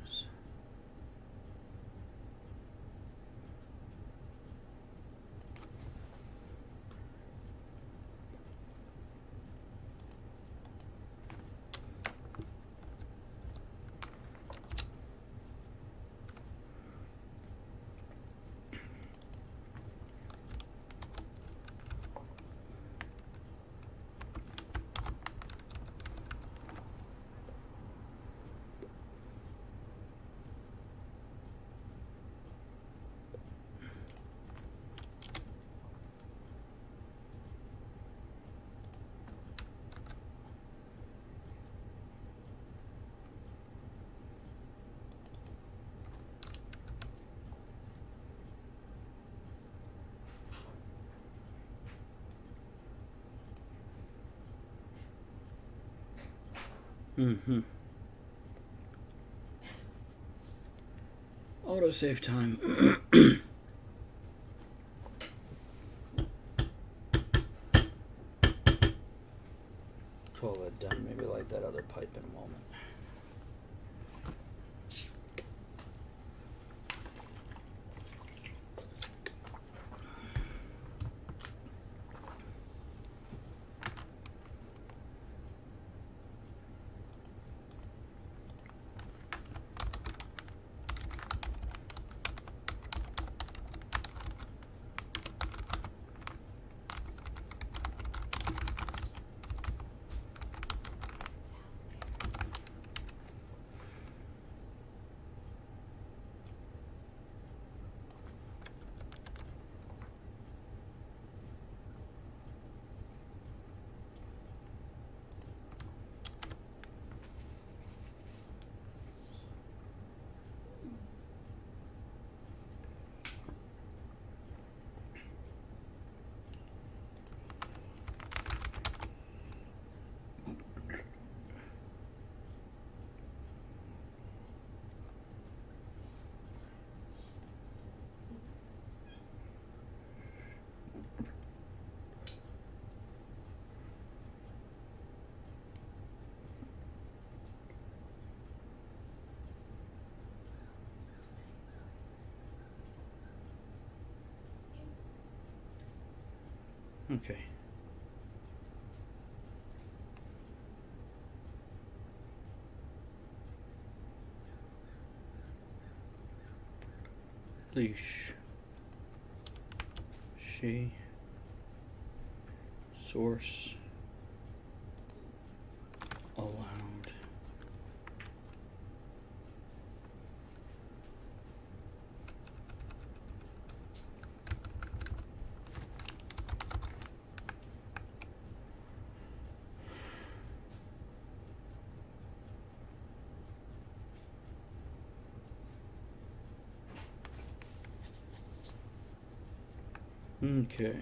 Autosave time. Call that done. Maybe light that other pipe in a moment. Okay. Leash. She. Source. Allowed. Okay.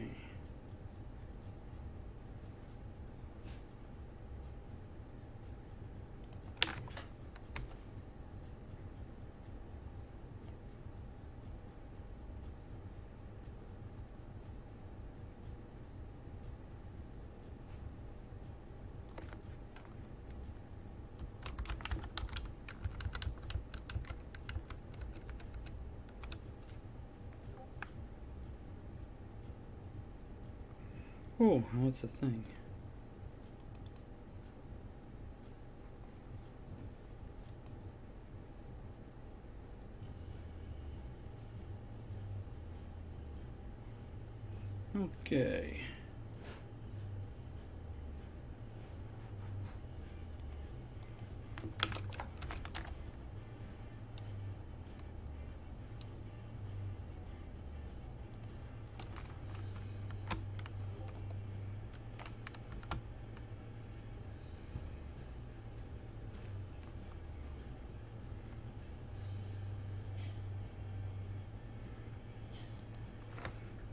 Oh, that's a thing. Okay.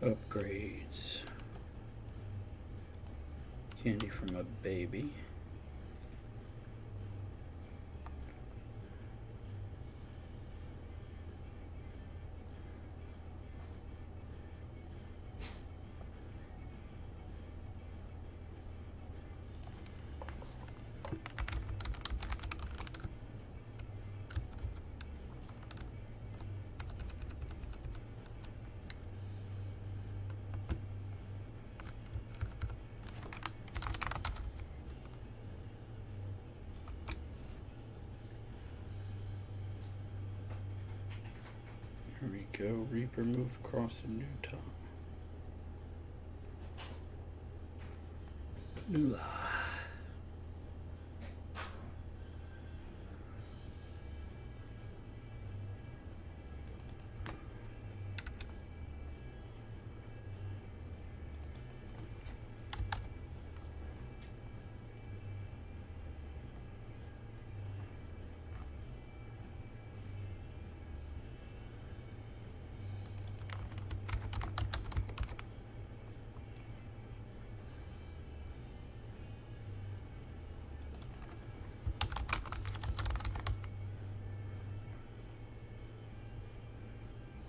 Upgrades. Candy from a baby. Here we go. Reaper moved across the new top. Ooh.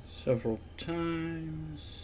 Several times.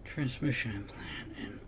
Transmission implant and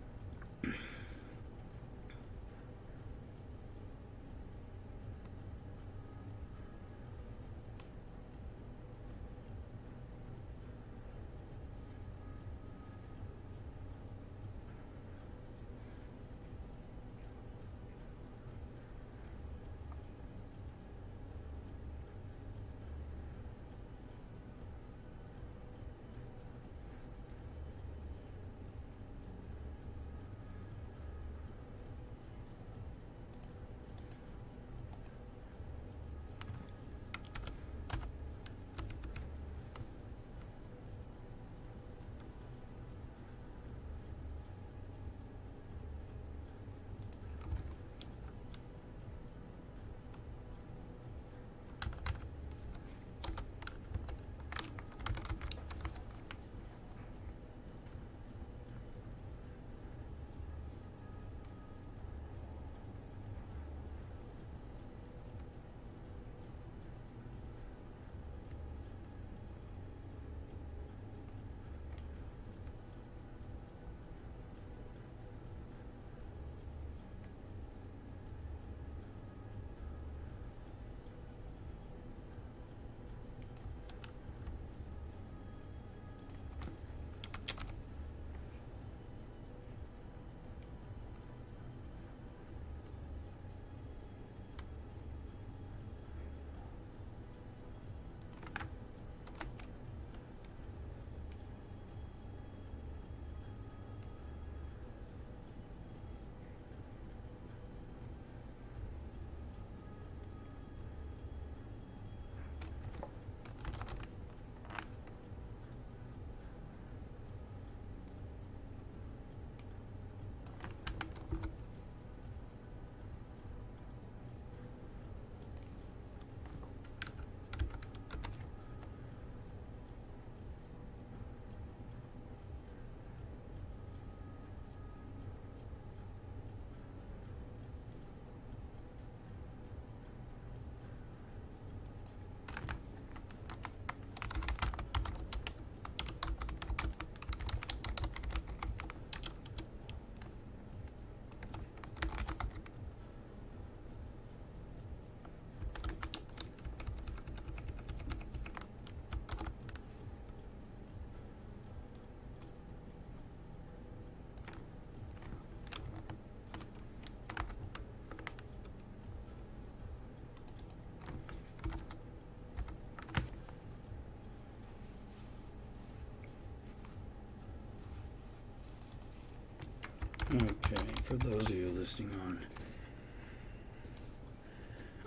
Okay, for those of you listening on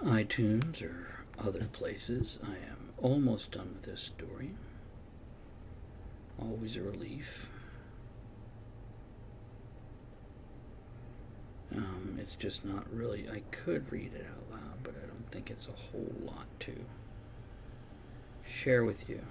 iTunes or other places, I am almost done with this story. Always a relief. It's just not really, I could read it out loud, but I don't think it's a whole lot to share with you.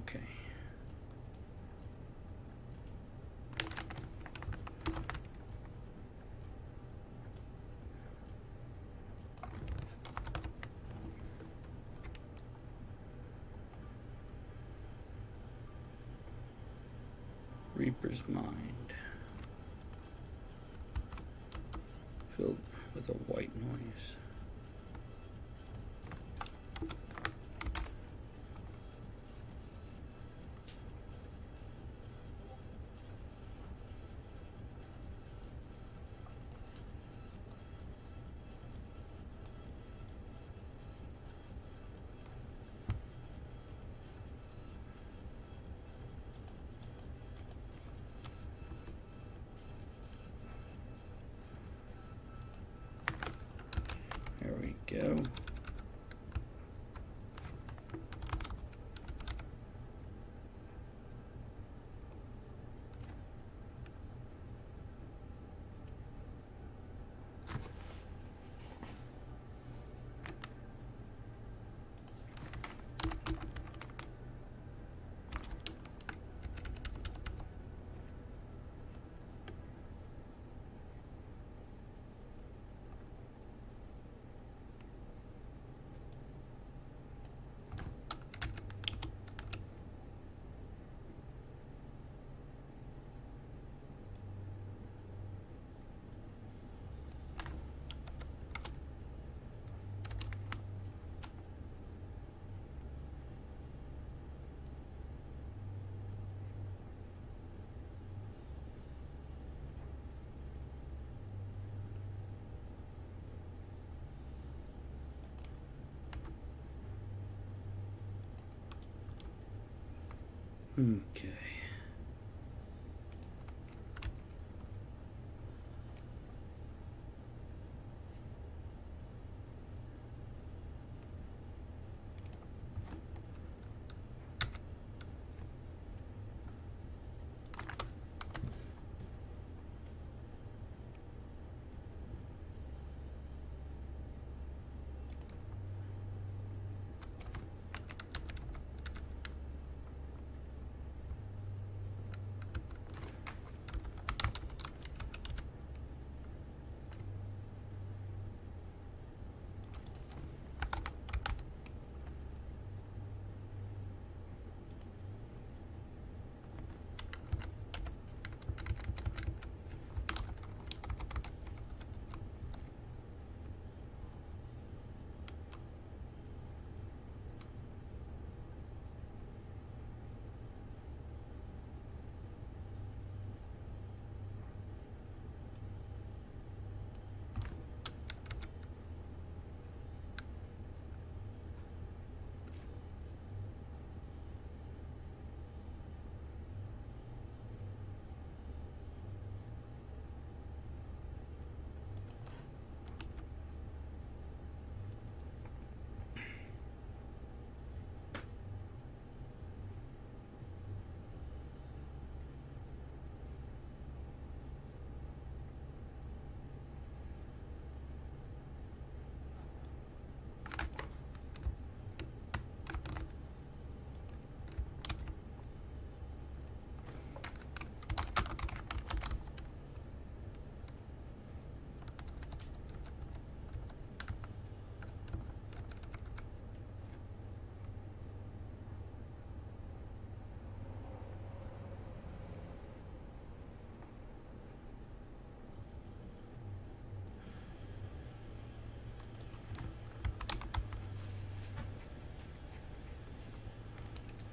Okay. Reaper's Mind, filled with a white noise. There we go. Okay.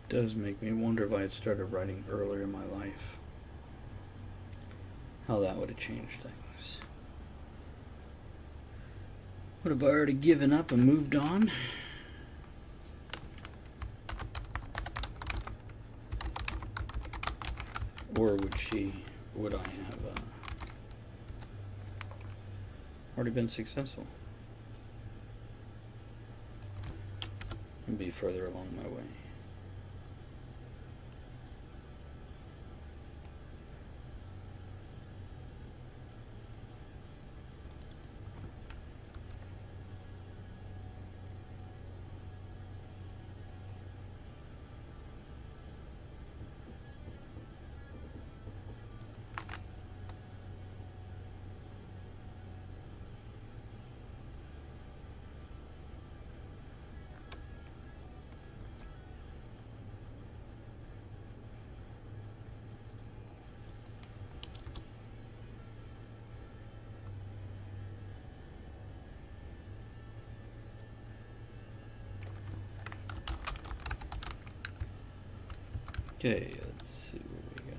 Does make me wonder if I had started writing earlier in my life, how that would have changed things. What, have I already given up and moved on? Or would I have already been successful? And be further along my way. Okay, let's see what we got.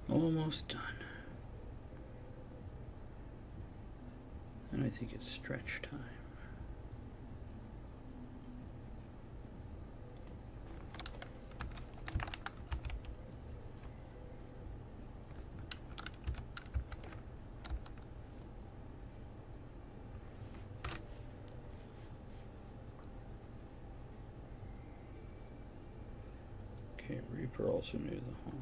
Almost done. And I think it's stretch time. Okay, Reaper also knew the hall.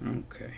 Okay.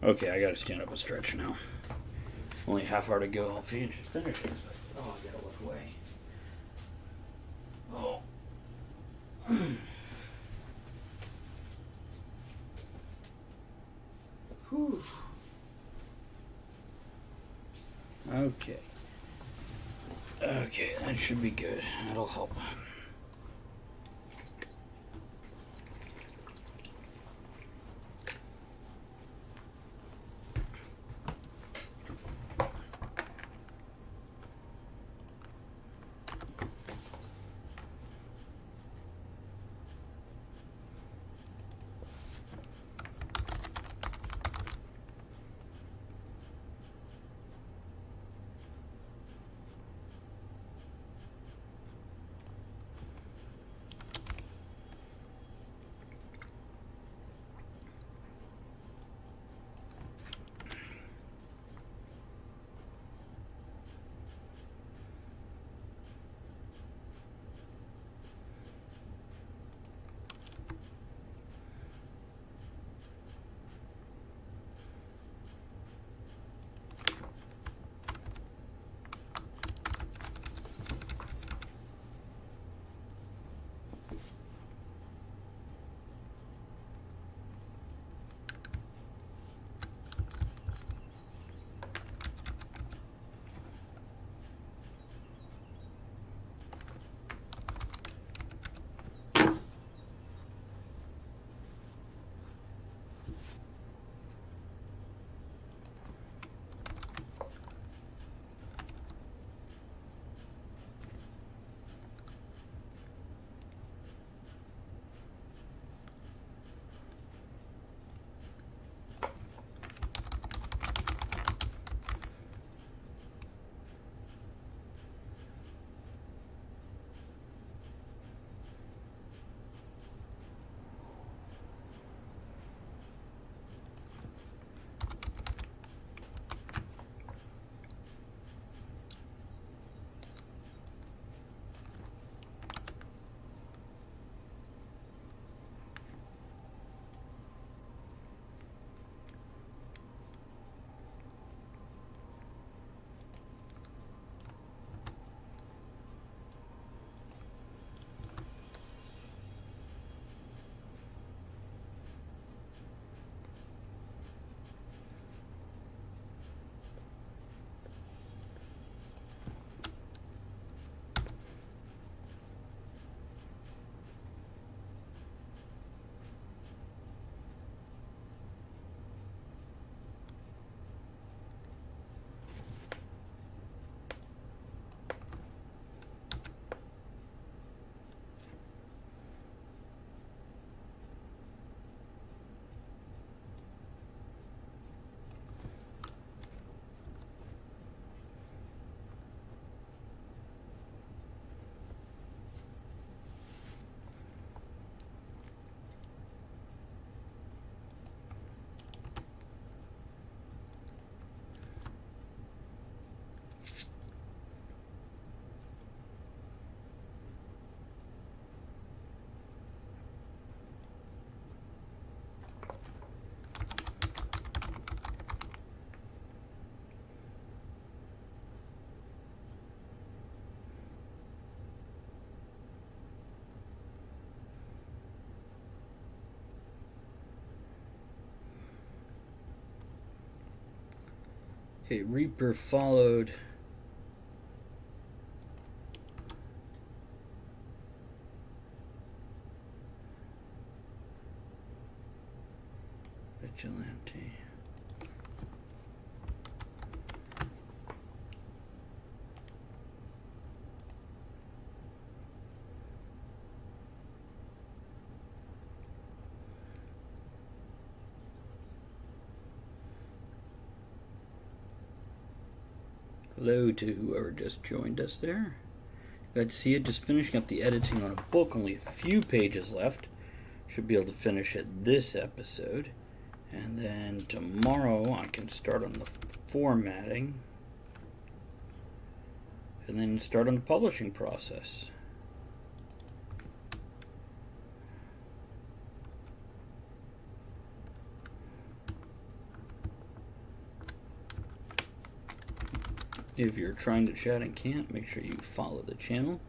Okay, I gotta stand up and stretch now. Only half hour to go. I'll finish it. Oh, I gotta look away. Oh. Whew. Okay. Okay, that should be good. That'll help. Okay, Reaper followed. Vigilante. Hello to whoever just joined us there. Glad to see you. Just finishing up the editing on a book. Only a few pages left. Should be able to finish it this episode. And then tomorrow I can start on the formatting. And then start on the publishing process. If you're trying to chat and can't, make sure you follow the channel.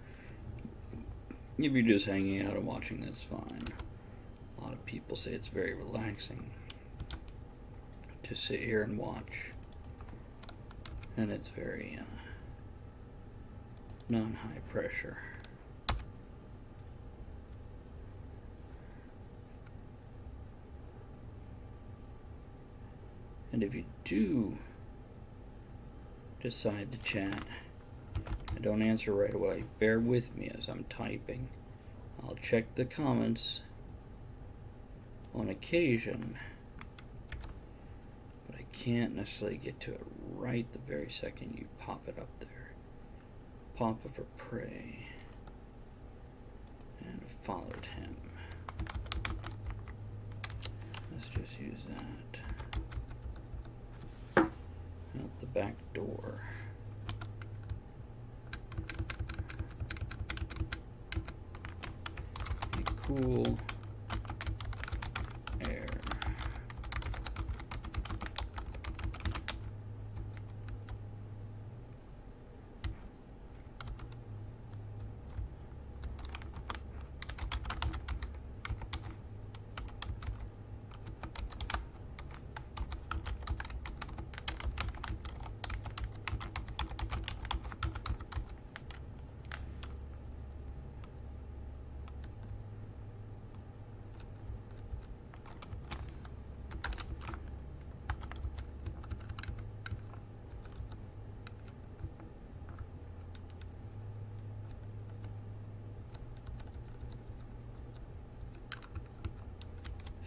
If you're just hanging out and watching, that's fine. A lot of people say it's very relaxing to sit here and watch. And it's very non-high pressure. And if you do decide to chat, I don't answer right away. Bear with me as I'm typing. I'll check the comments on occasion, but I can't necessarily get to it right the very second you pop it up there. Papa for prey, and followed him. Let's just use that. Out the back door. A cool air.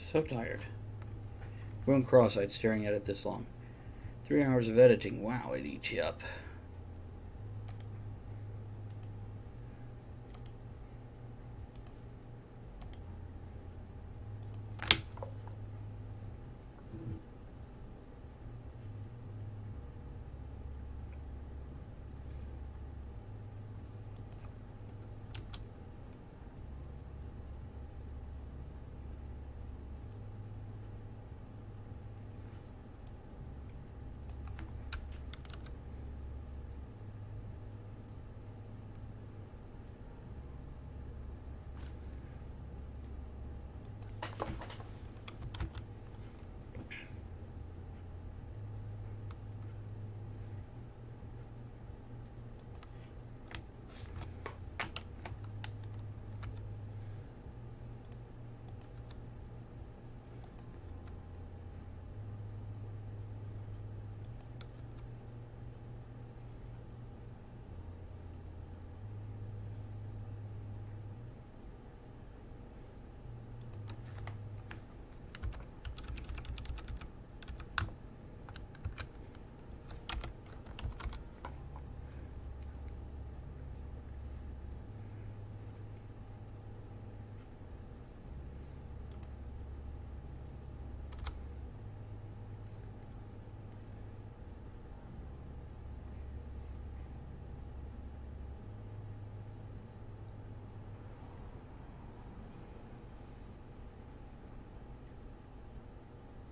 So tired. Going cross-eyed staring at it this long. 3 hours of editing. Wow, it eats you up.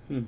Hmm.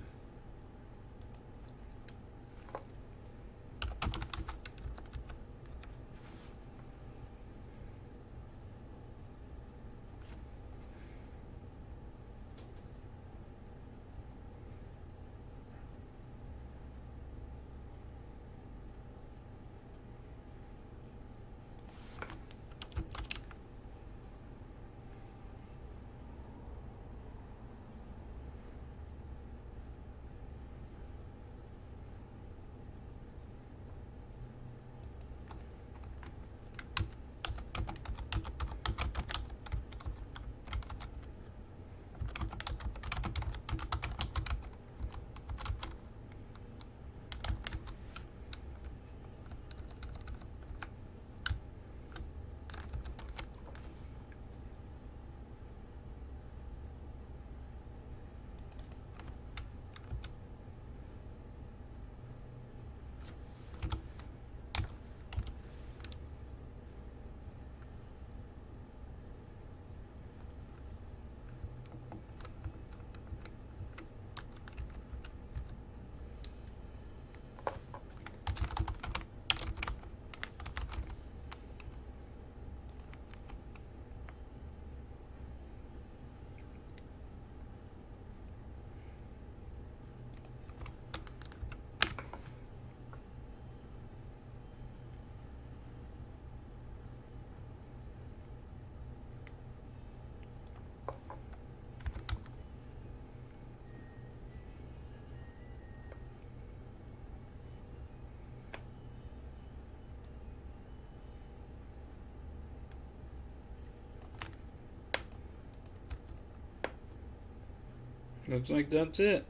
Looks like that's it.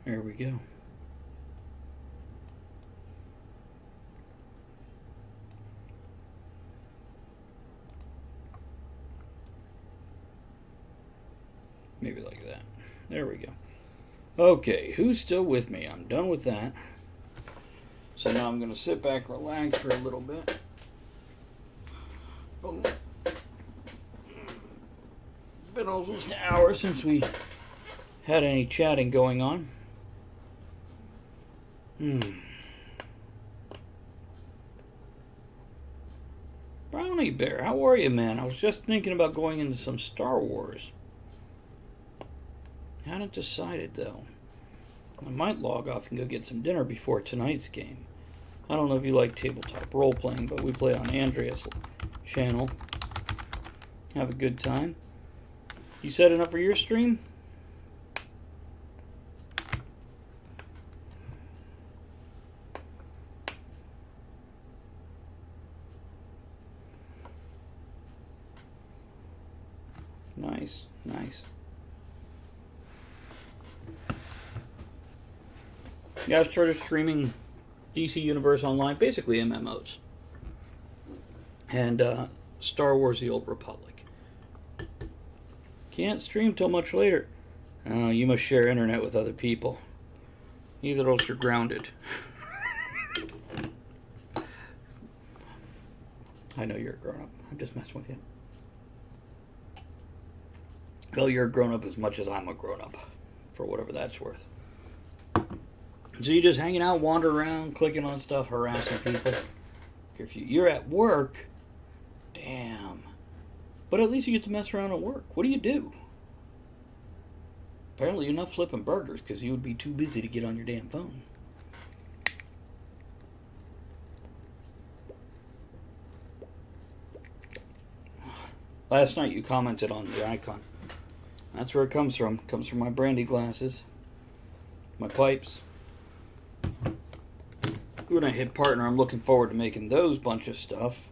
There we go. Maybe like that. There we go. Okay, who's still with me? I'm done with that. So now I'm going to sit back, relax for a little bit. Boom. Been almost an hour since we had any chatting going on. Brownie Bear, how are you, man? I was just thinking about going into some Star Wars. Hadn't decided, though. I might log off and go get some dinner before tonight's game. I don't know if you like tabletop role-playing, but we play on Andrea's channel. Have a good time. You setting up for your stream? Nice, nice. Yeah, I've started streaming DC Universe Online, basically MMOs. And Star Wars The Old Republic. Can't stream till much later. Oh, you must share internet with other people. Either else you're grounded. I know you're a grown-up. I'm just messing with you. Well, you're a grown-up as much as I'm a grown-up, for whatever that's worth. So you're just hanging out, wandering around, clicking on stuff, harassing people. If you're at work, damn. But at least you get to mess around at work. What do you do? Apparently you're not flipping burgers because you would be too busy to get on your damn phone. Last night you commented on the icon. That's where it comes from. It comes from my brandy glasses, my pipes. When I hit partner, I'm looking forward to making those bunch of stuff.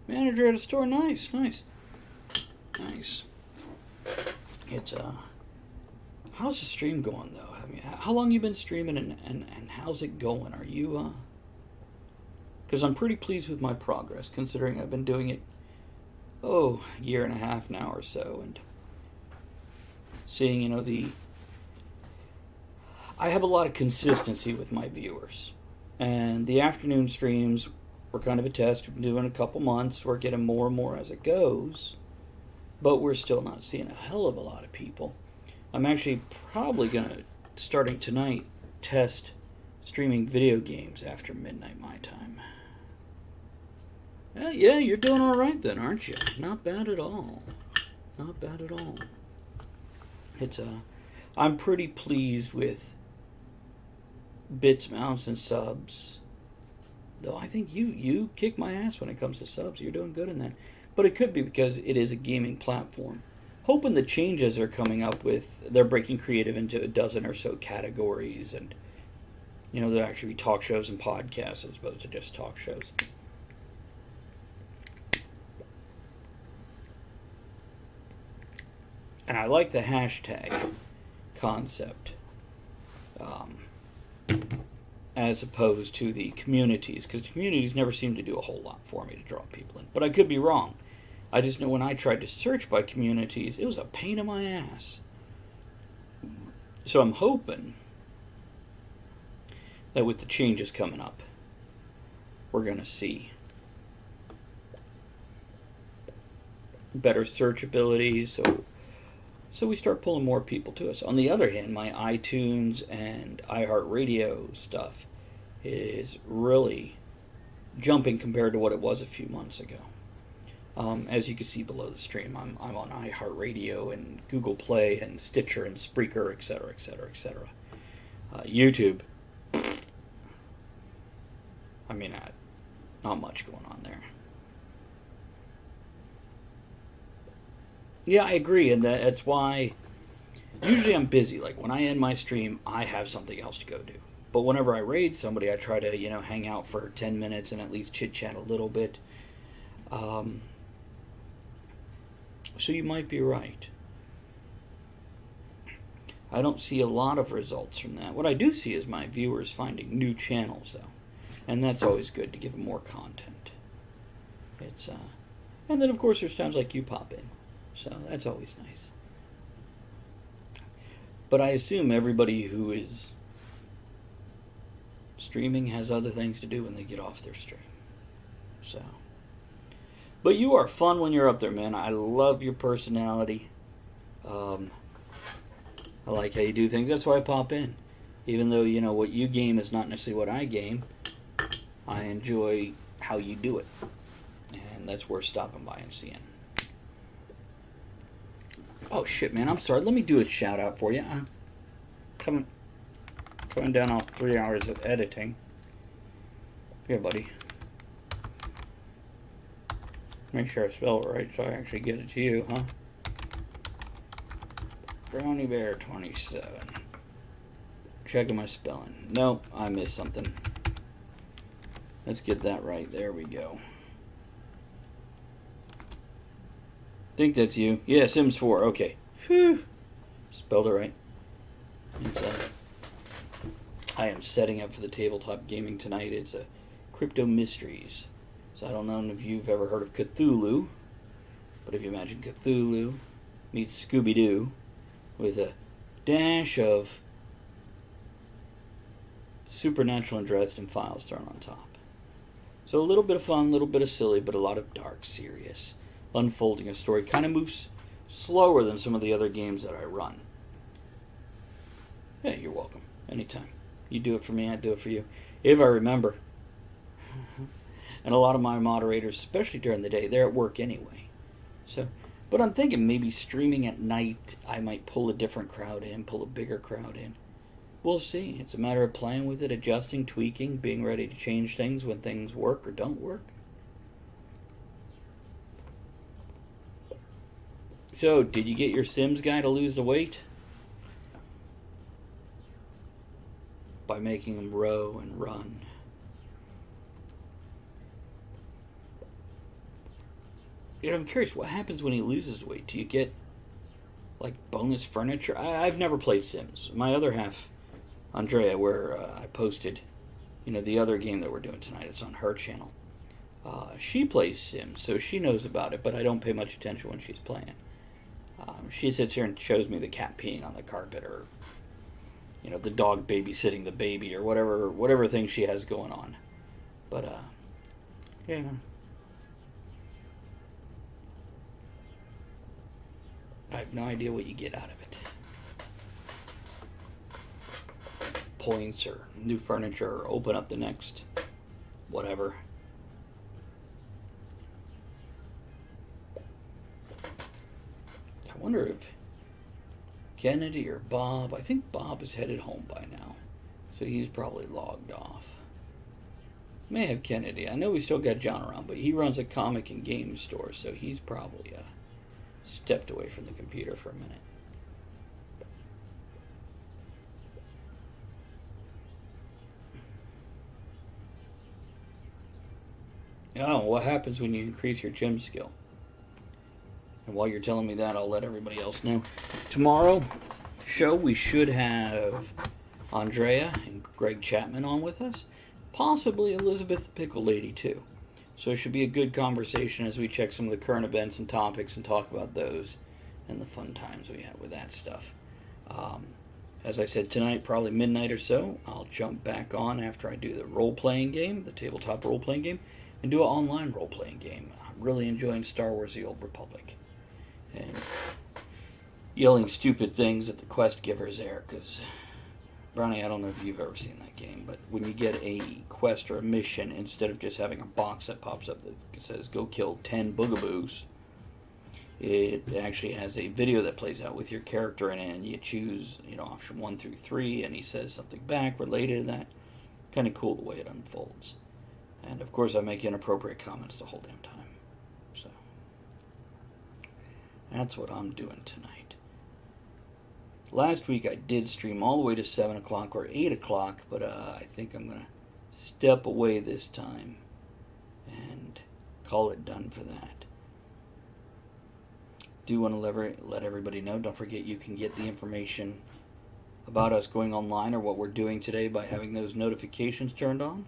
Manager at a store, nice, nice. Nice. It's, how's the stream going, though? I mean, how long you been streaming and how's it going? Are you, because I'm pretty pleased with my progress, considering I've been doing it, a year and a half now or so, and seeing, I have a lot of consistency with my viewers, and the afternoon streams were kind of a test. We've been doing a couple months. We're getting more and more as it goes, but we're still not seeing a hell of a lot of people. I'm actually probably going to, starting tonight, test streaming video games after midnight my time. Yeah, you're doing all right then, aren't you? Not bad at all. Not bad at all. It's I'm pretty pleased with bits, mounts, and subs. Though I think you kick my ass when it comes to subs. You're doing good in that. But it could be because it is a gaming platform. hoping the changes are coming up with, they're breaking creative into a dozen or so categories, and there'll actually be talk shows and podcasts as opposed to just talk shows. And I like the hashtag concept, as opposed to the communities, because communities never seem to do a whole lot for me to draw people in. But I could be wrong. I just know when I tried to search by communities, it was a pain in my ass. So I'm hoping that with the changes coming up, we're going to see better search abilities, so we start pulling more people to us. On the other hand, my iTunes and iHeartRadio stuff is really jumping compared to what it was a few months ago. As you can see below the stream, I'm on iHeartRadio and Google Play and Stitcher and Spreaker, etc., etc., etc. YouTube, I mean, not much going on there. Yeah, I agree, and that's why usually I'm busy. Like when I end my stream, I have something else to go do. But whenever I raid somebody, I try to hang out for 10 minutes and at least chit chat a little bit. So you might be right. I don't see a lot of results from that. What I do see is my viewers finding new channels, though, and that's always good to give them more content. And then of course there's times like you pop in, so that's always nice. But I assume everybody who is streaming has other things to do when they get off their stream. So. But you are fun when you're up there, man. I love your personality. I like how you do things. That's why I pop in. Even though, what you game is not necessarily what I game, I enjoy how you do it. And that's worth stopping by and seeing. Oh, shit, man. I'm sorry. Let me do a shout-out for you. I'm coming down off 3 hours of editing. Here, buddy. Make sure I spell it right so I actually get it to you, huh? Brownie Bear 27. Checking my spelling. Nope, I missed something. Let's get that right. There we go. Think that's you. Yeah, Sims 4. Okay. Whew. Spelled it right. I am setting up for the tabletop gaming tonight. It's a Crypto Mysteries. So I don't know if you've ever heard of Cthulhu, but if you imagine Cthulhu meets Scooby-Doo with a dash of supernatural and Dresden Files thrown on top. So a little bit of fun, a little bit of silly, but a lot of dark, serious unfolding of story. Kind of moves slower than some of the other games that I run. Yeah, you're welcome. Anytime. You do it for me, I do it for you. If I remember. And a lot of my moderators, especially during the day, they're at work anyway. So, but I'm thinking maybe streaming at night, I might pull a different crowd in, pull a bigger crowd in. We'll see. It's a matter of playing with it, adjusting, tweaking, being ready to change things when things work or don't work. So, did you get your Sims guy to lose the weight? By making him row and run. I'm curious, what happens when he loses weight? Do you get, like, bonus furniture? I've never played Sims. My other half, Andrea, where I posted, the other game that we're doing tonight, it's on her channel. She plays Sims, so she knows about it, but I don't pay much attention when she's playing. She sits here and shows me the cat peeing on the carpet, or, the dog babysitting the baby, or whatever thing she has going on. But, yeah. I have no idea what you get out of it. Points or new furniture or open up the next whatever. I wonder if Kennedy or Bob, I think Bob is headed home by now. So he's probably logged off. May have Kennedy. I know we still got John around, but he runs a comic and game store, so he's probably stepped away from the computer for a minute. Oh, what happens when you increase your gym skill? And while you're telling me that, I'll let everybody else know. Tomorrow show, we should have Andrea and Greg Chapman on with us. Possibly Elizabeth the Pickle Lady, too. So it should be a good conversation as we check some of the current events and topics and talk about those and the fun times we had with that stuff. As I said, tonight, probably midnight or so, I'll jump back on after I do the role-playing game, the tabletop role-playing game, and do an online role-playing game. I'm really enjoying Star Wars The Old Republic. And yelling stupid things at the quest givers there, because, Brownie, I don't know if you've ever seen that game, but when you get a quest or a mission, instead of just having a box that pops up that says, go kill 10 boogaboos, it actually has a video that plays out with your character in it, and you choose, option 1 through 3, and he says something back related to that. Kind of cool the way it unfolds. And, of course, I make inappropriate comments the whole damn time. So, that's what I'm doing tonight. Last week I did stream all the way to 7 o'clock or 8 o'clock, but I think I'm going to step away this time and call it done for that. Do want to let everybody know, don't forget you can get the information about us going online or what we're doing today by having those notifications turned on.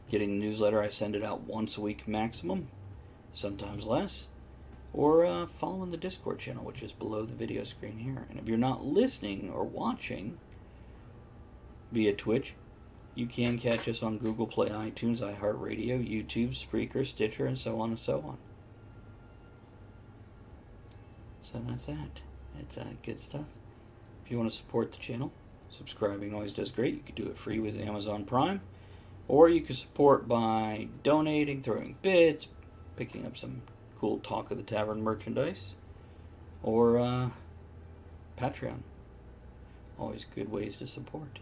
Getting the newsletter, I send it out once a week maximum, sometimes less. Or following the Discord channel, which is below the video screen here. And if you're not listening or watching via Twitch, you can catch us on Google Play, iTunes, iHeartRadio, YouTube, Spreaker, Stitcher, and so on and so on. So that's that. It's good stuff. If you want to support the channel, subscribing always does great. You can do it free with Amazon Prime. Or you can support by donating, throwing bits, picking up some cool Talk of the Tavern merchandise, or Patreon. Always good ways to support.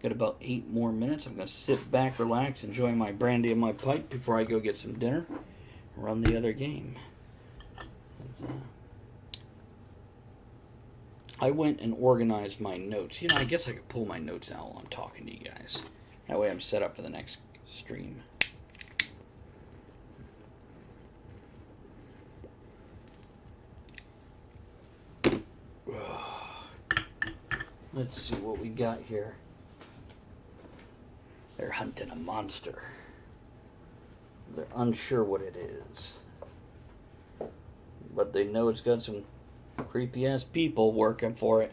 Got about 8 more minutes. I'm going to sit back, relax, enjoy my brandy and my pipe before I go get some dinner and run the other game. I went and organized my notes. I guess I could pull my notes out while I'm talking to you guys. That way I'm set up for the next stream. Let's see what we got here. They're hunting a monster. They're unsure what it is. But they know it's got some creepy ass people working for it.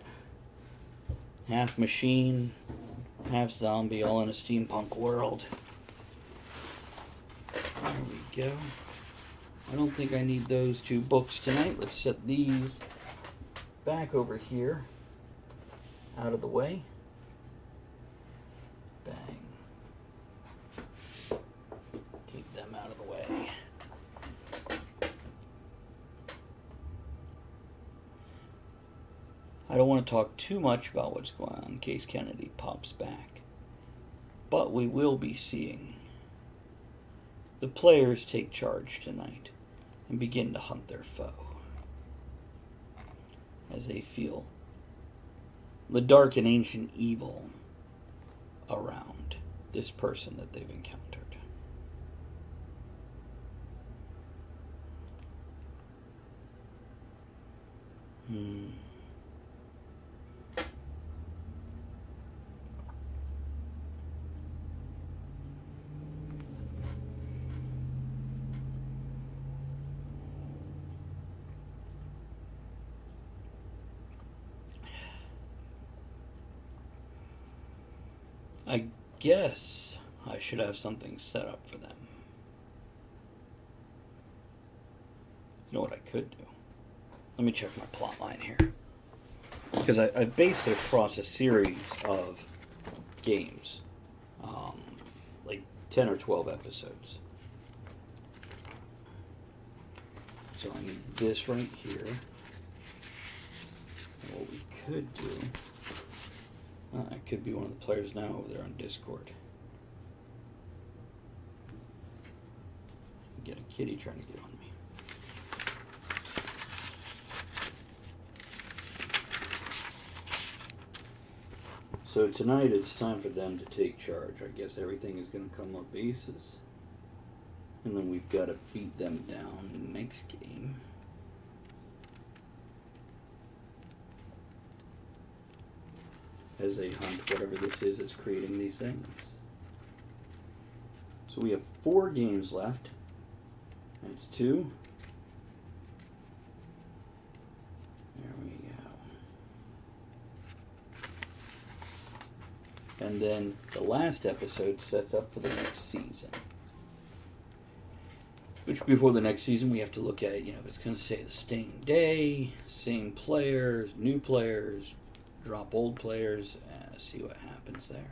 Half machine, half zombie, all in a steampunk world. There we go. I don't think I need those 2 books tonight. Let's set these back over here, out of the way. Bang. Keep them out of the way. I don't want to talk too much about what's going on in case Kennedy pops back. But we will be seeing the players take charge tonight and begin to hunt their foe as they feel the dark and ancient evil around this person that they've encountered. I guess I should have something set up for them. You know what I could do? Let me check my plot line here. Because I based it across a series of games. Like 10 or 12 episodes. So I need this right here. And what we could do... I could be one of the players now over there on Discord. Get a kitty trying to get on me. So tonight it's time for them to take charge. I guess everything is going to come up aces. And then we've got to beat them down in the next game. As they hunt whatever this is that's creating these things. So we have 4 games left. That's 2. There we go. And then the last episode sets up for the next season. Which before the next season we have to look at, if it's going to say the same day, same players, new players, drop old players, see what happens there.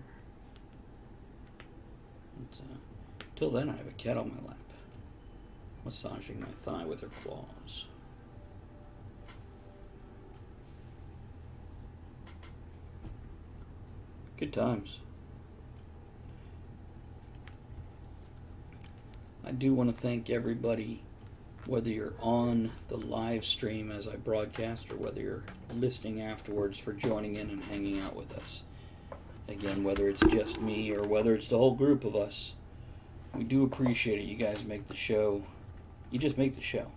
Till then I have a cat on my lap, massaging my thigh with her claws. Good times. I do want to thank everybody, whether you're on the live stream as I broadcast or whether you're listening afterwards, for joining in and hanging out with us. Again, whether it's just me or whether it's the whole group of us, we do appreciate it. You guys make the show, you just make the show,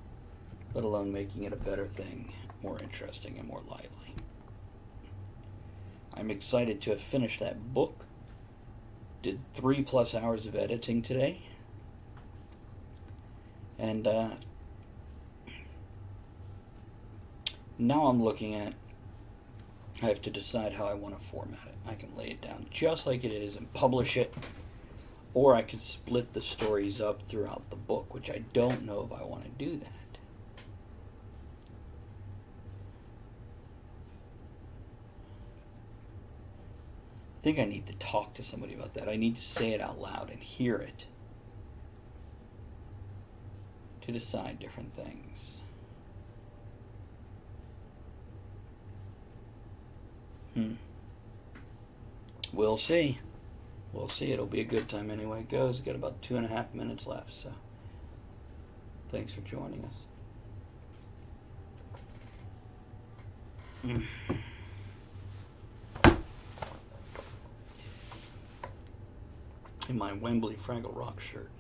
let alone making it a better thing, more interesting and more lively. I'm excited to have finished that book. Did 3+ hours of editing today. And now I'm looking at, I have to decide how I want to format it. I can lay it down just like it is and publish it, or I can split the stories up throughout the book, which I don't know if I want to do that. I think I need to talk to somebody about that. I need to say it out loud and hear it to decide different things. We'll see. We'll see. It'll be a good time anyway it goes. Got about 2.5 minutes left, so thanks for joining us. In my Wembley Fraggle Rock shirt.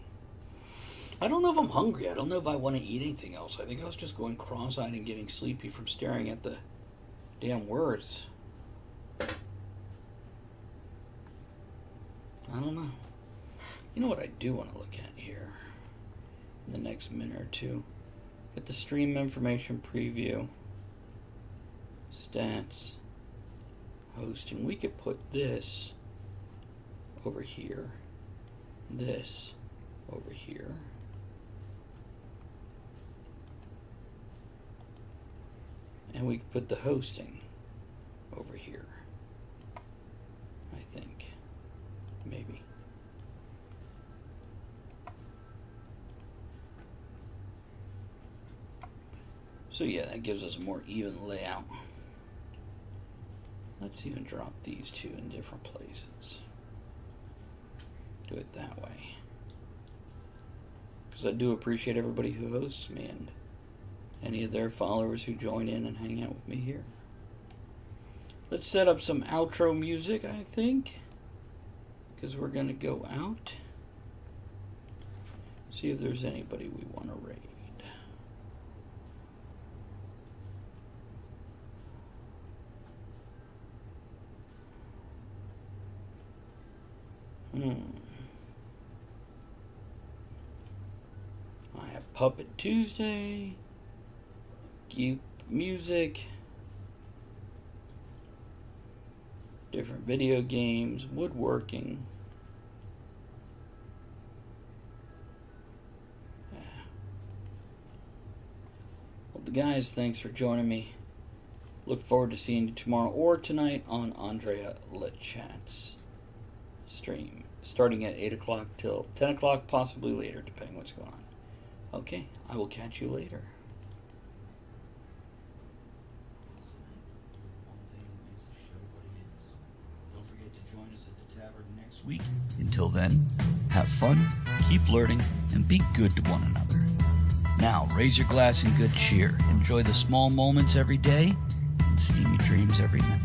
I don't know if I'm hungry. I don't know if I want to eat anything else. I think I was just going cross-eyed and getting sleepy from staring at the damn words. I don't know. You know what I do want to look at here in the next minute or two? Get the stream information preview, stats, hosting. We could put this over here, this over here. And we could put the hosting over here, I think. Maybe. So yeah, that gives us a more even layout. Let's even drop these two in different places. Do it that way. Because I do appreciate everybody who hosts me and any of their followers who join in and hang out with me here. Let's set up some outro music, I think. Because we're going to go out. See if there's anybody we want to raid. I have Puppet Tuesday, Geek Music, different video games, woodworking. Well, guys, thanks for joining me. Look forward to seeing you tomorrow or tonight on Andrea Lechat's stream, starting at 8 o'clock till 10 o'clock, possibly later, depending what's going on. Okay, I will catch you later. Don't forget to join us at the tavern next week. Until then, have fun, keep learning, and be good to one another. Now, raise your glass in good cheer. Enjoy the small moments every day and steamy dreams every night.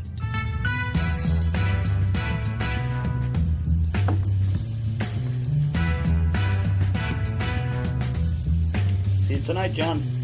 Tonight, John.